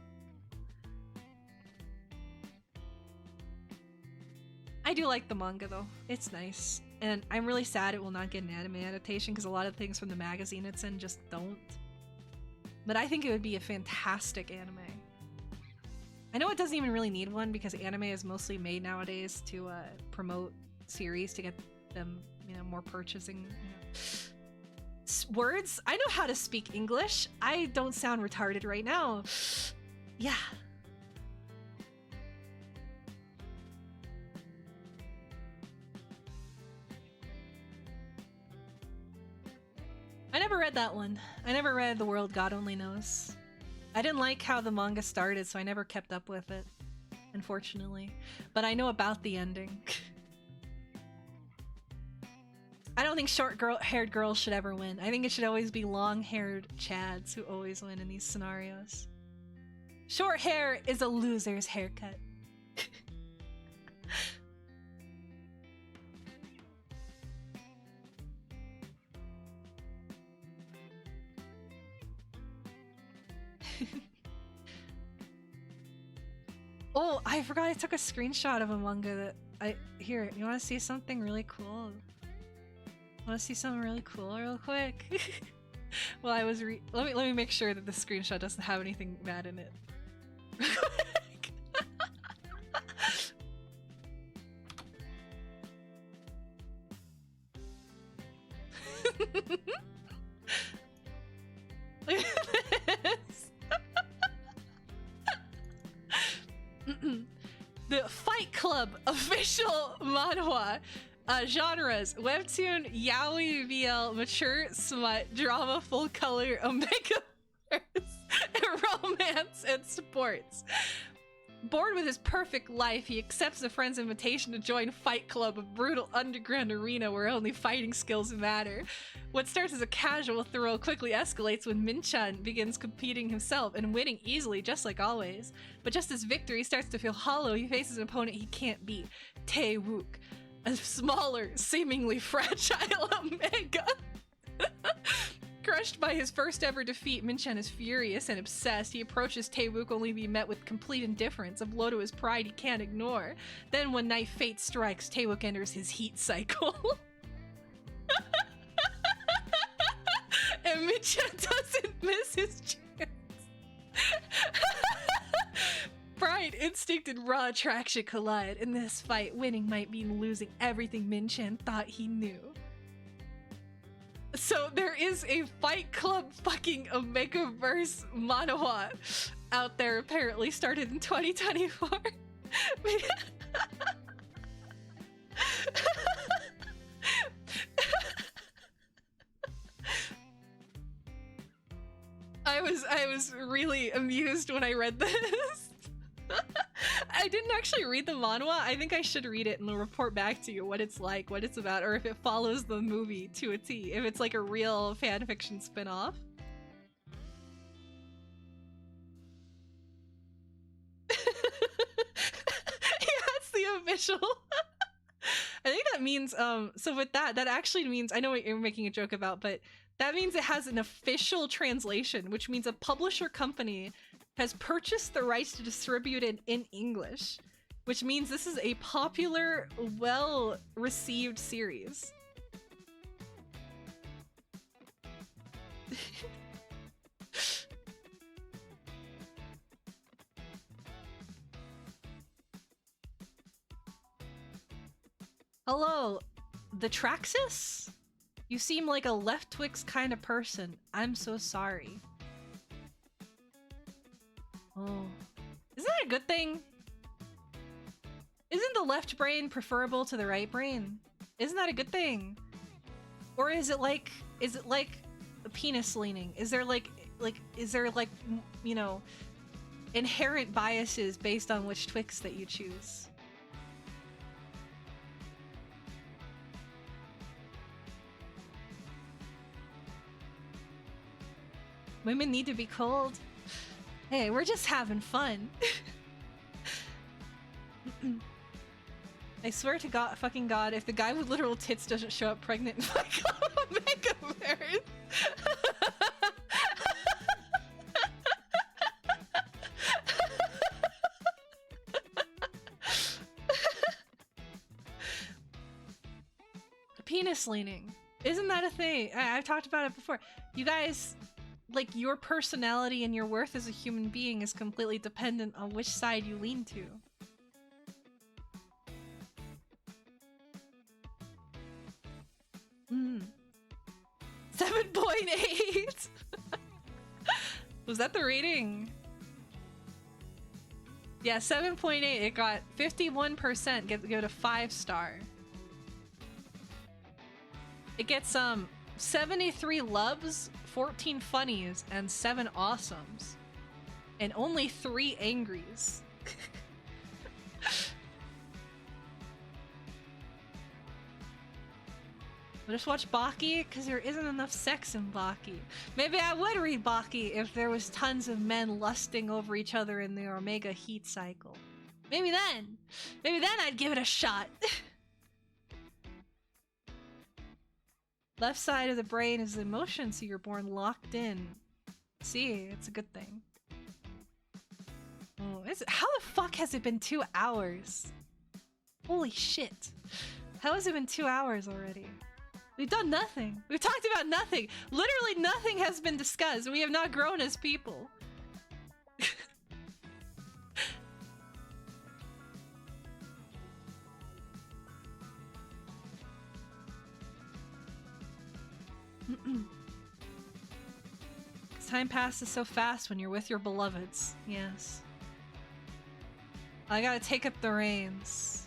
I do like the manga though. It's nice. And I'm really sad it will not get an anime adaptation because a lot of things from the magazine it's in just don't. But I think it would be a fantastic anime. I know it doesn't even really need one because anime is mostly made nowadays to promote series to get them, you know, more purchasing. You know. Words? I know how to speak English. I don't sound retarded right now. Yeah. I never read that one. I never read The World God Only Knows. I didn't like how the manga started, so I never kept up with it, unfortunately. But I know about the ending. I don't think short-haired girls should ever win. I think it should always be long-haired chads who always win in these scenarios. Short hair is a loser's haircut. Oh, I forgot I took a screenshot of a manga that here, you want to see something really cool? Want to see something really cool real quick? Well, I was let me make sure that the screenshot doesn't have anything bad in it. Look at this. The Fight Club official manhwa. Genres: webtoon, yaoi, BL, mature, smut, drama, full color, omega romance, and sports. Bored with his perfect life, he accepts a friend's invitation to join Fight Club, a brutal underground arena where only fighting skills matter. What starts as a casual thrill quickly escalates when Min-chan begins competing himself and winning easily, just like always. But just as victory starts to feel hollow, he faces an opponent he can't beat, Tae-wook, a smaller, seemingly fragile omega. Crushed by his first ever defeat, Min-chan is furious and obsessed. He approaches Tae-wook only to be met with complete indifference, a blow to his pride he can't ignore. Then one night fate strikes, Tae-wook enters his heat cycle. And Min-chan doesn't miss his chance. Pride, instinct, and raw attraction collide. In this fight, winning might mean losing everything Min-chan thought he knew. So there is a Fight Club fucking Omegaverse manhwa out there, apparently started in 2024. I was really amused when I read this. I didn't actually read the manhwa. I think I should read it and report back to you what it's like, what it's about, or if it follows the movie to a T, if it's like a real fanfiction spin-off. Yeah, it's the official. I think that means, so with that actually means, I know what you're making a joke about, but That means it has an official translation, which means a publisher company has purchased the rights to distribute it in English, which means this is a popular, well-received series. Hello, the Traxxas? You seem like a left Twix kind of person. I'm so sorry. Oh. Isn't that a good thing? Isn't the left brain preferable to the right brain? Isn't that a good thing? Or is it like a penis leaning? Is there you know, inherent biases based on which Twix that you choose? Women need to be cold. Hey, we're just having fun. I swear to God, fucking God, if the guy with literal tits doesn't show up pregnant, my God, I'll make a marriage. Penis leaning. Isn't that a thing? I've talked about it before. You guys, like, your personality and your worth as a human being is completely dependent on which side you lean to. Mm. 7.8! Was that the rating? Yeah, 7.8. It got 51%. Give it a 5-star. It gets 73 loves, 14 funnies, and 7 awesomes. And only 3 angries. We'll just watch Baki because there isn't enough sex in Baki. Maybe I would read Baki if there was tons of men lusting over each other in the Omega heat cycle. Maybe then I'd give it a shot. Left side of the brain is emotion, so you're born locked in. See, it's a good thing. Oh, how the fuck has it been 2 hours? Holy shit. How has it been 2 hours already? We've done nothing. We've talked about nothing. Literally nothing has been discussed. We have not grown as people. Time passes so fast when you're with your beloveds. Yes. I gotta take up the reins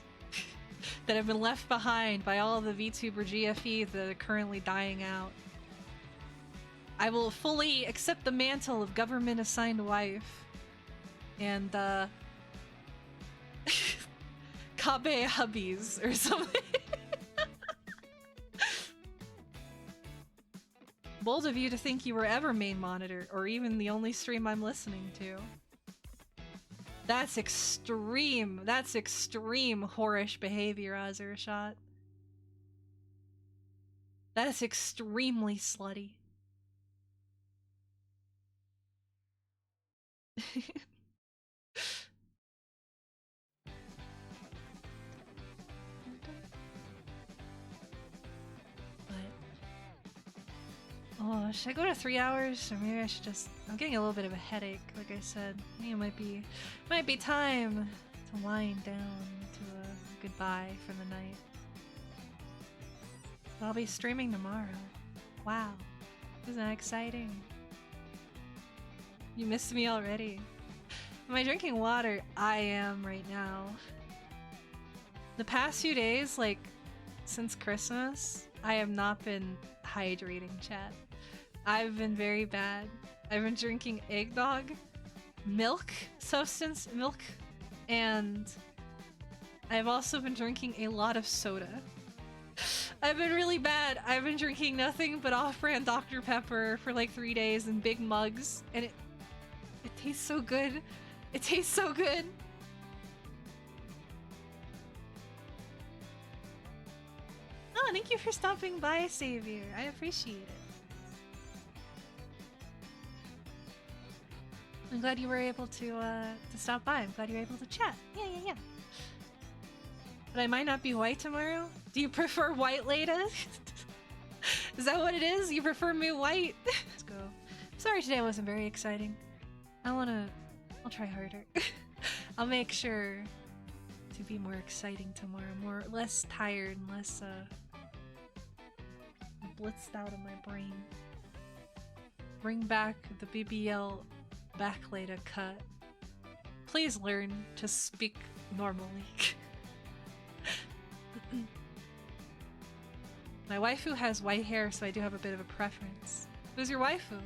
that have been left behind by all the VTuber GFEs that are currently dying out. I will fully accept the mantle of government-assigned wife and Kabe hubbies or something. Bold of you to think you were ever main monitor, or even the only stream I'm listening to. That's extreme. That's extreme whorish behavior, Azurshot. That is extremely slutty. Oh, should I go to 3 hours? Or maybe I should just... I'm getting a little bit of a headache, like I said. I think it might be time to wind down to a goodbye for the night. But I'll be streaming tomorrow. Wow. Isn't that exciting? You missed me already. Am I drinking water? I am right now. The past few days, like, since Christmas, I have not been hydrating, chat. I've been very bad. I've been drinking eggnog, milk, and I've also been drinking a lot of soda. I've been really bad. I've been drinking nothing but off-brand Dr. Pepper for like 3 days in big mugs, and it tastes so good. It tastes so good. Oh, thank you for stopping by, Savior. I appreciate it. I'm glad you were able to stop by. I'm glad you were able to chat. Yeah. But I might not be white tomorrow. Do you prefer white, Leda? Is that what it is? You prefer me white? Let's go. Sorry today wasn't very exciting. I'll try harder. I'll make sure to be more exciting tomorrow. Less tired and less blitzed out of my brain. Bring back the BBL backlater cut. Please learn to speak normally. My waifu has white hair, so I do have a bit of a preference. Who's your waifu?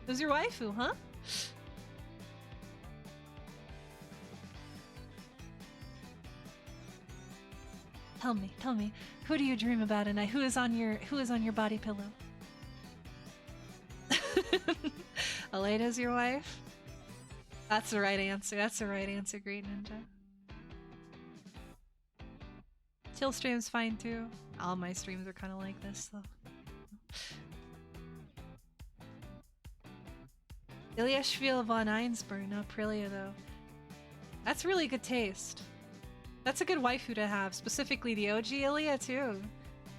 Who's your waifu, huh? Tell me, who do you dream about at night? Who is on your body pillow? Aleda's your wife? That's the right answer. That's the right answer, Great Ninja. Chill stream's fine too. All my streams are kind of like this though. Ilyashvili von Einsberg, not Prilia though. That's really good taste. That's a good waifu to have, specifically the OG Ilia too.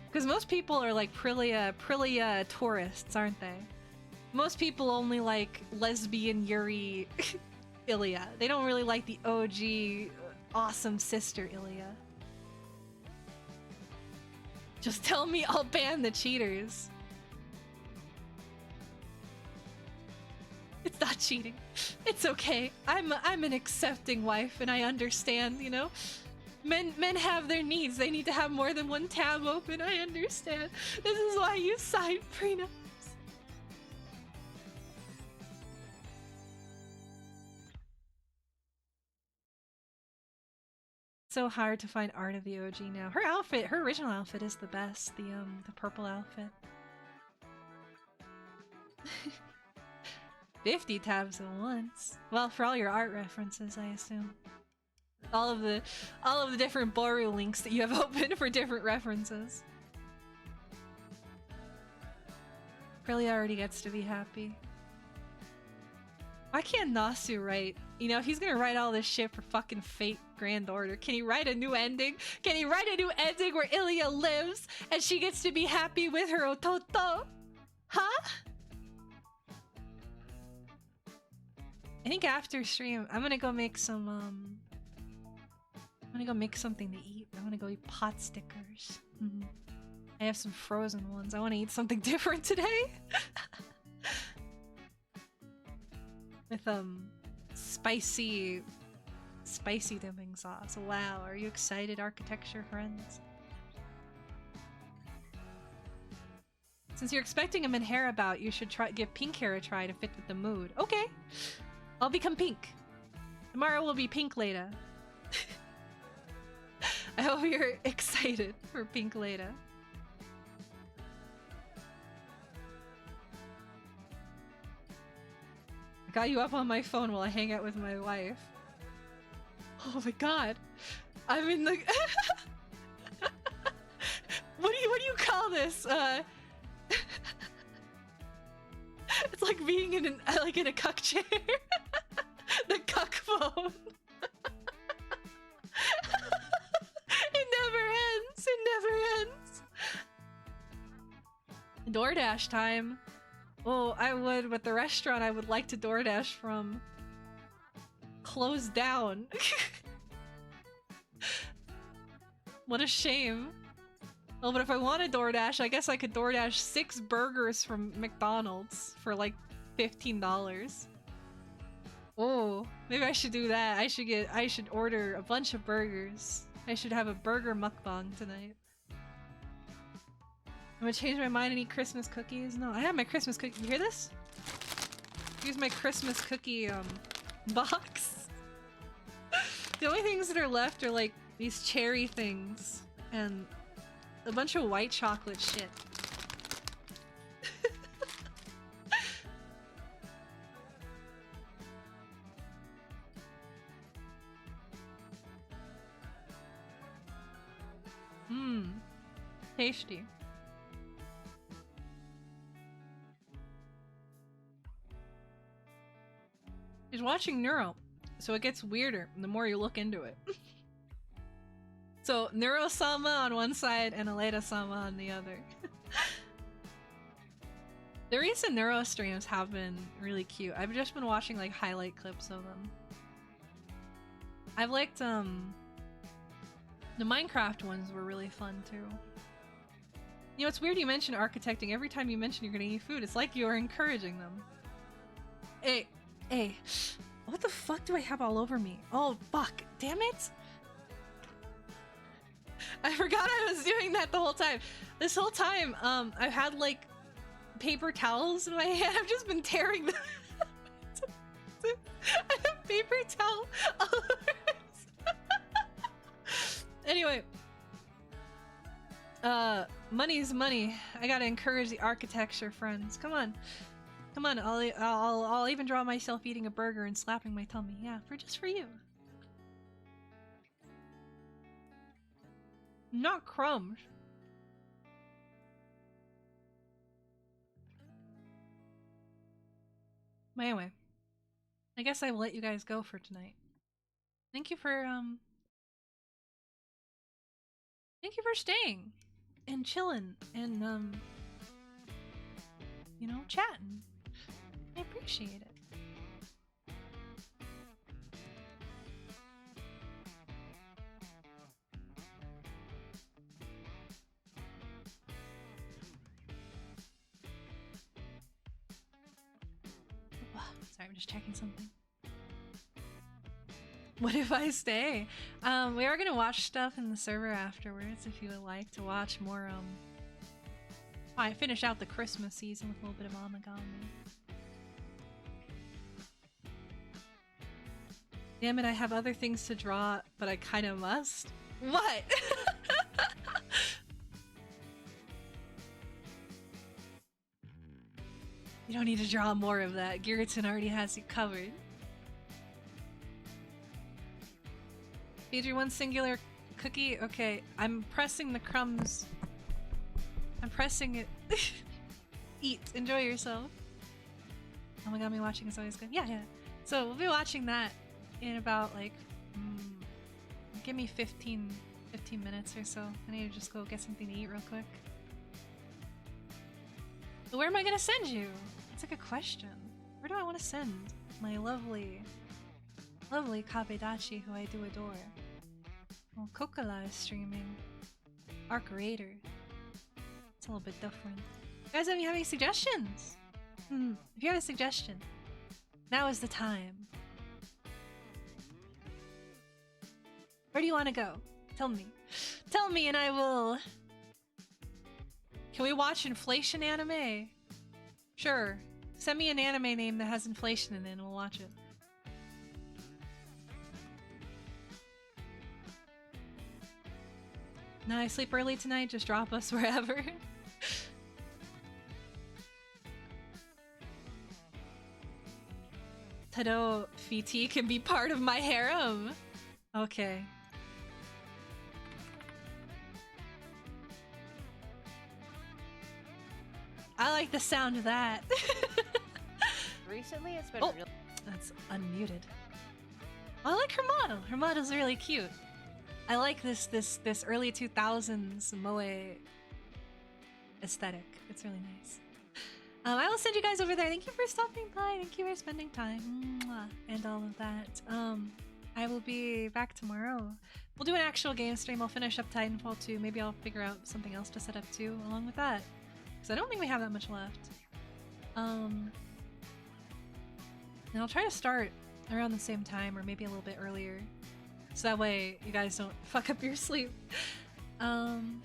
Because most people are like Prilia tourists, aren't they? Most people only like lesbian Yuri Ilia. They don't really like the OG awesome sister Ilia. Just tell me I'll ban the cheaters. It's not cheating. It's okay. I'm an accepting wife and I understand, you know? Men have their needs. They need to have more than one tab open. I understand. This is why you sign prenups. So hard to find art of the OG now. Her outfit, her original outfit is the best. The purple outfit. 50 tabs at once. Well, for all your art references, I assume. All of the different Boru links that you have open for different references. Prilly already gets to be happy. Why can't Nasu write? You know, if he's gonna write all this shit for fucking Fate Grand Order, can he write a new ending? Can he write a new ending where Ilia lives and she gets to be happy with her Ototo? Huh? I think after stream, I'm gonna go make some, I'm gonna go make something to eat. I'm gonna go eat pot stickers. I have some frozen ones. I want to eat something different today. With, spicy dipping sauce. Wow, are you excited, architecture friends? Since you're expecting a Minhair about, you should give pink hair a try to fit with the mood. Okay, I'll become pink. Tomorrow will be pink Leda. I hope you're excited for pink Leda. I got you up on my phone while I hang out with my wife. Oh my god. I'm in the... What do you call this? It's like being in a cuck chair. The cuck phone. It never ends. It never ends. DoorDash time. Oh, I would, but the restaurant I would like to DoorDash from closed down. What a shame. Oh, but if I want to DoorDash, I guess I could DoorDash 6 burgers from McDonald's for like $15. Oh, maybe I should do that. I should order a bunch of burgers. I should have a burger mukbang tonight. I'm gonna change my mind and eat Christmas cookies. No, I have my Christmas cookie. You hear this? Here's my Christmas cookie box. The only things that are left are like these cherry things and a bunch of white chocolate shit. Tasty. She's watching Neuro, so it gets weirder the more you look into it. So AledaSama on one side and AledaSama on the other. The recent Neuro streams have been really cute. I've just been watching like highlight clips of them. I've liked the Minecraft ones were really fun too. You know, it's weird you mention architecting. Every time you mention you're gonna eat food, it's like you're encouraging them. Hey, what the fuck do I have all over me? Oh fuck, damn it! I forgot I was doing that the whole time. This whole time, I've had like paper towels in my hand. I've just been tearing them. I have paper towel all over. Anyway, money's money. I gotta encourage the architecture, friends. Come on, come on. I'll even draw myself eating a burger and slapping my tummy. Yeah, just for you. Not crumbs. But anyway, I guess I will let you guys go for tonight. Thank you for staying and chilling and you know, chatting. I appreciate it. Sorry, I'm just checking something. What if I stay? We are gonna watch stuff in the server afterwards if you would like to watch more, I finish out the Christmas season with a little bit of Amagami. Damn it, I have other things to draw, but I kinda must. What? You don't need to draw more of that. Giratin already has you covered. Feed your one singular cookie. Okay, I'm pressing the crumbs. I'm pressing it. Eat. Enjoy yourself. Oh my god, me watching is always good. Yeah. So we'll be watching that in about like, give me 15 minutes or so. I need to just go get something to eat real quick. But where am I gonna send you? That's a good question. Where do I want to send my lovely Kabedachi, who I do adore? Well, Kokala is streaming. Arc Raider. It's a little bit different. Guys, if you have any suggestions? If you have a suggestion, now is the time. Where do you want to go? Tell me. Tell me and I will... Can we watch inflation anime? Sure. Send me an anime name that has inflation in it and we'll watch it. No, I sleep early tonight, just drop us wherever. Tado Fiti can be part of my harem. Okay. I like the sound of that. Recently, it's been real. That's unmuted. I like her model. Her model's really cute. I like this early 2000s moe aesthetic. It's really nice. I will send you guys over there. Thank you for stopping by. Thank you for spending time. Mwah. And all of that. I will be back tomorrow. We'll do an actual game stream. I'll finish up Titanfall 2. Maybe I'll figure out something else to set up too along with that. Because I don't think we have that much left. And I'll try to start around the same time or maybe a little bit earlier. So that way you guys don't fuck up your sleep. Thank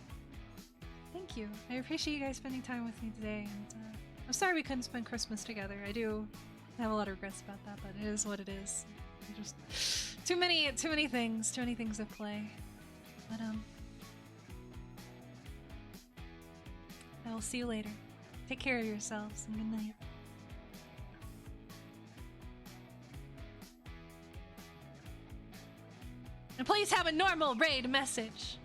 you. I appreciate you guys spending time with me today. And I'm sorry we couldn't spend Christmas together. I do have a lot of regrets about that, but it is what it is. Just too many things at play. But I will see you later. Take care of yourselves and good night. And please have a normal raid message.